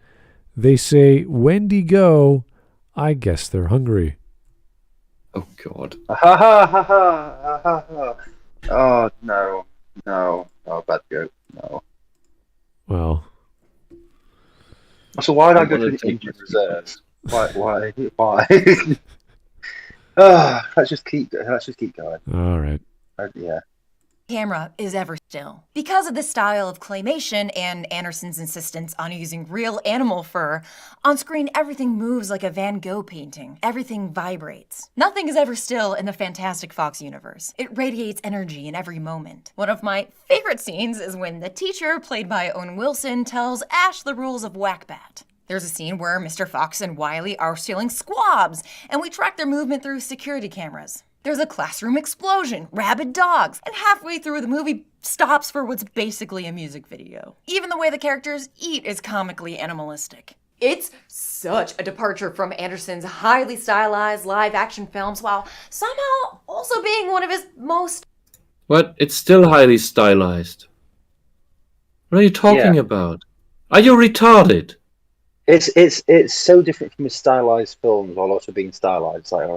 They say, "Wendy, go." I guess they're hungry. Oh, God. Oh, no. Oh, bad joke. No. Well. So why did I go to the Indian reserves? Why? Let's just keep going. All right. Yeah. Camera is ever still. Because of the style of claymation and Anderson's insistence on using real animal fur, on screen everything moves like a Van Gogh painting. Everything vibrates. Nothing is ever still in the Fantastic Fox universe. It radiates energy in every moment. One of my favorite scenes is when the teacher, played by Owen Wilson, tells Ash the rules of Whack-Bat. There's a scene where Mr. Fox and Wiley are stealing squabs, and we track their movement through security cameras. There's a classroom explosion, rabid dogs, and halfway through the movie stops for what's basically a music video. Even the way the characters eat is comically animalistic. It's such a departure from Anderson's highly stylized live-action films, while somehow also being one of his most... What? It's still highly stylized. What are you talking about? Are you retarded? It's so different from his stylized films while also being stylized. It's like,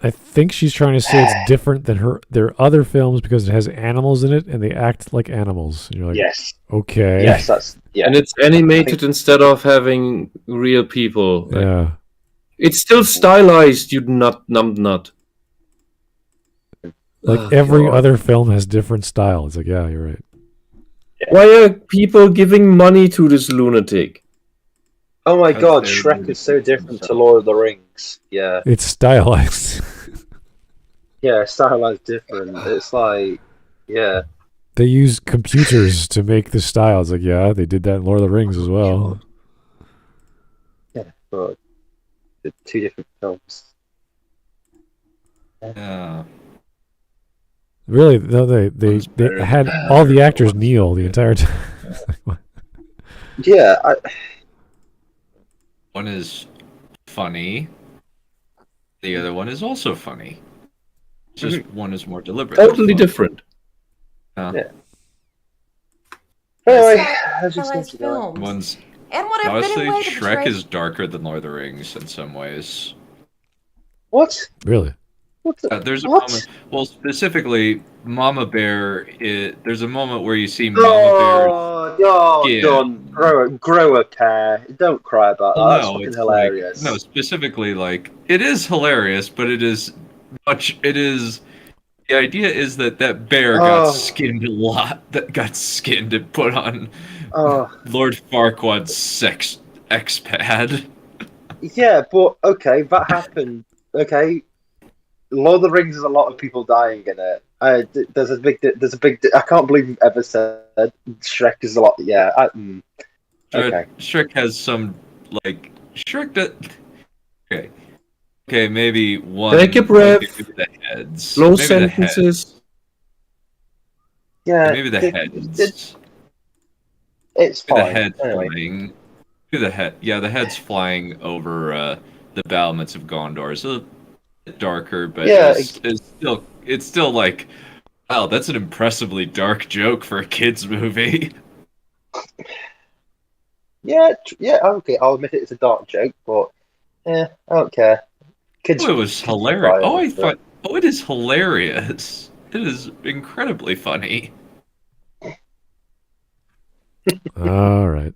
I think she's trying to say it's different than their other films because it has animals in it and they act like animals. And you're like, yes. Okay. Yes, that's... Yeah. And it's animated instead of having real people. Yeah. It's still stylized, you numbnut. Like every other film has different style. It's like, yeah, you're right. Why are people giving money to this lunatic? Oh my god, Shrek is so different to Lord of the Rings. Yeah. It's stylized. Yeah, stylized different. It's like, yeah. They use computers to make the style. It's like, yeah, they did that in Lord of the Rings as well. Yeah, but it's 2 different films. Yeah. Really, though, they had all the actors kneel the entire time. Yeah, one is funny. The other one is also funny. Just one is more deliberate. Totally different. Yeah. Anyway, One's And what a honestly, fitting way to Shrek portray- is darker than Lord of the Rings in some ways. What? Really? There's a What? moment. Well, specifically, Mama Bear. There's a moment where you see Mama Oh, Yeah. Dunn, grow a pair. Don't cry about that. That's fucking it's hilarious. Like, no, specifically, like it is hilarious, but it is much. It is. The idea is that bear got skinned a lot. That got skinned and put on Lord Farquaad's sex X-pad. Yeah, but okay, that happened. Okay, Lord of the Rings is a lot of people dying in it. There's a big. I can't believe you've ever said Shrek is a lot. Yeah. Okay. Shrek has some like Shrek. Okay, maybe one. Take a breath. Maybe the heads. Slow Maybe sentences. Yeah. Maybe the heads. It's fine. The head Anyway. flying. The head. Yeah, the head's flying over the battlements of Gondor. So a bit darker, but Yeah, it's still like, wow, that's an impressively dark joke for a kids movie. Yeah. Okay, I'll admit it's a dark joke, but I don't care. Kids. Oh, it was hilarious. It is hilarious. It is incredibly funny. All right.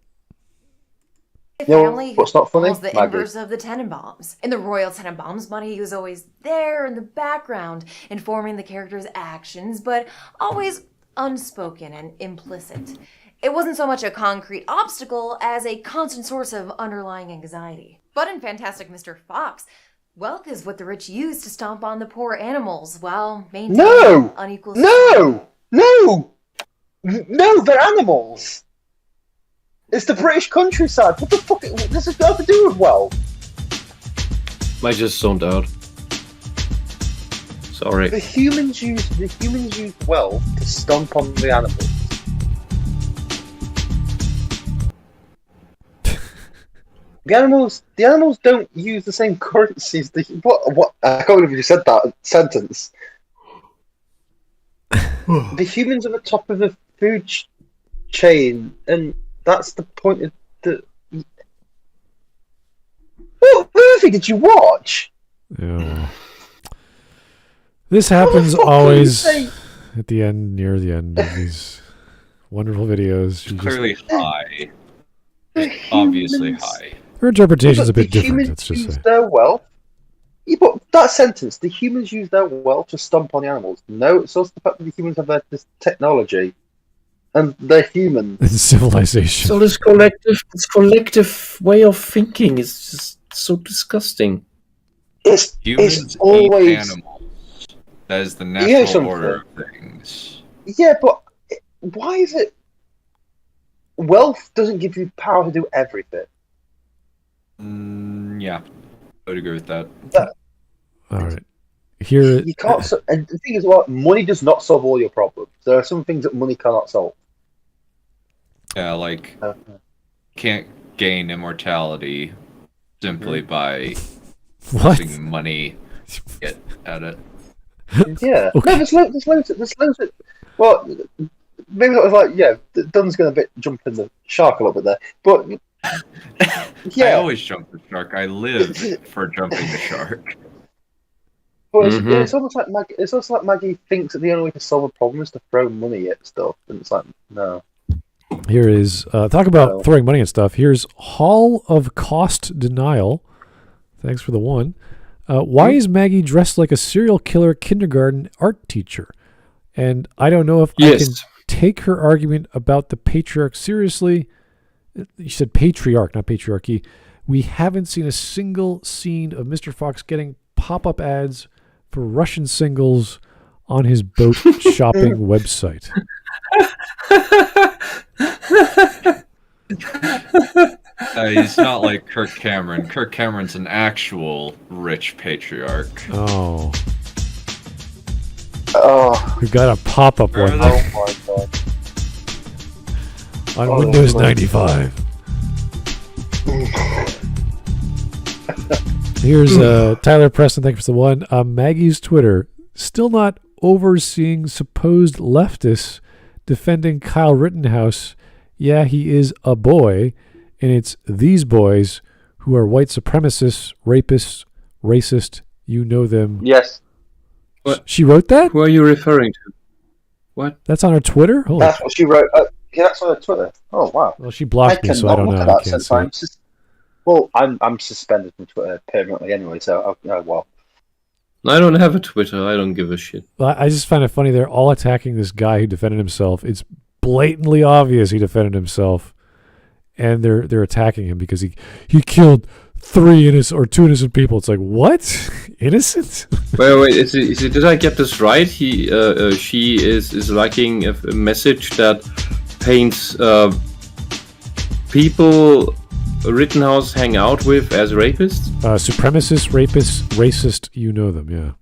Family what's not funny? was the Maggie. inverse of the Tenenbaums. In the Royal Tenenbaums, money was always there in the background, informing the characters' actions, but always unspoken and implicit. It wasn't so much a concrete obstacle as a constant source of underlying anxiety. But in Fantastic Mr. Fox, wealth is what the rich use to stomp on the poor animals while maintaining unequal No, they're animals. It's the British countryside. What the fuck? This has got to do with wealth. I just zoned out. Sorry. The humans use wealth to stomp on the animals. The animals don't use the same currencies. What? I can't believe you said that sentence. The humans are the top of the food chain, and that's the point of the. What movie did you watch? Yeah. This happens always at the end, near the end of these wonderful videos. It's clearly high. Obviously high. Her interpretation's a bit different, let's just say. Their wealth. Yeah, but that sentence, the humans use their wealth to stomp on the animals. No, it's also the fact that the humans have this technology. And they're human. It's civilization. So this collective way of thinking is just so disgusting. Humans always eat animals. That is the natural order of things. Yeah, but why is it? Wealth doesn't give you power to do everything. Yeah, I would agree with that. All right. Here, you can't. And the thing is, what money does not solve all your problems. There are some things that money cannot solve. Yeah, like can't gain immortality simply by using money to get at it. Yeah. Okay. No, there's loads of. Well, maybe that was like, yeah, Dunn's going to jump in the shark a little bit there, but yeah. I always jump the shark. I live for jumping the shark. But it's almost like Maggie. It's also like Maggie thinks that the only way to solve a problem is to throw money at stuff, and it's like, no. Here is talk about throwing money at stuff. Here's Hall of Cost Denial. Thanks for the one. Why is Maggie dressed like a serial killer kindergarten art teacher? And I don't know if I can take her argument about the patriarch seriously. You said patriarch, not patriarchy. We haven't seen a single scene of Mr. Fox getting pop-up ads for Russian singles on his boat shopping website. He's not like Kirk Cameron. Kirk Cameron's an actual rich patriarch. Oh. We got a pop-up one. Oh my god. On Windows 95. Here's Tyler Preston. Thank you for the one. Maggie's Twitter. Still not overseeing supposed leftists defending Kyle Rittenhouse. Yeah, he is a boy. And it's these boys who are white supremacists, rapists, racist. You know them. Yes. What? She wrote that? Who are you referring to? What? That's on her Twitter? Holy that's what she wrote. Yeah, that's on her Twitter. Oh, wow. Well, she blocked me, so I don't know. I can't see it. Well, I'm suspended from Twitter permanently anyway, so well. I don't have a Twitter. I don't give a shit. Well, I just find it funny. They're all attacking this guy who defended himself. It's blatantly obvious he defended himself. And they're attacking him because he killed 2 innocent people. It's like, what? Innocent? Wait. Is it, did I get this right? She is liking a message that paints people Rittenhouse hang out with as rapists? Supremacists, rapists, racist. You know them, yeah.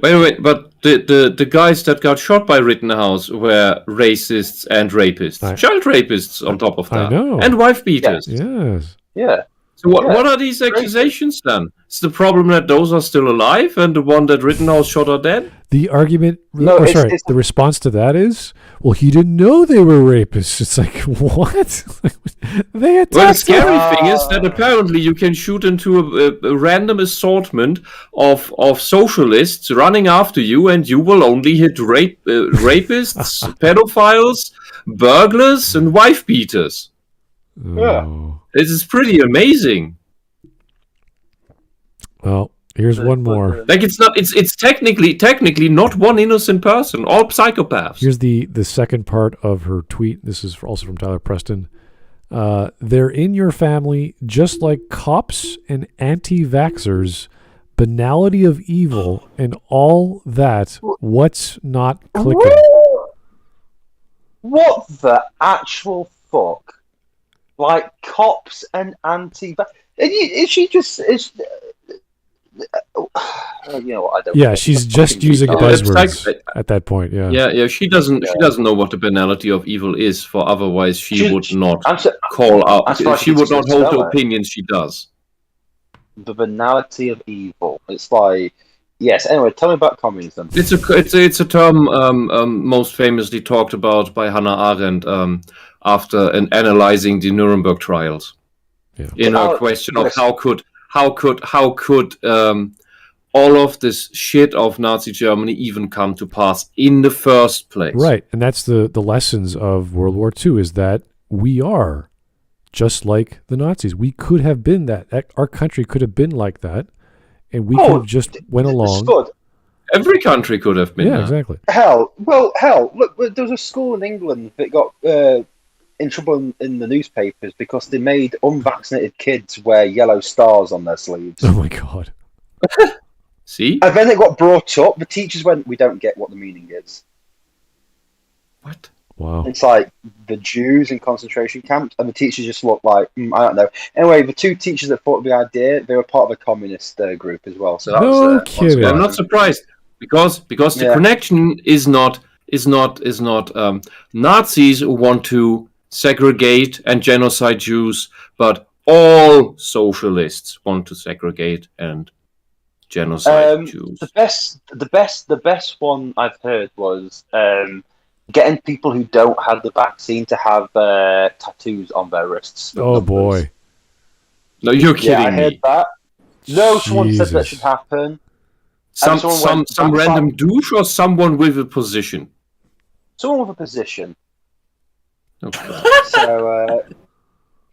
Wait, but the guys that got shot by Rittenhouse were racists and rapists. Child rapists on top of that. I know. And wife beaters. Yes. Yeah. So what are these accusations then? Is the problem that those are still alive and the one that Rittenhouse shot are dead? The argument... the response to that is, well, he didn't know they were rapists. It's like, what? They attacked Well, the scary thing is that apparently you can shoot into a random assortment of socialists running after you and you will only hit rapists, pedophiles, burglars, and wife beaters. Yeah. This is pretty amazing. Well, here's one more. Like it's technically not one innocent person, all psychopaths. Here's the second part of her tweet. This is also from Tyler Preston. They're in your family just like cops and anti-vaxxers, banality of evil, and all that. What's not clicking? What the actual fuck? Like cops and anti-vax. Is she just... you know what, I don't. Yeah, she's just using buzzwords at that point. Yeah. She doesn't know what the banality of evil is. For otherwise, she would not call out. She would not hold the opinions she does. The banality of evil. It's like, yes. Anyway, tell me about communism. It's a term most famously talked about by Hannah Arendt after analyzing the Nuremberg trials. Yeah. In her question of how could all of this shit of Nazi Germany even come to pass in the first place? Right, and that's the lessons of World War II, is that we are just like the Nazis. We could have been that. Our country could have been like that, and we could have just went along. Every country could have been. Yeah, that. Exactly. Hell, look, there was a school in England that got in trouble in the newspapers because they made unvaccinated kids wear yellow stars on their sleeves. Oh my god. See? And then it got brought up. The teachers went, "We don't get what the meaning is." What? Wow. It's like the Jews in concentration camps, and the teachers just looked like, I don't know. Anyway, the 2 teachers that thought of the idea, they were part of a communist group as well. So that no was, kidding. I'm not surprised because the connection is not Nazis who want to segregate and genocide Jews, but all socialists want to segregate and genocide Jews. The best one I've heard was getting people who don't have the vaccine to have tattoos on their wrists. Oh boy! No, you're kidding me. I heard that. No, someone said that should happen. Some random douche or someone with a position. Someone with a position. Okay. So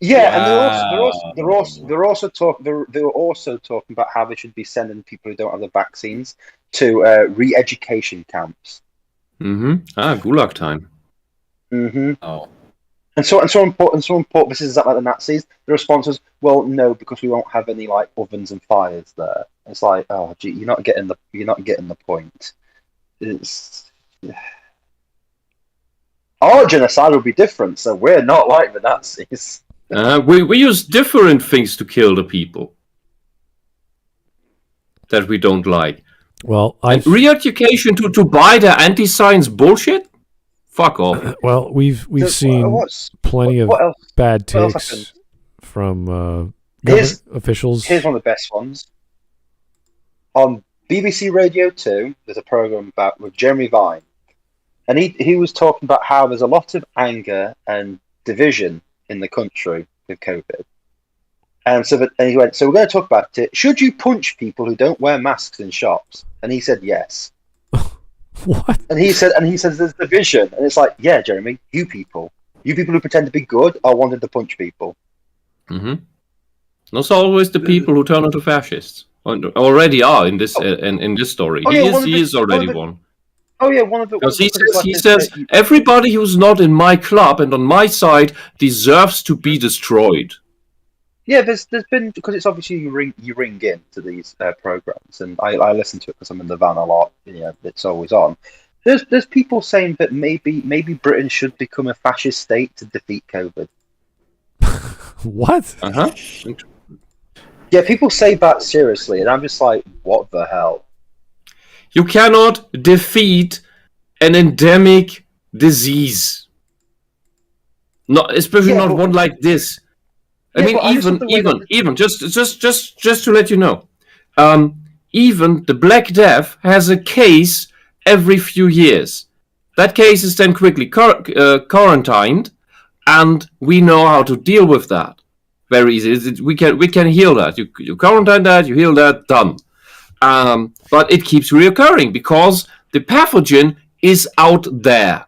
Yeah, and they were also talking about how they should be sending people who don't have the vaccines to re-education camps. Gulag time. Oh. And so important. This is like the Nazis. The response was, well, no, because we won't have any like ovens and fires there. It's like, oh, gee, you're not getting the point. It's our genocide will be different, so we're not like the Nazis. We use different things to kill the people that we don't like. Well, re-education to buy their anti-science bullshit. Fuck off. Well, we've seen plenty of bad takes from government officials. Here's one of the best ones. On BBC Radio 2, there's a program with Jeremy Vine, and he was talking about how there's a lot of anger and division in the country with COVID. And he went, so we're going to talk about it. Should you punch people who don't wear masks in shops? And he said yes. What? And he says there's division, and it's like, yeah, Jeremy, you people who pretend to be good are wanting to punch people. Not always the people who turn into fascists. Already are in this in this story. He is already one. Oh yeah, one of the. Because he says everybody who's not in my club and on my side deserves to be destroyed. Yeah, there's been, because it's obviously you ring in to these programs, and I listen to it because I'm in the van a lot. It's always on. There's people saying that maybe Britain should become a fascist state to defeat COVID. What? Yeah, people say that seriously, and I'm just like, what the hell? You cannot defeat an endemic disease. Not especially not one like this. I mean, even just to let you know, even the Black Death has a case every few years. That case is then quickly quarantined, and we know how to deal with that. Very easy. We can heal that. You quarantine that, you heal that, done. But it keeps reoccurring because the pathogen is out there,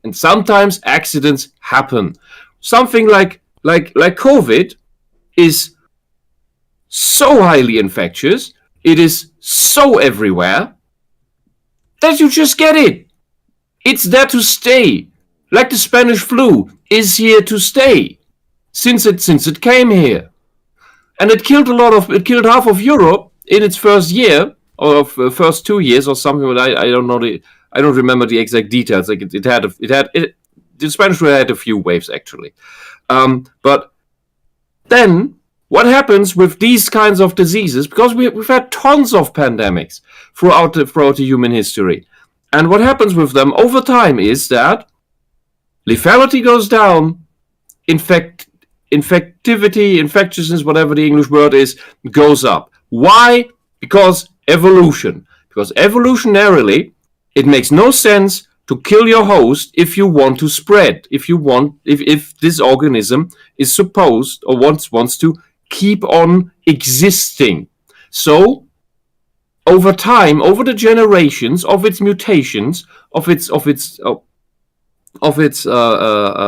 and sometimes accidents happen. Something like COVID is so highly infectious, it is so everywhere, that you just get it. It's there to stay. Like the Spanish flu is here to stay since it came here. And it killed half of Europe in its first year, or first 2 years or something. But I don't know I don't remember the exact details. Like the Spanish flu had a few waves actually. But then what happens with these kinds of diseases? Because we've had tons of pandemics throughout the human history. And what happens with them over time is that lethality goes down, infectivity, infectiousness, whatever the English word is, goes up. Why? Because evolution. Because evolutionarily, it makes no sense to kill your host if you want to spread. If this organism is supposed or wants to keep on existing. So over time, over the generations of its mutations, of its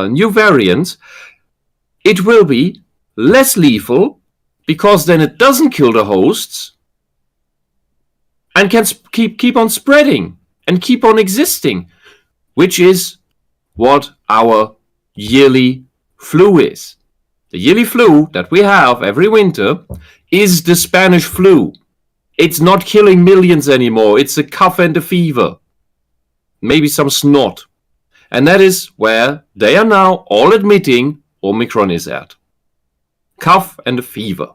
new variants, it will be less lethal because then it doesn't kill the hosts and can keep on spreading and keep on existing, which is what our yearly flu is. The yearly flu that we have every winter is the Spanish flu. It's not killing millions anymore. It's a cough and a fever. Maybe some snot. And that is where they are now all admitting Omicron is at. Cough and a fever.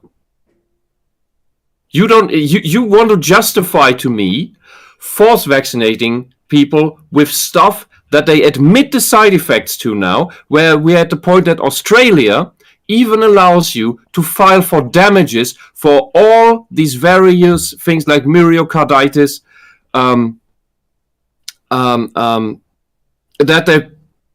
You want to justify to me force vaccinating people with stuff that they admit the side effects to now, where we're at the point that Australia even allows you to file for damages for all these various things like myocarditis that they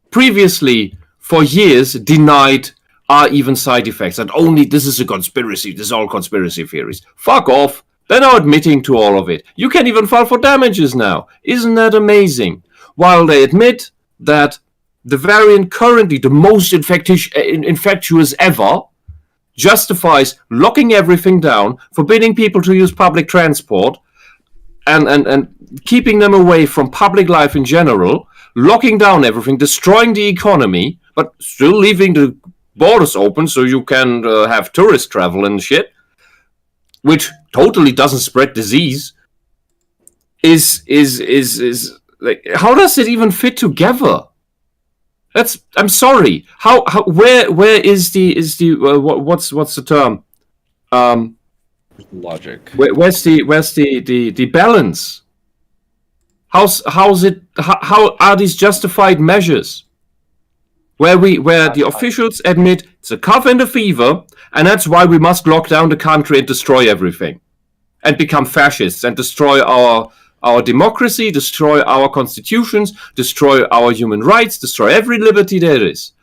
previously for years denied are even side effects, and only this is a conspiracy, this is all conspiracy theories. Fuck off. They're now admitting to all of it. You can even file for damages now. Isn't that amazing? While they admit that the variant currently the most infectious ever, justifies locking everything down, forbidding people to use public transport, and keeping them away from public life in general, locking down everything, destroying the economy, but still leaving the borders open so you can have tourist travel and shit, which totally doesn't spread disease, is like, how does it even fit together? I'm sorry. Where is the what's the term? Logic. Where's the balance? How are these justified measures? Where the officials admit it's a cough and a fever, and that's why we must lock down the country and destroy everything, and become fascists and destroy our democracy, destroy our constitutions, destroy our human rights, destroy every liberty there is,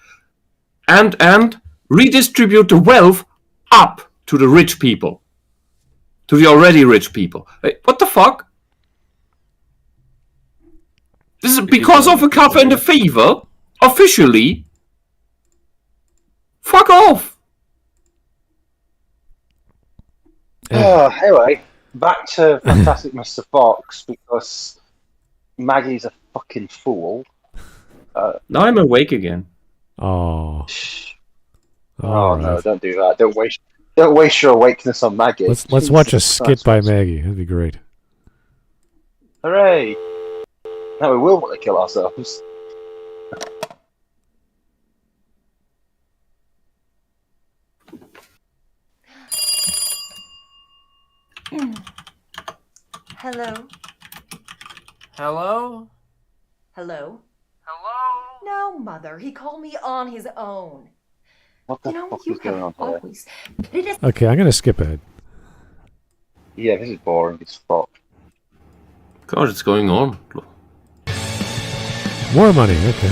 and redistribute the wealth up to the rich people, to the already rich people. What the fuck? This is because of a cough and a fever? Officially? Fuck off! Anyway, back to Fantastic Mr. Fox, because Maggie's a fucking fool. Now I'm awake again. Oh no! Don't do that. Don't waste your awakeness on Maggie. Let's watch a skit by Maggie. That'd be great. Hooray! Now we will want to kill ourselves. Hello? Hello? Hello? No, Mother. He called me on his own. What the fuck is going on here? Okay, I'm gonna skip ahead. Yeah, this is boring as fuck. God, it's going on. More money, okay.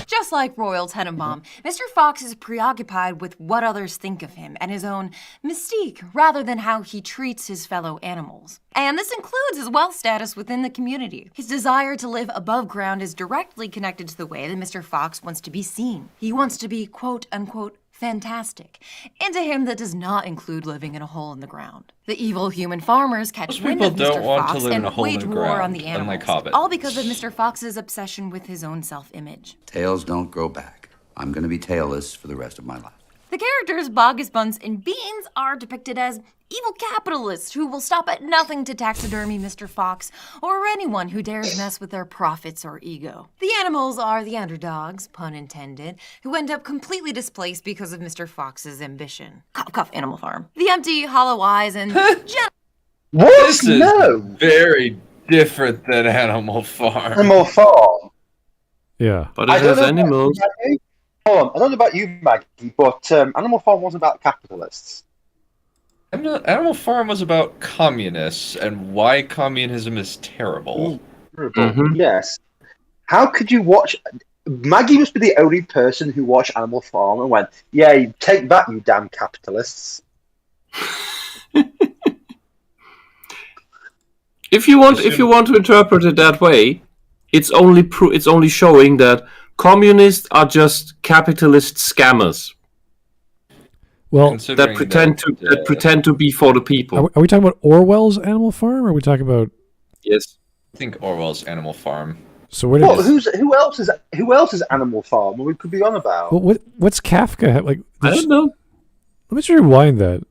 Just like Royal Tenenbaum, Mr. Fox is preoccupied with what others think of him and his own mystique, rather than how he treats his fellow animals. And this includes his wealth status within the community. His desire to live above ground is directly connected to the way that Mr. Fox wants to be seen. He wants to be, quote-unquote, fantastic. And to him, that does not include living in a hole in the ground. The evil human farmers catch wind of Mr. Fox and wage war on the animals, all because of Mr. Fox's obsession with his own self-image. Tails don't grow back. I'm going to be tailless for the rest of my life. The characters Bogus Buns and Beans are depicted as evil capitalists who will stop at nothing to taxidermy Mr. Fox or anyone who dares mess with their profits or ego. The animals are the underdogs, pun intended, who end up completely displaced because of Mr. Fox's ambition. Cough, cough, Animal Farm. The empty, hollow eyes and This is very different than Animal Farm. Animal Farm? Yeah. But it has animals. Hold on, I don't know about you, Maggie, but Animal Farm wasn't about capitalists. Animal Farm was about communists and why communism is terrible. Yes. How could you watch... Maggie must be the only person who watched Animal Farm and went, yeah, take that, you damn capitalists. If you want to interpret it that way, it's only showing that communists are just capitalist scammers. Well, that pretend to be for the people. Are we talking about Orwell's Animal Farm, or are we talking about? Yes, I think Orwell's Animal Farm. So where did who else is Animal Farm? We could be on about. Well, what's Kafka like? I don't know. Let me just rewind that.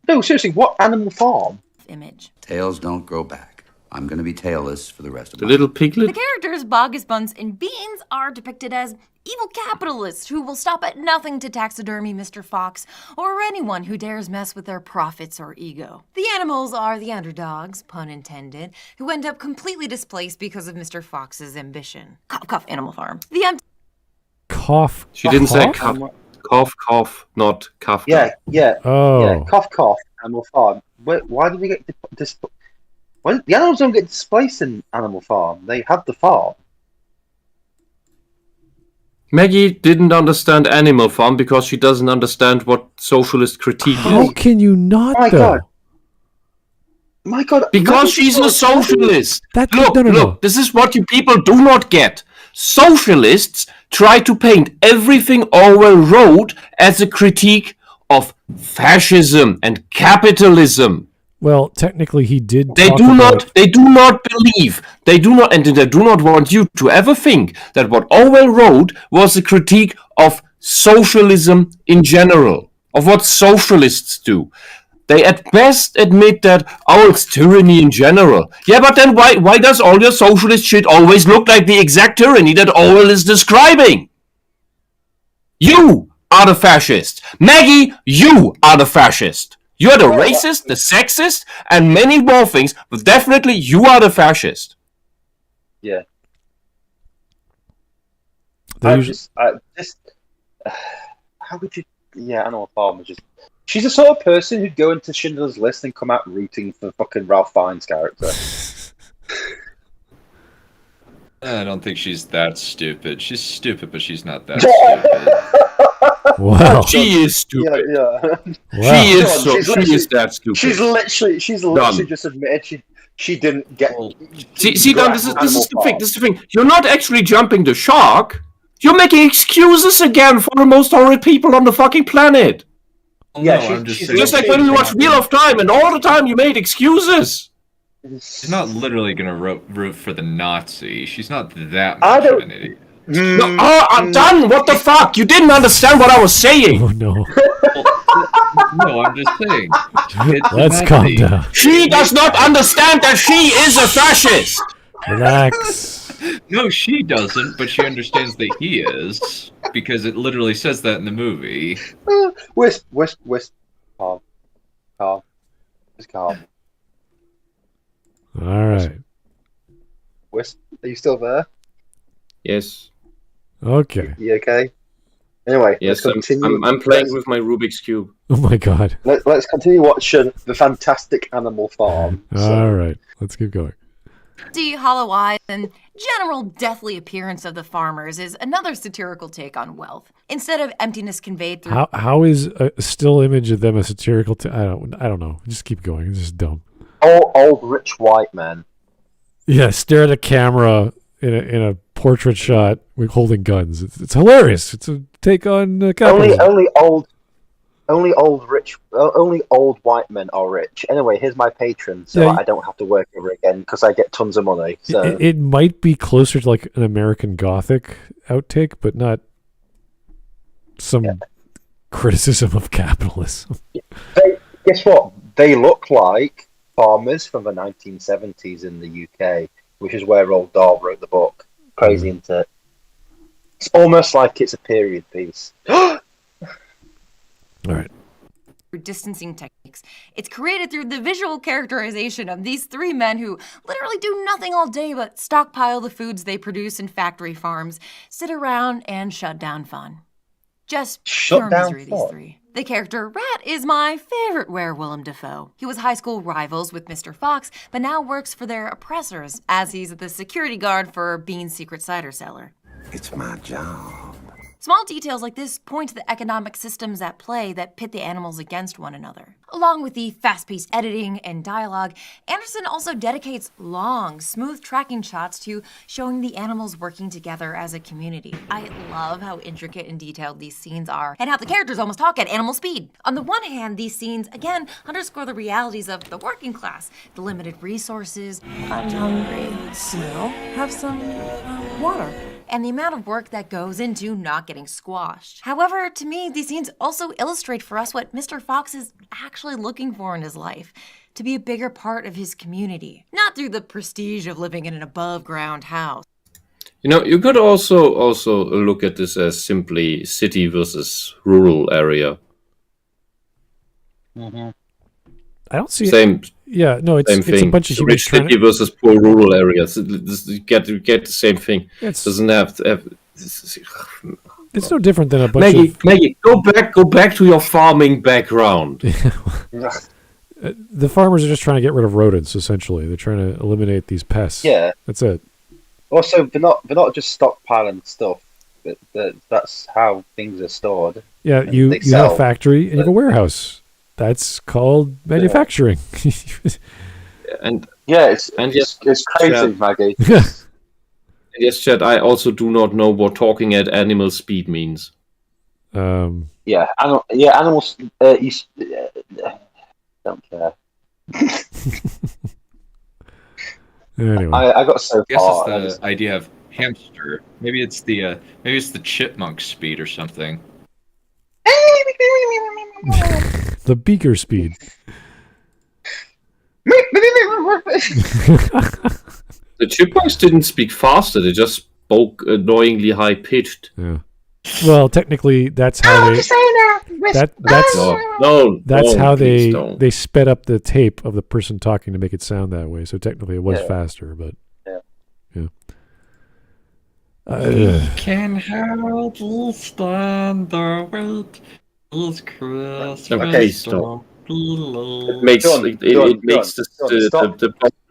No, seriously, what Animal Farm? Image. Tails don't grow back. I'm going to be tailless for the rest of my life. The little piglet? The characters Bogus Buns and Beans are depicted as evil capitalists who will stop at nothing to taxidermy Mr. Fox or anyone who dares mess with their profits or ego. The animals are the underdogs, pun intended, who end up completely displaced because of Mr. Fox's ambition. Cough, cough, Animal Farm. The empty... Cough. She didn't say cough. Cough, cough, not cough. Yeah. Oh. Yeah, cough, cough, Animal Farm. Why did we get this? The animals don't get displaced in Animal Farm. They have the farm. Maggie didn't understand Animal Farm because she doesn't understand what socialist critique is. How can you not, My God. Because she's a socialist. No. Look, this is what you people do not get. socialists try to paint everything Orwell wrote as a critique of fascism and capitalism. Well, technically, he did. They do not believe. They do not, and they do not want you to ever think that what Orwell wrote was a critique of socialism in general, of what socialists do. They at best admit that, it's tyranny in general. Yeah, but then why does all your socialist shit always look like the exact tyranny that Orwell is describing? You are the fascist. Maggie, you are the fascist. You're the racist, the sexist, and many more things, but definitely you are the fascist. Yeah. How would you... Yeah, Animal Farm is just... She's the sort of person who'd go into Schindler's List and come out rooting for fucking Ralph Fiennes' character. I don't think she's that stupid. She's stupid, but she's not that stupid. Wow. She is stupid. Yeah. Wow. She is that stupid. She's literally just admitted she didn't get. See, Dunn, this is the thing. This is the thing. You're not actually jumping the shark. You're making excuses again for the most horrid people on the fucking planet. Yeah, she's just like when we watched Wheel of Time, and all the time you made excuses. She's not literally gonna root for the Nazi. She's not that much of an idiot. No, I'm done. What the fuck? You didn't understand what I was saying. Oh no. No, I'm just saying. Let's calm down. She does not understand that she is a fascist. Relax. No, she doesn't, but she understands that he is, because it literally says that in the movie. Whisp. Calm. Just calm. All right. Whisp, are you still there? Yes. Okay. You okay? Anyway, yes, let's continue. I'm playing with my Rubik's Cube. Oh my god. Let's continue watching The Fantastic Animal Farm. All right. Let's keep going. The hollow eyes and general deathly appearance of the farmers is another satirical take on wealth. Instead of emptiness conveyed through... How is a still image of them a satirical I don't know. Just keep going. It's just dumb. Old rich white men. Yeah, stare at a camera in a portrait shot with holding guns. It's hilarious. It's a take on capitalism. Only old white men are rich. Anyway, here's my patron, so I don't have to work ever again because I get tons of money. So it might be closer to like an American Gothic outtake, but not some criticism of capitalism. Guess what? They look like farmers from the 1970s in the UK, which is where Roald Dahl wrote the book. Crazy, isn't it? It's almost like it's a period piece. All right. Distancing techniques. It's created through the visual characterization of these three men who literally do nothing all day but stockpile the foods they produce in factory farms, sit around, and shut down fun. Just pure misery, these three. The character Rat is my favorite Willem Dafoe. He was high school rivals with Mr. Fox, but now works for their oppressors, as he's the security guard for Bean's secret cider cellar. It's my job. Small details like this point to the economic systems at play that pit the animals against one another. Along with the fast-paced editing and dialogue, Anderson also dedicates long, smooth tracking shots to showing the animals working together as a community. I love how intricate and detailed these scenes are, and how the characters almost talk at animal speed. On the one hand, these scenes, again, underscore the realities of the working class, the limited resources. I'm hungry, so have some water. And the amount of work that goes into not getting squashed. However, to me, these scenes also illustrate for us what Mr. Fox is actually looking for in his life. To be a bigger part of his community. Not through the prestige of living in an above-ground house. You know, you could also look at this as simply city versus rural area. Mm-hmm. I don't see same. Yeah, no, it's a bunch of rich city versus poor rural areas. You get the same thing. It doesn't have to have. It's no different than a bunch of... Maggie, go back to your farming background. The farmers are just trying to get rid of rodents. Essentially, they're trying to eliminate these pests. Yeah, that's it. Also, they're not just stockpiling stuff. That's how things are stored. Yeah, you have a factory and you have a warehouse. That's called manufacturing. And it's crazy, Maggie. Yes, Chad, I also do not know what talking at animal speed means. Yeah, animals. Don't care. Anyway, I got so far. I guess it's the idea of hamster. Maybe it's the chipmunk speed or something. the beaker speed. The chipmunks didn't speak faster; they just spoke annoyingly high pitched. Yeah. Well, technically, that's how they. That's how they sped up the tape of the person talking to make it sound that way. So technically, it was faster, but yeah. Can hardly stand the weight. He's Christmas. Okay, stop. It makes the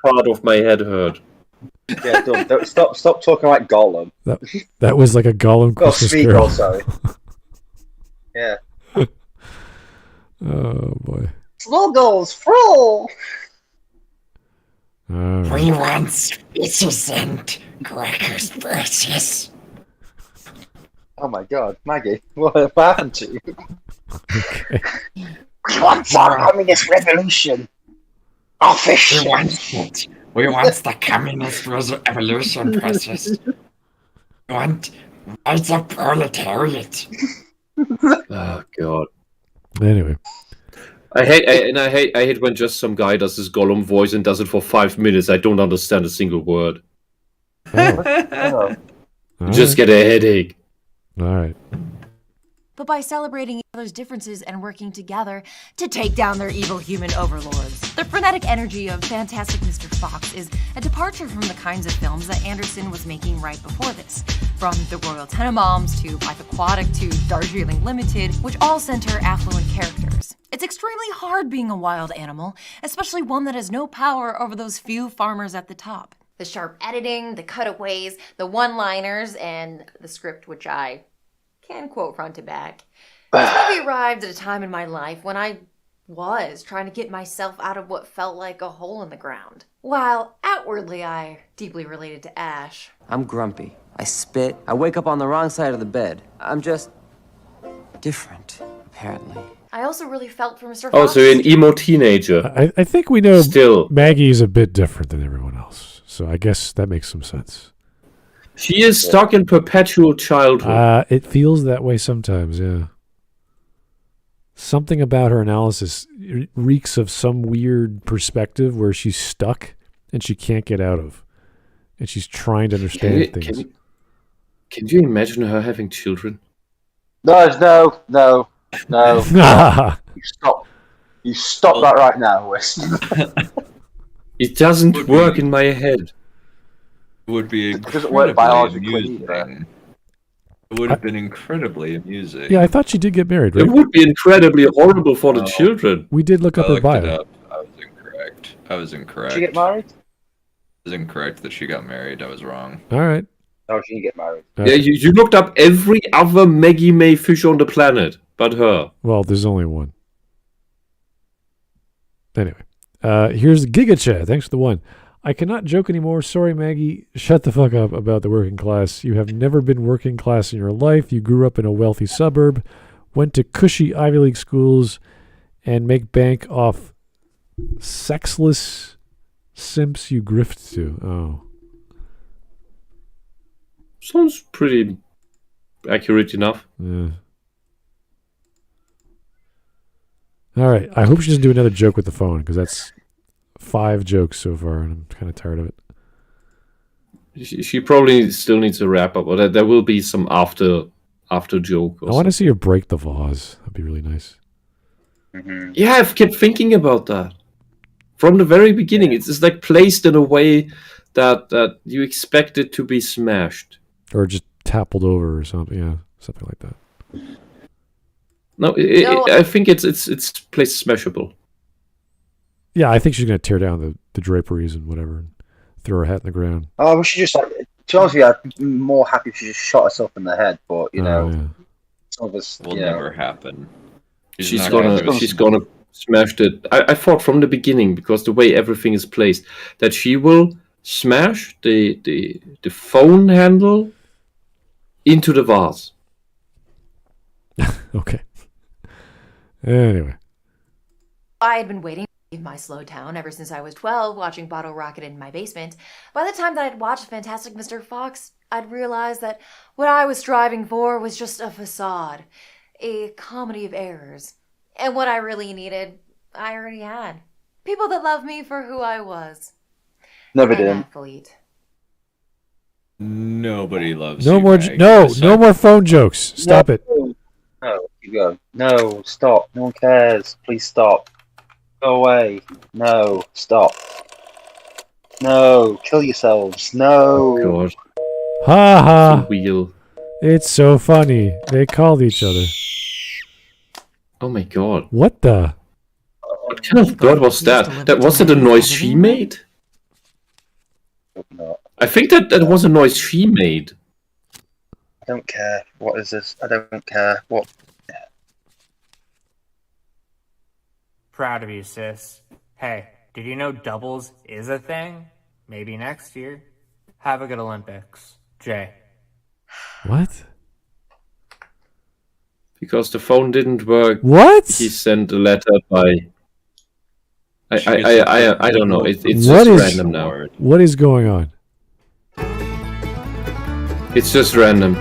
part of my head hurt. Yeah, Dunn, stop talking like Gollum. That was like a Gollum Christmas Carol. Sorry. Yeah. Oh boy. Smuggles, full. Right. We want speeches and crackers precious. Oh my God, Maggie, what happened to you? Okay. We want our communist revolution. Official. We want the communist revolution process. We want rise of proletariat. Oh God. Anyway. I hate when just some guy does this Gollum voice and does it for 5 minutes. I don't understand a single word. Just get a headache. All right. But by celebrating each other's differences and working together to take down their evil human overlords. The frenetic energy of Fantastic Mr. Fox is a departure from the kinds of films that Anderson was making right before this. From the Royal Tenenbaums to Life Aquatic to Darjeeling Limited, which all center affluent characters. It's extremely hard being a wild animal, especially one that has no power over those few farmers at the top. The sharp editing, the cutaways, the one-liners, and the script, which I can quote front to back. This movie arrived at a time in my life when I was trying to get myself out of what felt like a hole in the ground. While outwardly I deeply related to Ash. I'm grumpy. I spit. I wake up on the wrong side of the bed. I'm just different, apparently. I also really felt for Mr. Fox. Oh, so you're an emo teenager. I think we know Still. Maggie's a bit different than everyone else. So I guess that makes some sense. She is stuck in perpetual childhood. It feels that way sometimes, yeah. Something about her analysis reeks of some weird perspective where she's stuck and she can't get out of. And she's trying to understand things. Can you imagine her having children? No. You stop that right now, Wes. It doesn't work in my head. It would be incredibly amusing. It would have been incredibly amusing. Yeah, I thought she did get married, right? It would be incredibly horrible for the children. We did look up her bio. I was incorrect. Did she get married? I was incorrect that she got married. I was wrong. All right. Oh, she didn't get married. Yeah, you looked up every other Maggie May fish on the planet, but her. Well, there's only one. Anyway, here's Giga Chat. Thanks for the one. I cannot joke anymore. Sorry, Maggie. Shut the fuck up about the working class. You have never been working class in your life. You grew up in a wealthy suburb, went to cushy Ivy League schools, and make bank off sexless simps you grift to. Oh. Sounds pretty accurate enough. Yeah. All right. I hope she doesn't do another joke with the phone, because that's 5 jokes so far, and I'm kind of tired of it. She probably still needs a wrap up, or there will be some after joke. I want to see her break the vase. That'd be really nice. Mm-hmm. Yeah, I've kept thinking about that from the very beginning. It's like placed in a way that you expect it to be smashed, or just toppled over, or something. Yeah, something like that. No, I think it's placed smashable. Yeah, I think she's going to tear down the draperies and whatever, and throw her hat in the ground. Oh, we should just, to be honest with you, I'd be more happy if she just shot herself in the head, but, you know, some of us... Will never happen. She's gonna smash it. I thought from the beginning, because the way everything is placed, that she will smash the phone handle into the vase. Okay. Anyway. I had been waiting to leave my slow town ever since I was 12, watching Bottle Rocket in my basement. By the time that I'd watched Fantastic Mr. Fox, I'd realized that what I was striving for was just a facade, a comedy of errors. And what I really needed, I already had. People that loved me for who I was. Never An did. athlete. Nobody loves No you, more. Meg. No more phone jokes. Stop it. No, keep going. No, stop. No one cares. Please stop. Go away. No, stop. No, kill yourselves. No. God. Ha ha. Wheel. It's so funny. They called each other. Oh my god. What the? What kind of bird was that? That was it a noise she made? I think that was a noise she made. I don't care. What is this? I don't care. What? Proud of you, sis. Hey, did you know doubles is a thing? Maybe next year. Have a good Olympics. Jay. What? Because the phone didn't work. What? He sent a letter by. I don't know. It's What just is- random now. What is going on? It's just random.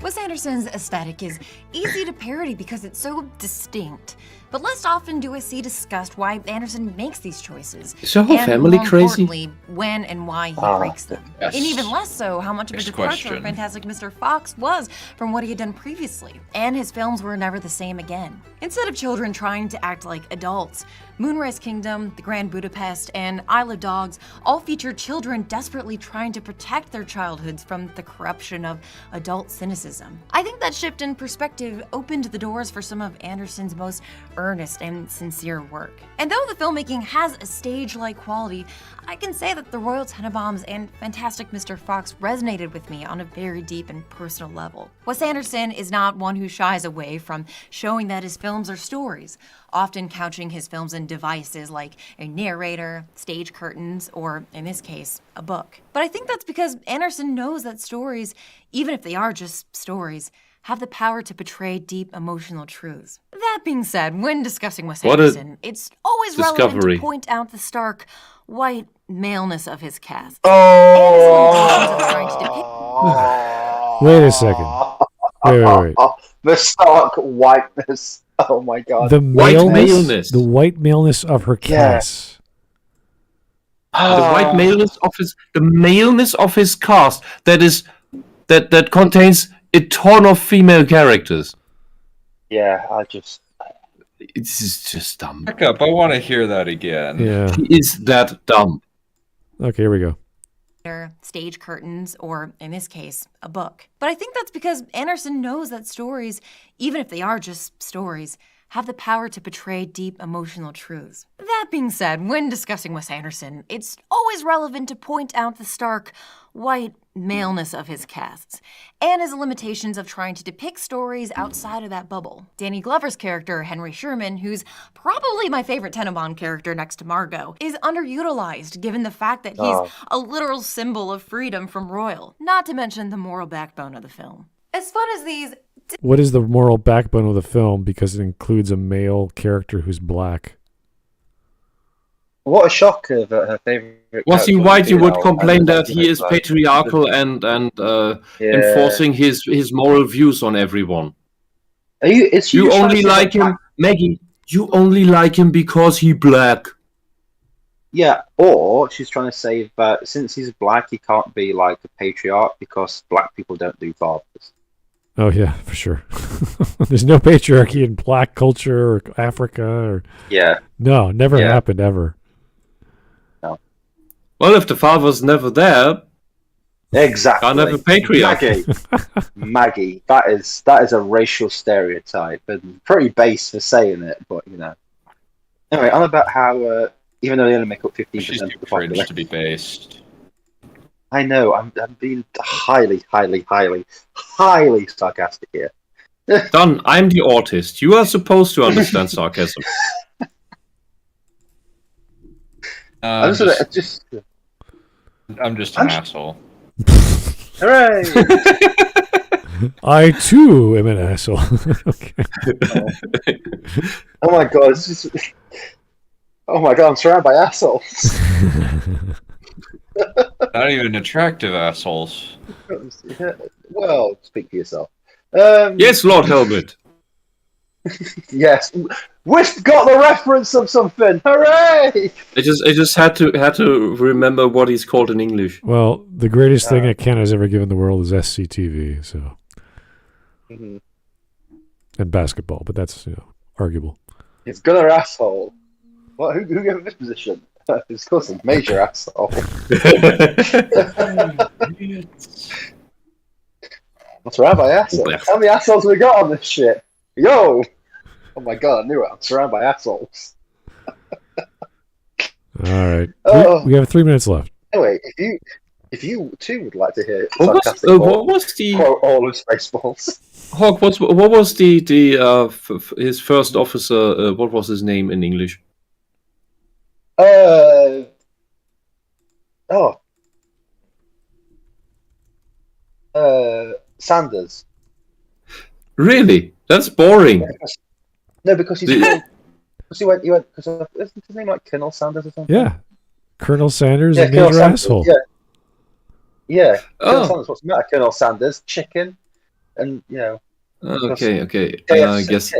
Wes Anderson's aesthetic is easy to parody because it's so distinct. But less often do I see discussed why Anderson makes these choices. Is your whole and family more crazy? importantly, when and why he breaks them. yes. And even less so, how much of a Next departure question. Fantastic Mr. Fox was from what he had done previously. And his films were never the same again. Instead of children trying to act like adults, Moonrise Kingdom, The Grand Budapest, and Isle of Dogs all feature children desperately trying to protect their childhoods from the corruption of adult cynicism. I think that shift in perspective opened the doors for some of Anderson's most earnest and sincere work. And though the filmmaking has a stage-like quality, I can say that the Royal Tenenbaums and Fantastic Mr. Fox resonated with me on a very deep and personal level. Wes Anderson is not one who shies away from showing that his films are stories, often couching his films in devices like a narrator, stage curtains, or, in this case, a book. But I think that's because Anderson knows that stories, even if they are just stories, have the power to portray deep emotional truths. That being said, when discussing Wes What a Anderson, it's always relevant discovery. to point out the stark, white maleness of his cast. Wait a second. Wait. The stark whiteness. Oh my god. The White maleness. maleness. The white maleness of her cast. The white maleness of his cast that contains a ton of female characters. Yeah, I just. This is just dumb. Back up, I want to hear that again. Yeah. He is that dumb. Okay, here we go. Stage curtains, or in this case, a book. But I think that's because Anderson knows that stories, even if they are just stories, have the power to portray deep emotional truths. That being said, when discussing Wes Anderson, it's always relevant to point out the stark, white maleness of his casts, and his limitations of trying to depict stories outside of that bubble. Danny Glover's character, Henry Sherman, who's probably my favorite Tenenbaum character next to Margot, is underutilized given the fact that he's a literal symbol of freedom from Royal, not to mention the moral backbone of the film. As fun as these What is the moral backbone of the film? Because it includes a male character who's black. What a shock that her favorite. Was he character white, you would female complain and that he is like- patriarchal and enforcing his moral views on everyone. Is she You just trying only to say like that him, Maggie. You only like him because he black. Yeah, or she's trying to say that since he's black, he can't be like a patriarch because black people don't do fathers. Oh yeah, for sure. There's no patriarchy in black culture or Africa or Yeah. No, never Yeah. happened ever. Well, if the father's never there, Exactly. can't have a patriarch. Maggie, that is a racial stereotype and pretty base for saying it, but you know. Anyway, on about how even though they only make up 15% She's of too the cringe population, to be based. I know I'm being highly sarcastic here. Dunn, I'm the autist. You are supposed to understand sarcasm. I'm just an asshole. Hooray! I too am an asshole. Okay. Oh my god! It's just. Oh my god! I'm surrounded by assholes. Not even attractive assholes. Well, speak for yourself. Yes, Lord Helmet. Yes, Whisp got the reference of something. Hooray! I just had to remember what he's called in English. Well, the greatest thing that Canada's ever given the world is SCTV. So, and basketball, but that's arguable. It's got an asshole. What? Who gave him this position? It's of course a major asshole. I'm surrounded by assholes. How many assholes have we got on this shit? Yo! Oh my god, I knew it. I'm surrounded by assholes. All right. Oh. We have 3 minutes left. Anyway, if you too would like to hear what was the quote all of Spaceballs? Hawk? What was the his first officer? What was his name in English? Sanders. Really? That's boring. No, because he's called, because isn't his name like Colonel Sanders or something? Yeah, Colonel Sanders, yeah, a major Sanders, asshole. Yeah. Colonel Sanders. What's the matter? Colonel Sanders, chicken, and Okay. KFC, I guess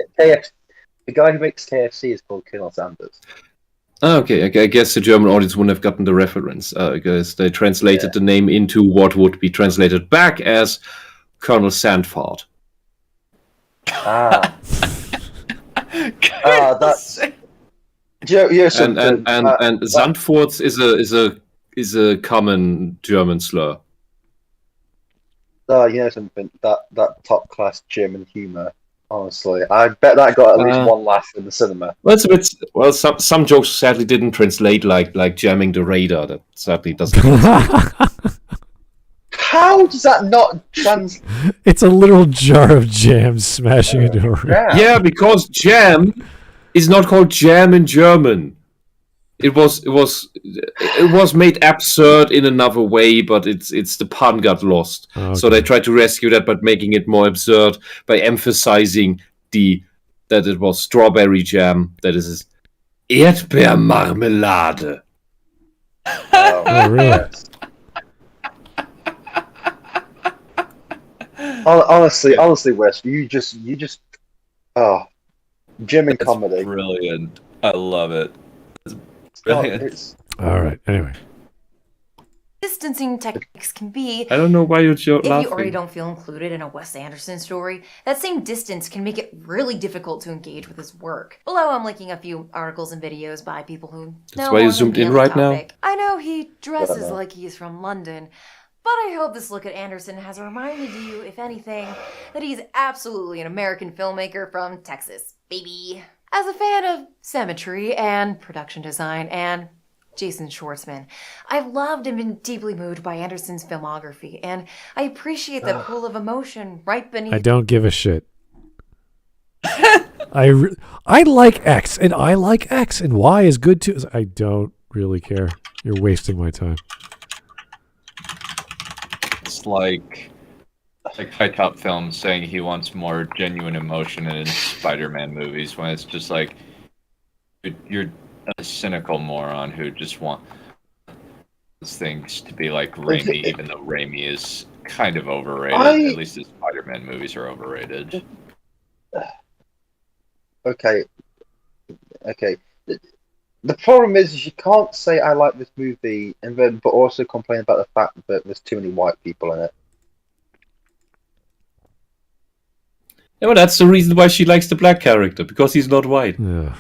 the guy who makes KFC is called Colonel Sanders. Okay. I guess the German audience wouldn't have gotten the reference because they translated the name into what would be translated back as Colonel Sandford. That's and Sandford is a common German slur. You know something, that top class German humor. Honestly, I bet that got at least one laugh in the cinema. Well, some jokes sadly didn't translate like jamming the radar. That sadly doesn't. How does that not trans? It's a literal jar of jam smashing into a radar. Yeah, because jam is not called jam in German. It was made absurd in another way, but it's the pun got lost. Okay. So they tried to rescue that by making it more absurd by emphasizing that it was strawberry jam. That is Erdbeermarmelade. Oh, really? Honestly, Wes, you just German comedy, brilliant. I love it. Brilliant. All right. Anyway, distancing techniques can be. I don't know why you're If laughing. you already don't feel included in a Wes Anderson story, that same distance can make it really difficult to engage with his work. Below, I'm linking a few articles and videos by people who That's know why you more than zoomed me in on the right now? topic. I know he dresses like he's from London, but I hope this look at Anderson has reminded you, if anything, that he's absolutely an American filmmaker from Texas, baby. As a fan of symmetry and production design and Jason Schwartzman, I've loved and been deeply moved by Anderson's filmography, and I appreciate the pool of emotion right beneath. I don't give a shit. I like X, and I like X, and Y is good too. I don't really care. You're wasting my time. It's like High Top Films saying he wants more genuine emotion in Spider-Man movies, when it's just like you're a cynical moron who just wants things to be like Raimi, even though Raimi is kind of overrated. At least his Spider-Man movies are overrated. Okay. The problem is you can't say I like this movie and then but also complain about the fact that there's too many white people in it. Yeah, well, that's the reason why she likes the black character, because he's not white. Yeah.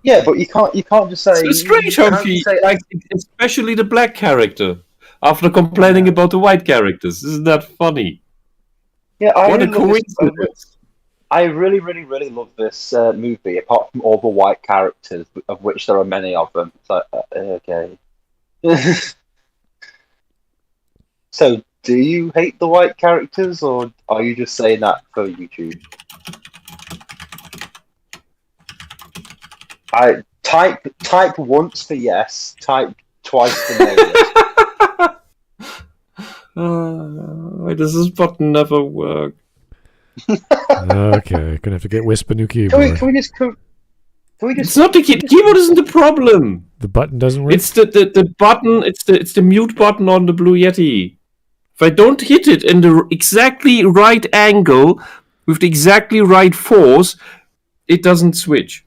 Yeah, but you can't just say. It's strange how she likes especially the black character after complaining about the white characters. Isn't that funny? Yeah, what a coincidence! I really, really, really love this movie. Apart from all the white characters, of which there are many of them. So okay. So, do you hate the white characters, or are you just saying that for YouTube? Type once for yes. Type twice for maybe. Why does this button never work? Okay, gonna have to get Whisp a new keyboard. Can we just? It's not the keyboard isn't the problem. The button doesn't work. It's the button. It's the mute button on the Blue Yeti. If I don't hit it in the exactly right angle with the exactly right force, it doesn't switch.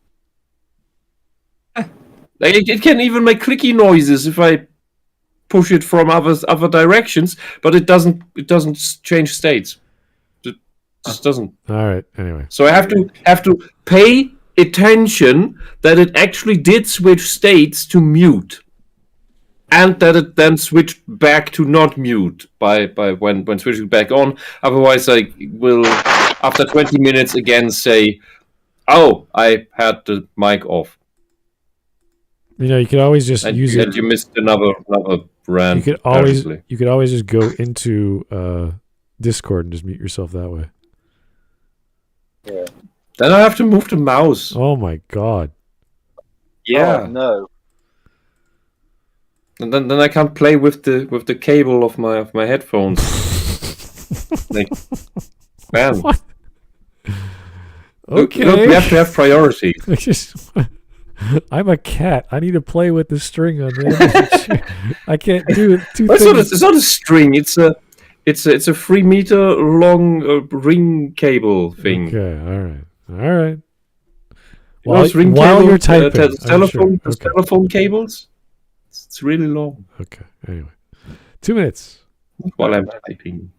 Like it can even make clicky noises if I push it from other directions, but it doesn't change states. It just doesn't. All right. Anyway, so I have to pay attention that it actually did switch states to mute, and that it then switched back to not mute by when switching back on. Otherwise, I will after 20 minutes again say, "Oh, I had the mic off." You could always just use it. And you missed another rant. You could always just go into Discord and just mute yourself that way. Yeah. Then I have to move the mouse. Oh my god. Yeah. Oh, no. And then I can't play with the cable of my headphones. Like, man. What? Okay. Okay. We have to have priorities. I'm a cat. I need to play with the string on there. I can't do it. It's not a string. It's a 3 meter long ring cable thing. Okay. All right. While you're typing, telephone cables. It's really long. Okay. Anyway, 2 minutes. While I'm typing.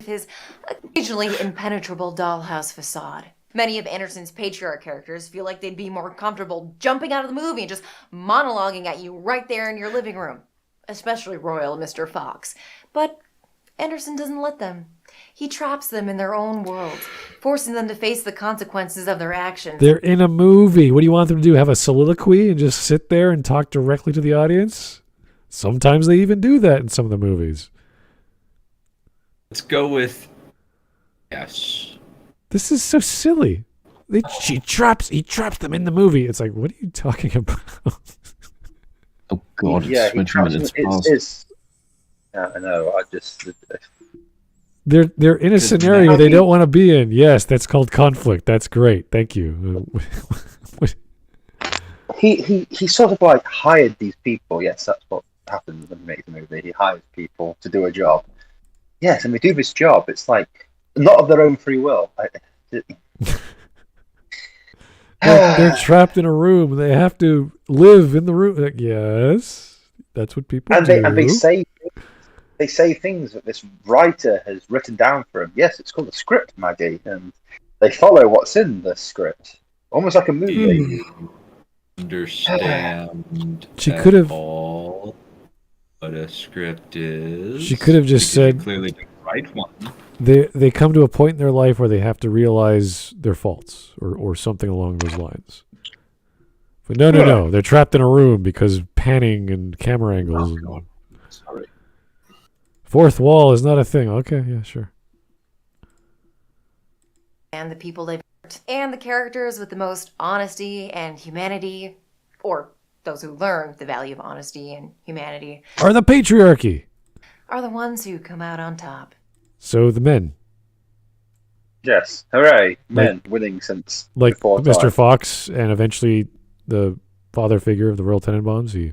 His occasionally impenetrable dollhouse facade. Many of Anderson's patriarch characters feel like they'd be more comfortable jumping out of the movie and just monologuing at you right there in your living room. Especially Royal Mr. Fox. But Anderson doesn't let them. He traps them in their own world, forcing them to face the consequences of their actions. They're in a movie. What do you want them to do? Have a soliloquy and just sit there and talk directly to the audience? Sometimes they even do that in some of the movies. Let's go with yes. This is so silly. He traps them in the movie. It's like, what are you talking about? Oh god, yeah, it's 20 minutes past. I know. I just. They're in a scenario they don't want to be in. Yes, that's called conflict. That's great. Thank you. He sort of like hired these people. Yes, that's what happens when he makes a movie. He hires people to do a job. Yes, and they do this job. It's like not of their own free will. They're trapped in a room. They have to live in the room. Like, yes, that's what people do. And they say things that this writer has written down for them. Yes, it's called a script, Maggie, and they follow what's in the script, almost like a movie. Understand. She could have. What a script is. She could have just said. Clearly, the right one. They come to a point in their life where they have to realize their faults or something along those lines. But no. They're trapped in a room because panning and camera angles. Oh, sorry. Fourth wall is not a thing. Okay, yeah, sure. And the people they've hurt. And the characters with the most honesty and humanity, or those who learn the value of honesty and humanity, Are the patriarchy. are the ones who come out on top. So the men. Yes, hooray! Men winning since like before Mr. time. Fox and eventually the father figure of the Royal Tenenbaums. He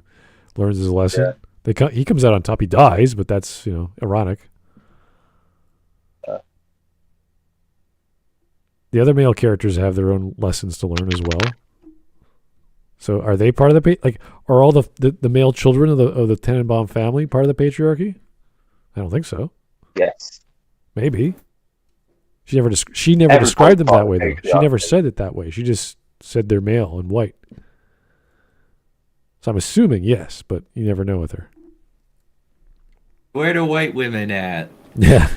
learns his lesson. Yeah. He comes out on top. He dies, but that's ironic. The other male characters have their own lessons to learn as well. So are they part of the are all the male children of the Tenenbaum family part of the patriarchy? I don't think so. Yes. Maybe. She never described them that way, though. She never said it that way. She just said they're male and white. So I'm assuming yes, but you never know with her. Where the white women at? Yeah.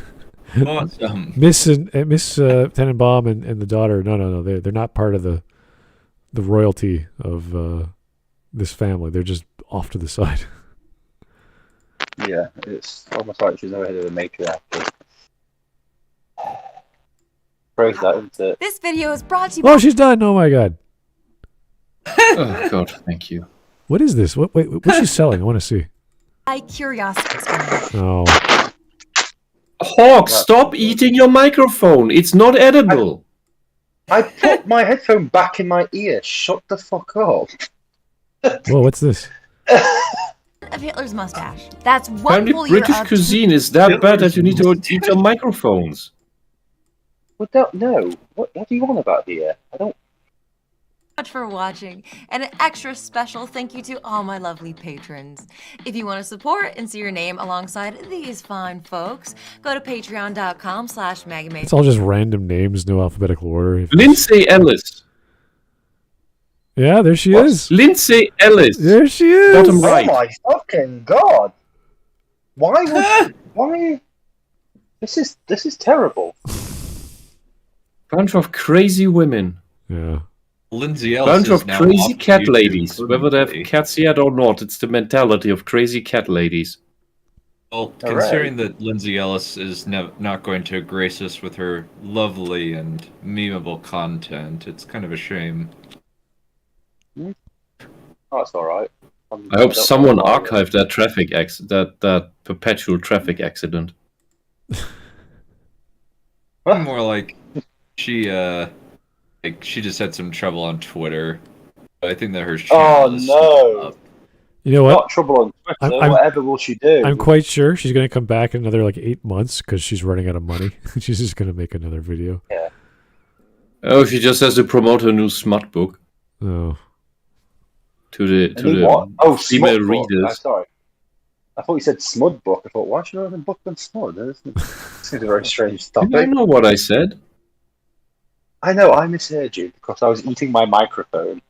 Awesome. Miss Tenenbaum and the daughter. No. They're not part of the royalty of this family. They're just off to the side. Yeah, it's almost like she's never heard of a matriarch. Praise that, isn't it? This video is brought to you Oh, she's done. Oh my god. Oh God, thank you. What is this? What's she selling? I want to see. My curiosity experiment. Oh. Hawk, stop eating your microphone. It's not edible. I put my headphone back in my ear. Shut the fuck up. Whoa, what's this? Of Hitler's mustache. That's one Apparently full year British of cuisine is that bad that you need to eat your microphones. What? No. What do you want about here? I don't. much for watching, and an extra special thank you to all my lovely patrons. If you want to support and see your name alongside these fine folks, go to patreon.com/Maggie. It's all just random names, no alphabetical order. Lindsay Ellis. Yeah, there she is. Lindsay Ellis. There she is. Bottom right. Oh my fucking god! Why would why? This is terrible. Bunch of crazy women. Yeah. Lindsay Ellis Bunch is of now crazy off cat YouTube ladies. Whether they have permanently. cats yet or not, it's the mentality of crazy cat ladies. Well, considering that Lindsay Ellis is not going to grace us with her lovely and memeable content, it's kind of a shame. Oh, that's all right. I hope someone archived that traffic that perpetual traffic accident. More like she just had some trouble on Twitter. I think that her channel is still up. You know what? Not trouble on Twitter. Whatever will she do? I'm quite sure she's going to come back in another 8 months because she's running out of money. She's just going to make another video. Yeah. Oh, she just has to promote her new smut book. Oh. To the female Smud book. readers. Sorry. I thought you said Smud book. I thought, why should I have a book on Smud? This seems a very strange topic. I know what I said. I know, I misheard you because I was eating my microphone.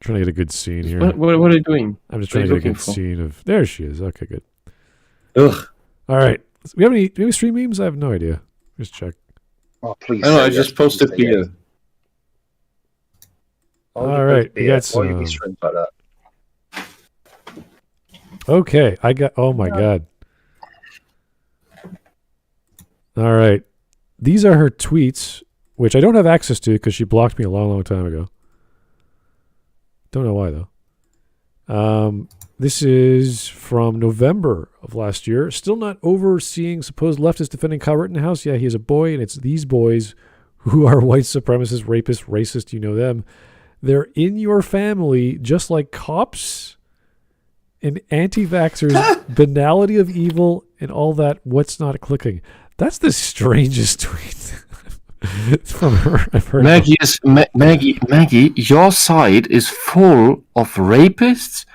Trying to get a good scene here. What are you doing? I'm just What are trying to you get a looking good for? scene of. There she is. Okay, good. Ugh. All right. Do we have any stream memes? I have no idea. Just check. Oh, please. I know, I just posted beer. All right. We got Why you be some. strange like that? Okay. I got. Oh my god. All right. These are her tweets, which I don't have access to because she blocked me a long, long time ago. Don't know why though. This is from November of last year. Still not overseeing supposed leftist defending Kyle Rittenhouse. Yeah, he is a boy, and it's these boys who are white supremacists, rapists, racist. You know them. They're in your family, just like cops and anti-vaxxers, banality of evil, and all that. What's not clicking? That's the strangest tweet from her I've heard. Maggie, your side is full of rapists,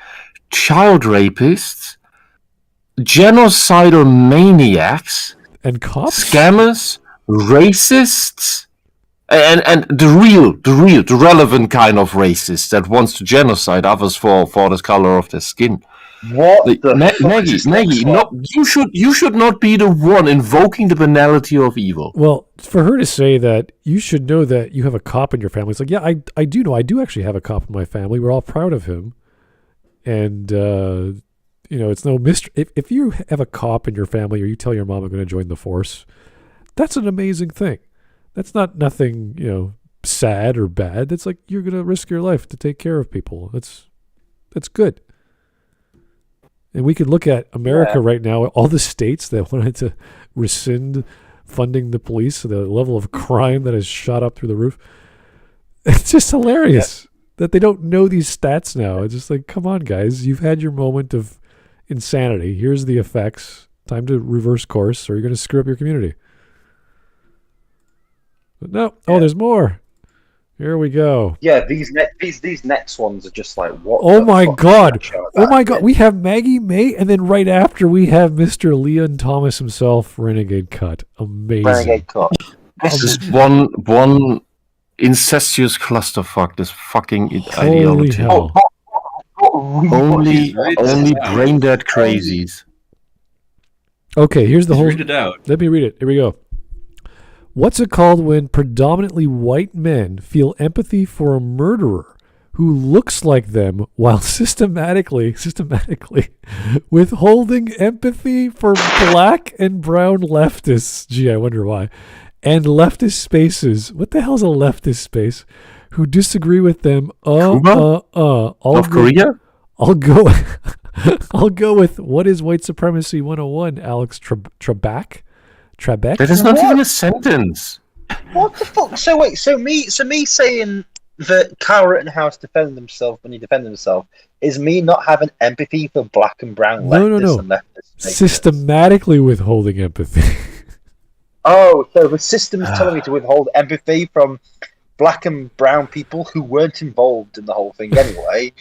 child rapists, genocidal maniacs, and cops, scammers, racists, and the relevant kind of racist that wants to genocide others for the color of their skin. What the Maggie, no, you should not be the one invoking the banality of evil. Well, for her to say that you should know that you have a cop in your family, it's like, yeah, I do know. I do actually have a cop in my family. We're all proud of him. And, it's no mystery. If you have a cop in your family or you tell your mom I'm going to join the force, that's an amazing thing. That's not nothing, sad or bad. That's like you're going to risk your life to take care of people. That's good. And we could look at America right now, all the states that wanted to rescind funding the police, the level of crime that has shot up through the roof. It's just hilarious that they don't know these stats now. It's just like, come on, guys. You've had your moment of insanity. Here's the effects. Time to reverse course or you're going to screw up your community. But no. Oh, there's more. Here we go. Yeah, these next ones are just like, what? Oh my god! Oh my god! We have Maggie May, and then right after we have Mr. Leon Thomas himself, Renegade Cut. Amazing. Renegade Cut. This is one incestuous clusterfuck. This fucking Holy ideology. hell! Only brain dead crazies. Okay, here's the whole. Read it out. Let me read it. Here we go. What's it called when predominantly white men feel empathy for a murderer who looks like them while systematically withholding empathy for black and brown leftists? Gee, I wonder why. and leftist spaces. What the hell's a leftist space? Who disagree with them? North Korea? I'll go. I'll go with what is white supremacy 101, Alex Trebek? That is not even a sentence. What the fuck? So wait, so me saying that Kyle Rittenhouse defended himself when he defended himself is me not having empathy for black and brown leftists and leftists. Systematically withholding empathy. Oh, so the system's telling me to withhold empathy from black and brown people who weren't involved in the whole thing anyway.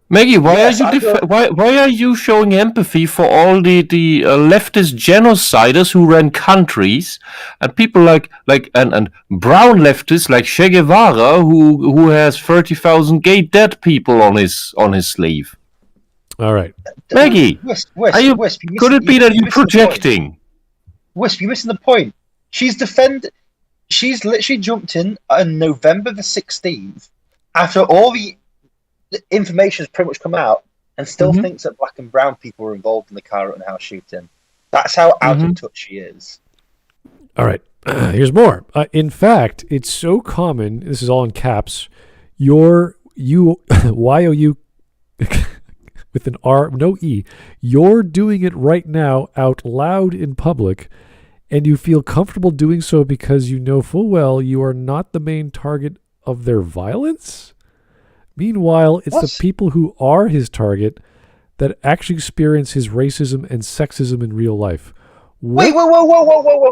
Maggie, why are you showing empathy for all the leftist genociders who ran countries, and people like brown leftists like Che Guevara who has 30,000 gay dead people on his sleeve? All right, Maggie, Wisp, could it be that you're projecting? Wisp, you're missing the point. She's literally jumped in on November the 16th after all the information has pretty much come out, and still thinks that black and brown people were involved in the Kyle Rittenhouse shooting. That's how out of touch she is. All right, here's more. In fact, it's so common. This is all in caps. YOU with an R, no E. You're doing it right now out loud in public, and you feel comfortable doing so because you know full well you are not the main target of their violence. Meanwhile, it's the people who are his target that actually experience his racism and sexism in real life. Wait.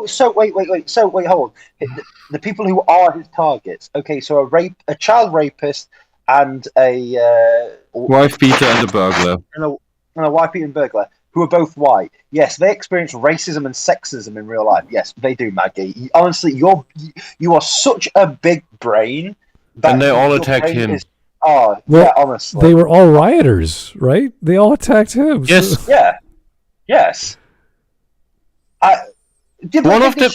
So wait, hold on. The people who are his targets. Okay, so a child rapist and a wife beater and a burglar. And a wife beater and burglar who are both white. Yes, they experience racism and sexism in real life. Yes, they do, Maggie. Honestly, you are such a big brain. And they all attack him. Yeah, honestly. They were all rioters, right? They all attacked him. Yes. So. Yeah. Yes. One of them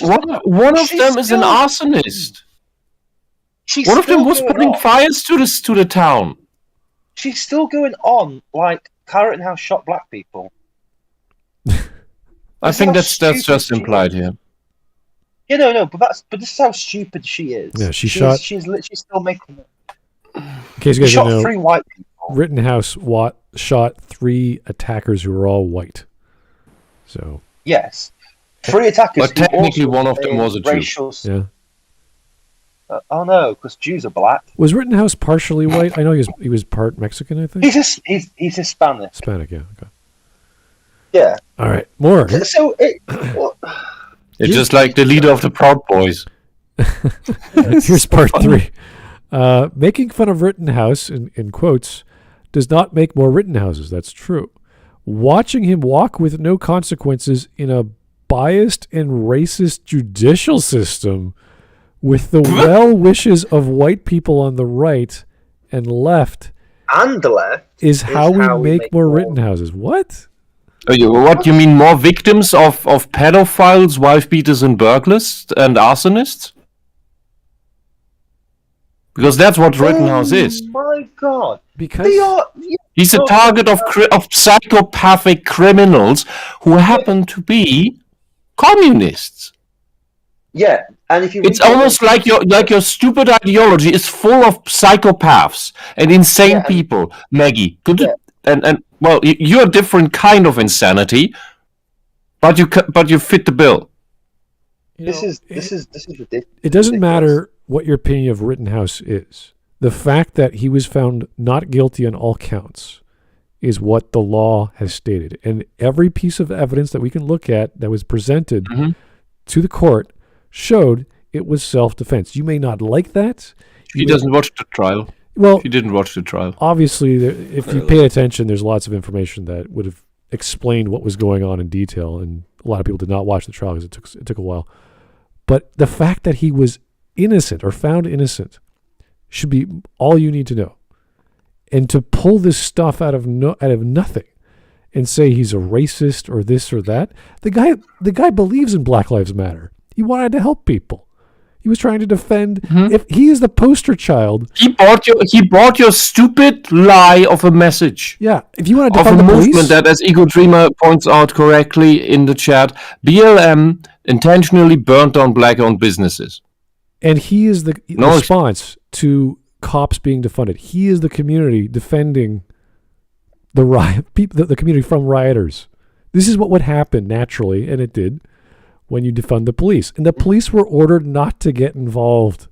is an arsonist. One of them was putting fires to the town. She's still going on like Kyle Rittenhouse shot black people. I think that's just implied here. Yeah, no, but this is how stupid she is. Yeah, she's literally still making it. In case you guys don't know, 3 white people. Rittenhouse shot 3 attackers who were all white. So yes, 3 attackers. But technically, one of them was a Jew. Yeah. Oh no, because Jews are black. Was Rittenhouse partially white? I know he was part Mexican. I think he's Hispanic. Hispanic, yeah. Okay. Yeah. All right, more. So it's just like the leader of the Proud Boys. Here's part 3. Making fun of Rittenhouse, in quotes, does not make more Rittenhouses. That's true. Watching him walk with no consequences in a biased and racist judicial system with the well wishes of white people on the right and left is how we make more Rittenhouses. What? What, you mean more victims of pedophiles, wife beaters and burglars and arsonists? Because that's what Rittenhouse is. Oh my god! Because he's a target of psychopathic criminals who happen to be communists. Yeah, and if you it's almost like your stupid ideology is full of psychopaths and insane people, Maggie. And well, you're a different kind of insanity, but you fit the bill. This is ridiculous. It doesn't matter what your opinion of Rittenhouse is. The fact that he was found not guilty on all counts is what the law has stated. And every piece of evidence that we can look at that was presented to the court showed it was self-defense. You may not like that. He doesn't watch the trial. Well, he didn't watch the trial. Obviously, if you pay attention, there's lots of information that would have explained what was going on in detail, and a lot of people did not watch the trial because it took a while. But the fact that he was innocent or found innocent should be all you need to know. And to pull this stuff out of nothing and say he's a racist or this or that, the guy believes in Black Lives Matter. He wanted to help people. He was trying to defend. If he is the poster child, he bought your stupid lie of a message. Yeah, if you want to of defend a the movement police, that, as Ego Dreamer points out correctly in the chat, BLM intentionally burned down black-owned businesses. And he is the response to cops being defunded. He is the community defending the riot, the community from rioters. This is what would happen naturally, and it did, when you defund the police. And the police were ordered not to get involved.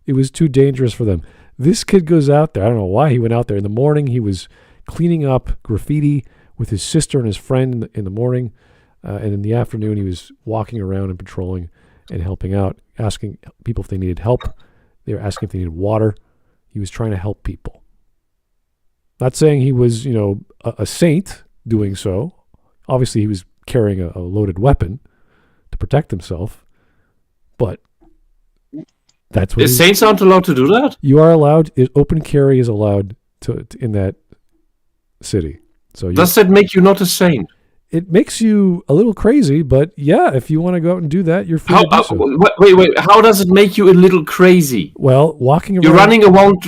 It was too dangerous for them. This kid goes out there. I don't know why he went out there. In the morning, he was cleaning up graffiti with his sister and his friend in the morning. And in the afternoon, he was walking around and patrolling and helping out, asking people if they needed help. They were asking if they needed water. He was trying to help people. Not saying he was, a saint doing so. Obviously, he was carrying a loaded weapon to protect himself, but that's what saints aren't allowed to do that. You are allowed. Open carry is allowed to in that city. So does that make you not a saint? It makes you a little crazy, but yeah, if you want to go out and do that, you're free to do so. Wait. How does it make you a little crazy? Well, walking around. You're running around.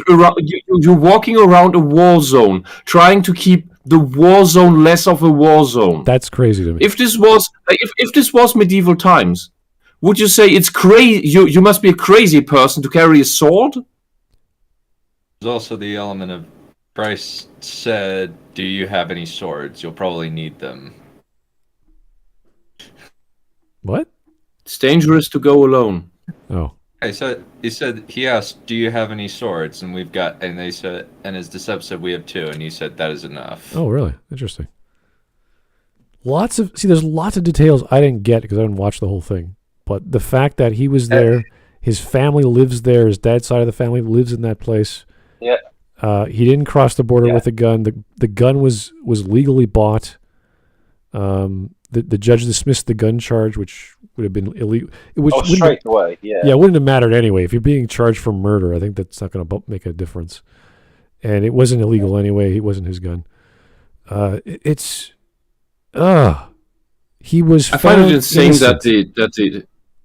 You're walking around a war zone, trying to keep the war zone less of a war zone. That's crazy to me. If this was medieval times, would you say it's crazy? You must be a crazy person to carry a sword. There's also the element of Bryce said, "Do you have any swords? You'll probably need them." What? It's dangerous to go alone. Oh. He asked, "Do you have any swords?" And they said, and as the sub said, "We have 2," and he said, "That is enough." Oh, really? Interesting. There's lots of details I didn't get because I didn't watch the whole thing. But the fact that he was there, his family lives there, his dad's side of the family lives in that place. Yeah. He didn't cross the border with a gun. The gun was legally bought. The judge dismissed the gun charge, which would have been illegal. Straight away, yeah. Yeah, it wouldn't have mattered anyway. If you're being charged for murder, I think that's not going to make a difference. And it wasn't illegal anyway. It wasn't his gun. He was. I find it insane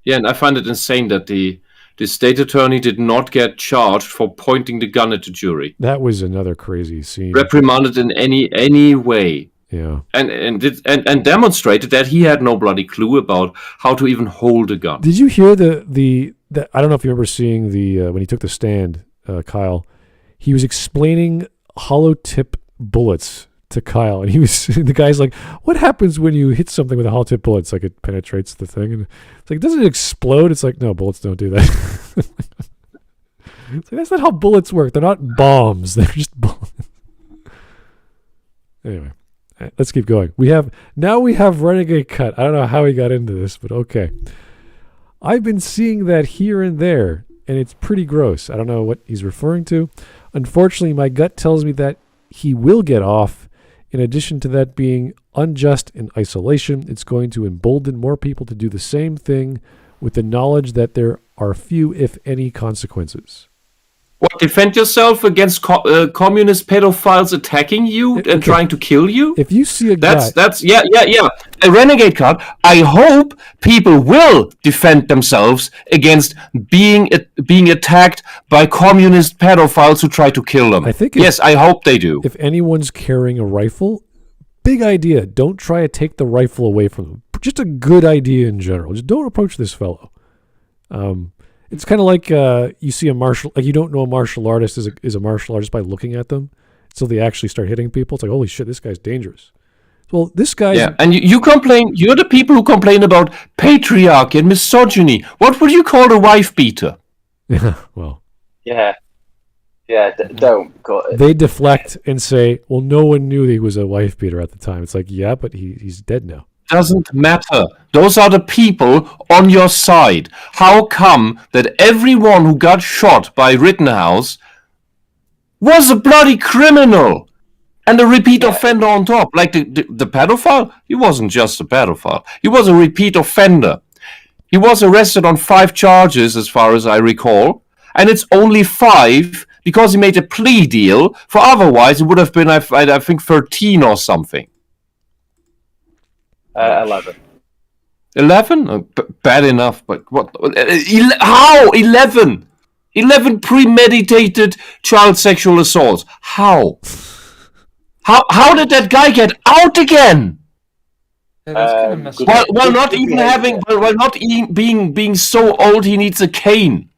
and I find it insane that the state attorney did not get charged for pointing the gun at the jury. That was another crazy scene. Reprimanded in any way. Yeah, and demonstrated that he had no bloody clue about how to even hold a gun. Did you hear the I don't know if you remember seeing the when he took the stand, Kyle. He was explaining hollow tip bullets to Kyle, and the guy's like, "What happens when you hit something with a hollow tip bullet?" It's like it penetrates the thing, and it's like, doesn't it explode? It's like, no, bullets don't do that. It's like, that's not how bullets work. They're not bombs. They're just bullets. Anyway. Let's keep going. We have Renegade Cut. I don't know how he got into this, but okay. I've been seeing that here and there, and it's pretty gross. I don't know what he's referring to. Unfortunately, my gut tells me that he will get off. In addition to that being unjust in isolation, it's going to embolden more people to do the same thing with the knowledge that there are few, if any, consequences. What, defend yourself against communist pedophiles attacking you and trying to kill you? If you see a guy... That's a renegade card. I hope people will defend themselves against being attacked by communist pedophiles who try to kill them. I hope they do. If anyone's carrying a rifle, big idea. Don't try to take the rifle away from them. Just a good idea in general. Just don't approach this fellow. It's kind of like you see you don't know a martial artist is a martial artist by looking at them. So they actually start hitting people. It's like, holy shit, this guy's dangerous. Well, this guy... Yeah, and you complain, you're the people who complain about patriarchy and misogyny. What would you call a wife beater? Well... Yeah, don't go... They deflect and say, well, no one knew that he was a wife beater at the time. It's like, yeah, but he's dead now. Doesn't matter. Those are the people on your side. How come that everyone who got shot by Rittenhouse was a bloody criminal and a repeat offender on top? Like the pedophile? He wasn't just a pedophile. He was a repeat offender. He was arrested on 5 charges, as far as I recall, and it's only 5 because he made a plea deal. For otherwise, it would have been, I think, 13 or something. 11. 11? Bad enough, but what? How? 11? 11 premeditated child sexual assaults. How? How did that guy get out again? Yeah, that's kind of messed up. While not even being so old, he needs a cane.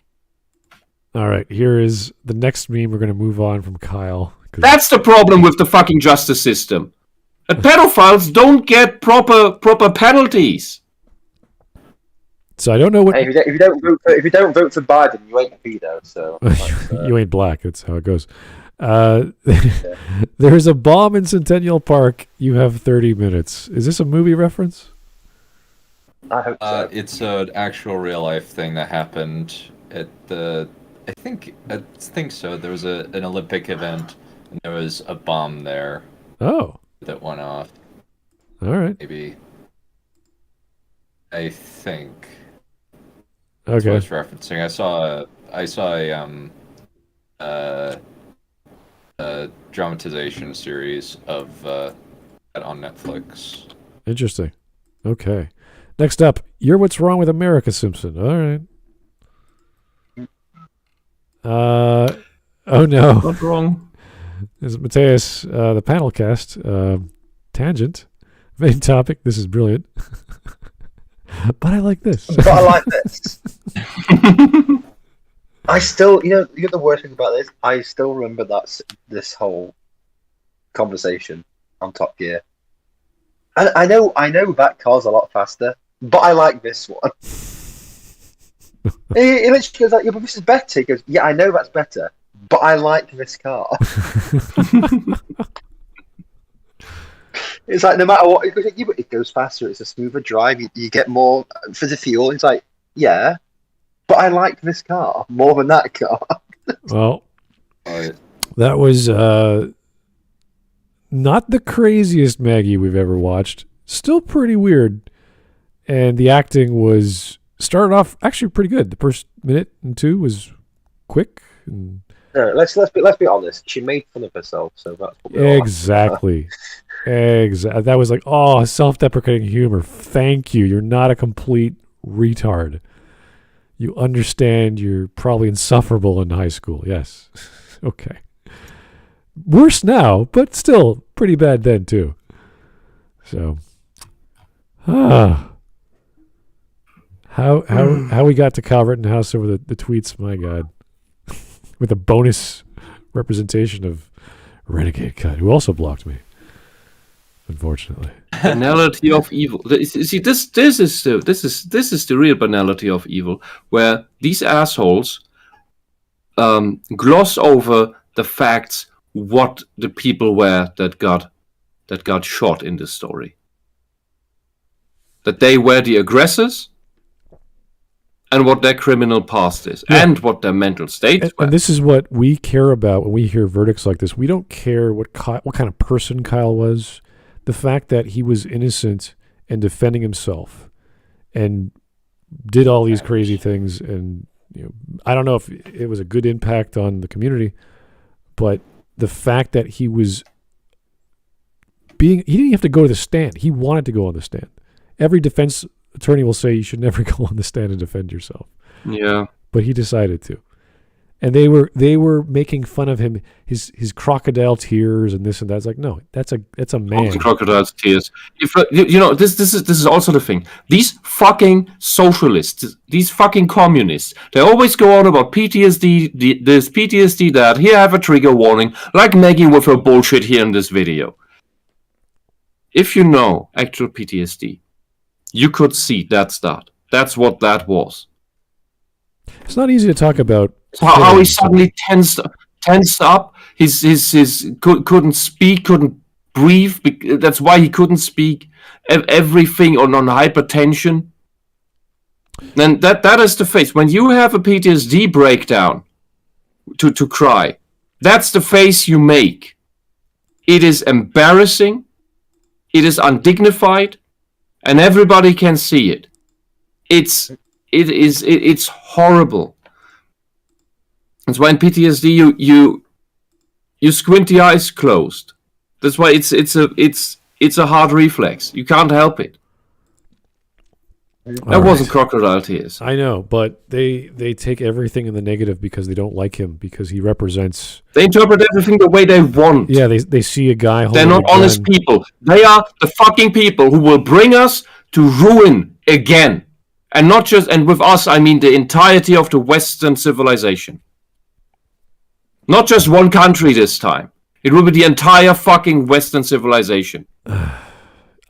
All right, here is the next meme. We're going to move on from Kyle. That's the problem with the fucking justice system. And pedophiles don't get proper penalties. So I don't know what. Hey, if you don't vote for Biden, you ain't a pedo. So you ain't black. That's how it goes. There's a bomb in Centennial Park. You have 30 minutes. Is this a movie reference? I hope so. It's an actual real life thing that happened at the. I think so. There was an Olympic event, and there was a bomb there. Oh. That went off. All right. Maybe. I think. Okay. That's what I was referencing. I saw a dramatization series of that on Netflix. Interesting. Okay. Next up, you're What's Wrong with America, Simpson. All right. Oh no. What's wrong? This is Mateus, the panel cast. Tangent. Main topic. This is brilliant. But I like this. But I like this. I still, you get the worst thing about this. I still remember this whole conversation on Top Gear. And I know that car's a lot faster, but I like this one. He literally goes like, "Yeah, but this is better." He goes, "Yeah, I know that's better, but I like this car." It's like no matter what, it goes faster. It's a smoother drive. You get more for the fuel. It's like, yeah, but I like this car more than that car. Well, that was not the craziest Maggie we've ever watched. Still pretty weird, and the acting started off actually pretty good. The first minute and two was quick. And... No, let's be honest. She made fun of herself, so that's what exactly. That was like, oh, self-deprecating humor. Thank you. You're not a complete retard. You understand you're probably insufferable in high school. Yes. Okay. Worse now, but still pretty bad then too. So, how we got to Kyle Rittenhouse over the tweets? My God, with a bonus representation of Renegade Cut, who also blocked me. Unfortunately, banality of evil. See, this is the real banality of evil, where these assholes gloss over the facts what the people were that got shot in the story. That they were the aggressors, and what their criminal past is, and what their mental state were. And this is what we care about when we hear verdicts like this. We don't care what kind of person Kyle was. The fact that he was innocent and defending himself and did all these crazy things, and I don't know if it was a good impact on the community, but the fact that he didn't have to go to the stand. He wanted to go on the stand. Every defense attorney will say you should never go on the stand and defend yourself. Yeah. But he decided to. And they were making fun of him, his crocodile tears and this and that. It's like, no, that's a man. The crocodile's tears. This is also the thing. These fucking socialists, these fucking communists, they always go on about PTSD, this PTSD that. Here, I have a trigger warning, like Maggie with her bullshit here in this video. If you know actual PTSD, you could see that start. That's what that was. It's not easy to talk about. How he suddenly tensed up. His couldn't speak, couldn't breathe. That's why he couldn't speak. Everything on hypertension. And that is the face. When you have a PTSD breakdown to cry, that's the face you make. It is embarrassing. It is undignified, and everybody can see it. It's horrible. That's why in PTSD you squint the eyes closed. That's why it's a hard reflex. You can't help it. That wasn't crocodile tears. I know, but they take everything in the negative because they don't like him, because he represents... They interpret everything the way they want. Yeah, they see a guy holding They're not honest people. They are the fucking people who will bring us to ruin again. And not just, and with us, I mean the entirety of the Western civilization. Not just one country this time. It will be the entire fucking Western civilization.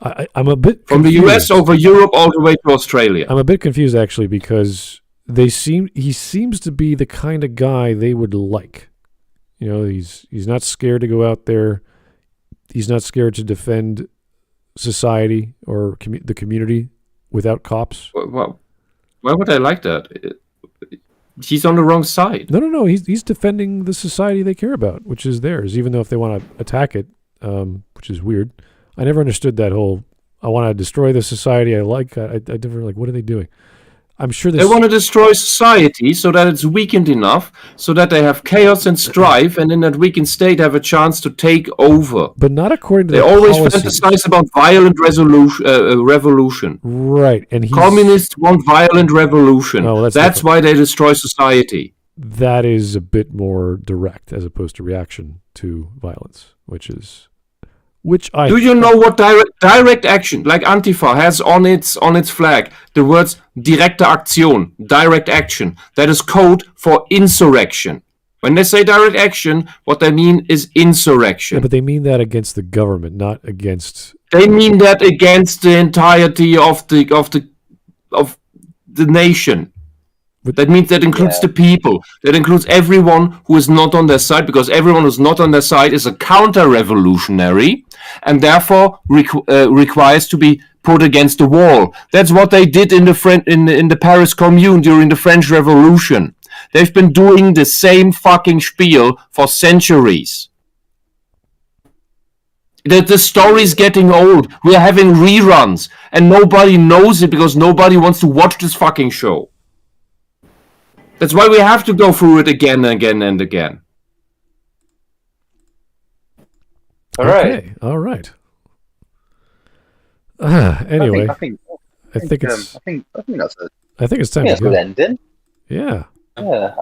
I'm a bit from confused. the US over Europe all the way to Australia. I'm a bit confused actually, because he seems to be the kind of guy they would like. You know, he's not scared to go out there. He's not scared to defend society or the community without cops. Well, why would I like that? He's on the wrong side. No. He's defending the society they care about, which is theirs, even though if they want to attack it, which is weird. I never understood that whole, I want to destroy the society I like. I never, like, what are they doing? I'm sure they want to destroy society so that it's weakened enough, so that they have chaos and strife, and in that weakened state have a chance to take over. But not according to they the always policies. fantasize about violent revolution. Right, and communists want violent revolution. Oh, that's why they destroy society. That is a bit more direct as opposed to reaction to violence, which I do you know what direct action, like Antifa has on its flag, the words direkte Aktion, direct action. That is code for insurrection. When they say direct action, what they mean is insurrection. Yeah, but they mean that against the government, not against. They mean that against the entirety of the nation. But that means that includes the people. That includes everyone who is not on their side, because everyone who's not on their side is a counter-revolutionary, and therefore requires to be put against the wall. That's what they did in the Paris Commune during the French Revolution. They've been doing the same fucking spiel for centuries. The story's getting old. We're having reruns, and nobody knows it because nobody wants to watch this fucking show. That's why we have to go through it again and again and again. All right. Anyway, I think it's. I think that's it. I think it's time That's to go. good ending. Yeah. Yeah.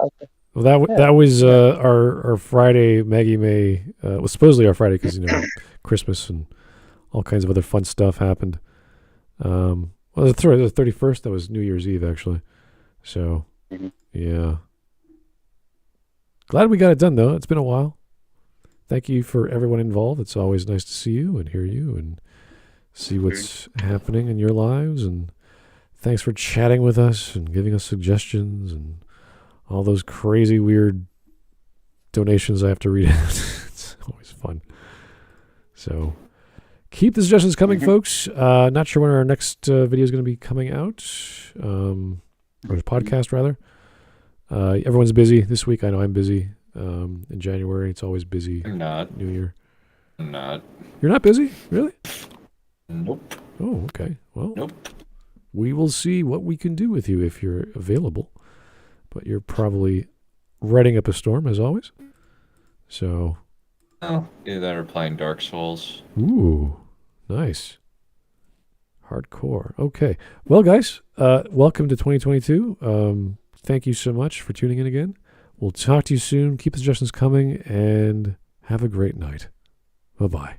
Well, that was our Friday. Maggie May was supposedly our Friday because Christmas and all kinds of other fun stuff happened. Well, the 31st, that was New Year's Eve actually. So. Yeah. Glad we got it done, though. It's been a while. Thank you for everyone involved. It's always nice to see you and hear you and see what's happening in your lives. And thanks for chatting with us and giving us suggestions and all those crazy, weird donations I have to read out. It's always fun. So keep the suggestions coming, folks. Not sure when our next video is going to be coming out. Or podcast, rather. Everyone's busy this week. I know I'm busy. In January, it's always busy. I'm not. New Year. I'm not. You're not busy? Really? Nope. Oh, okay. Well, nope. We will see what we can do with you if you're available. But you're probably writing up a storm, as always. So. Oh, either that or playing Dark Souls. Ooh, nice. Hardcore. Okay. Well, guys, welcome to 2022. Thank you so much for tuning in again. We'll talk to you soon. Keep the suggestions coming and have a great night. Bye-bye.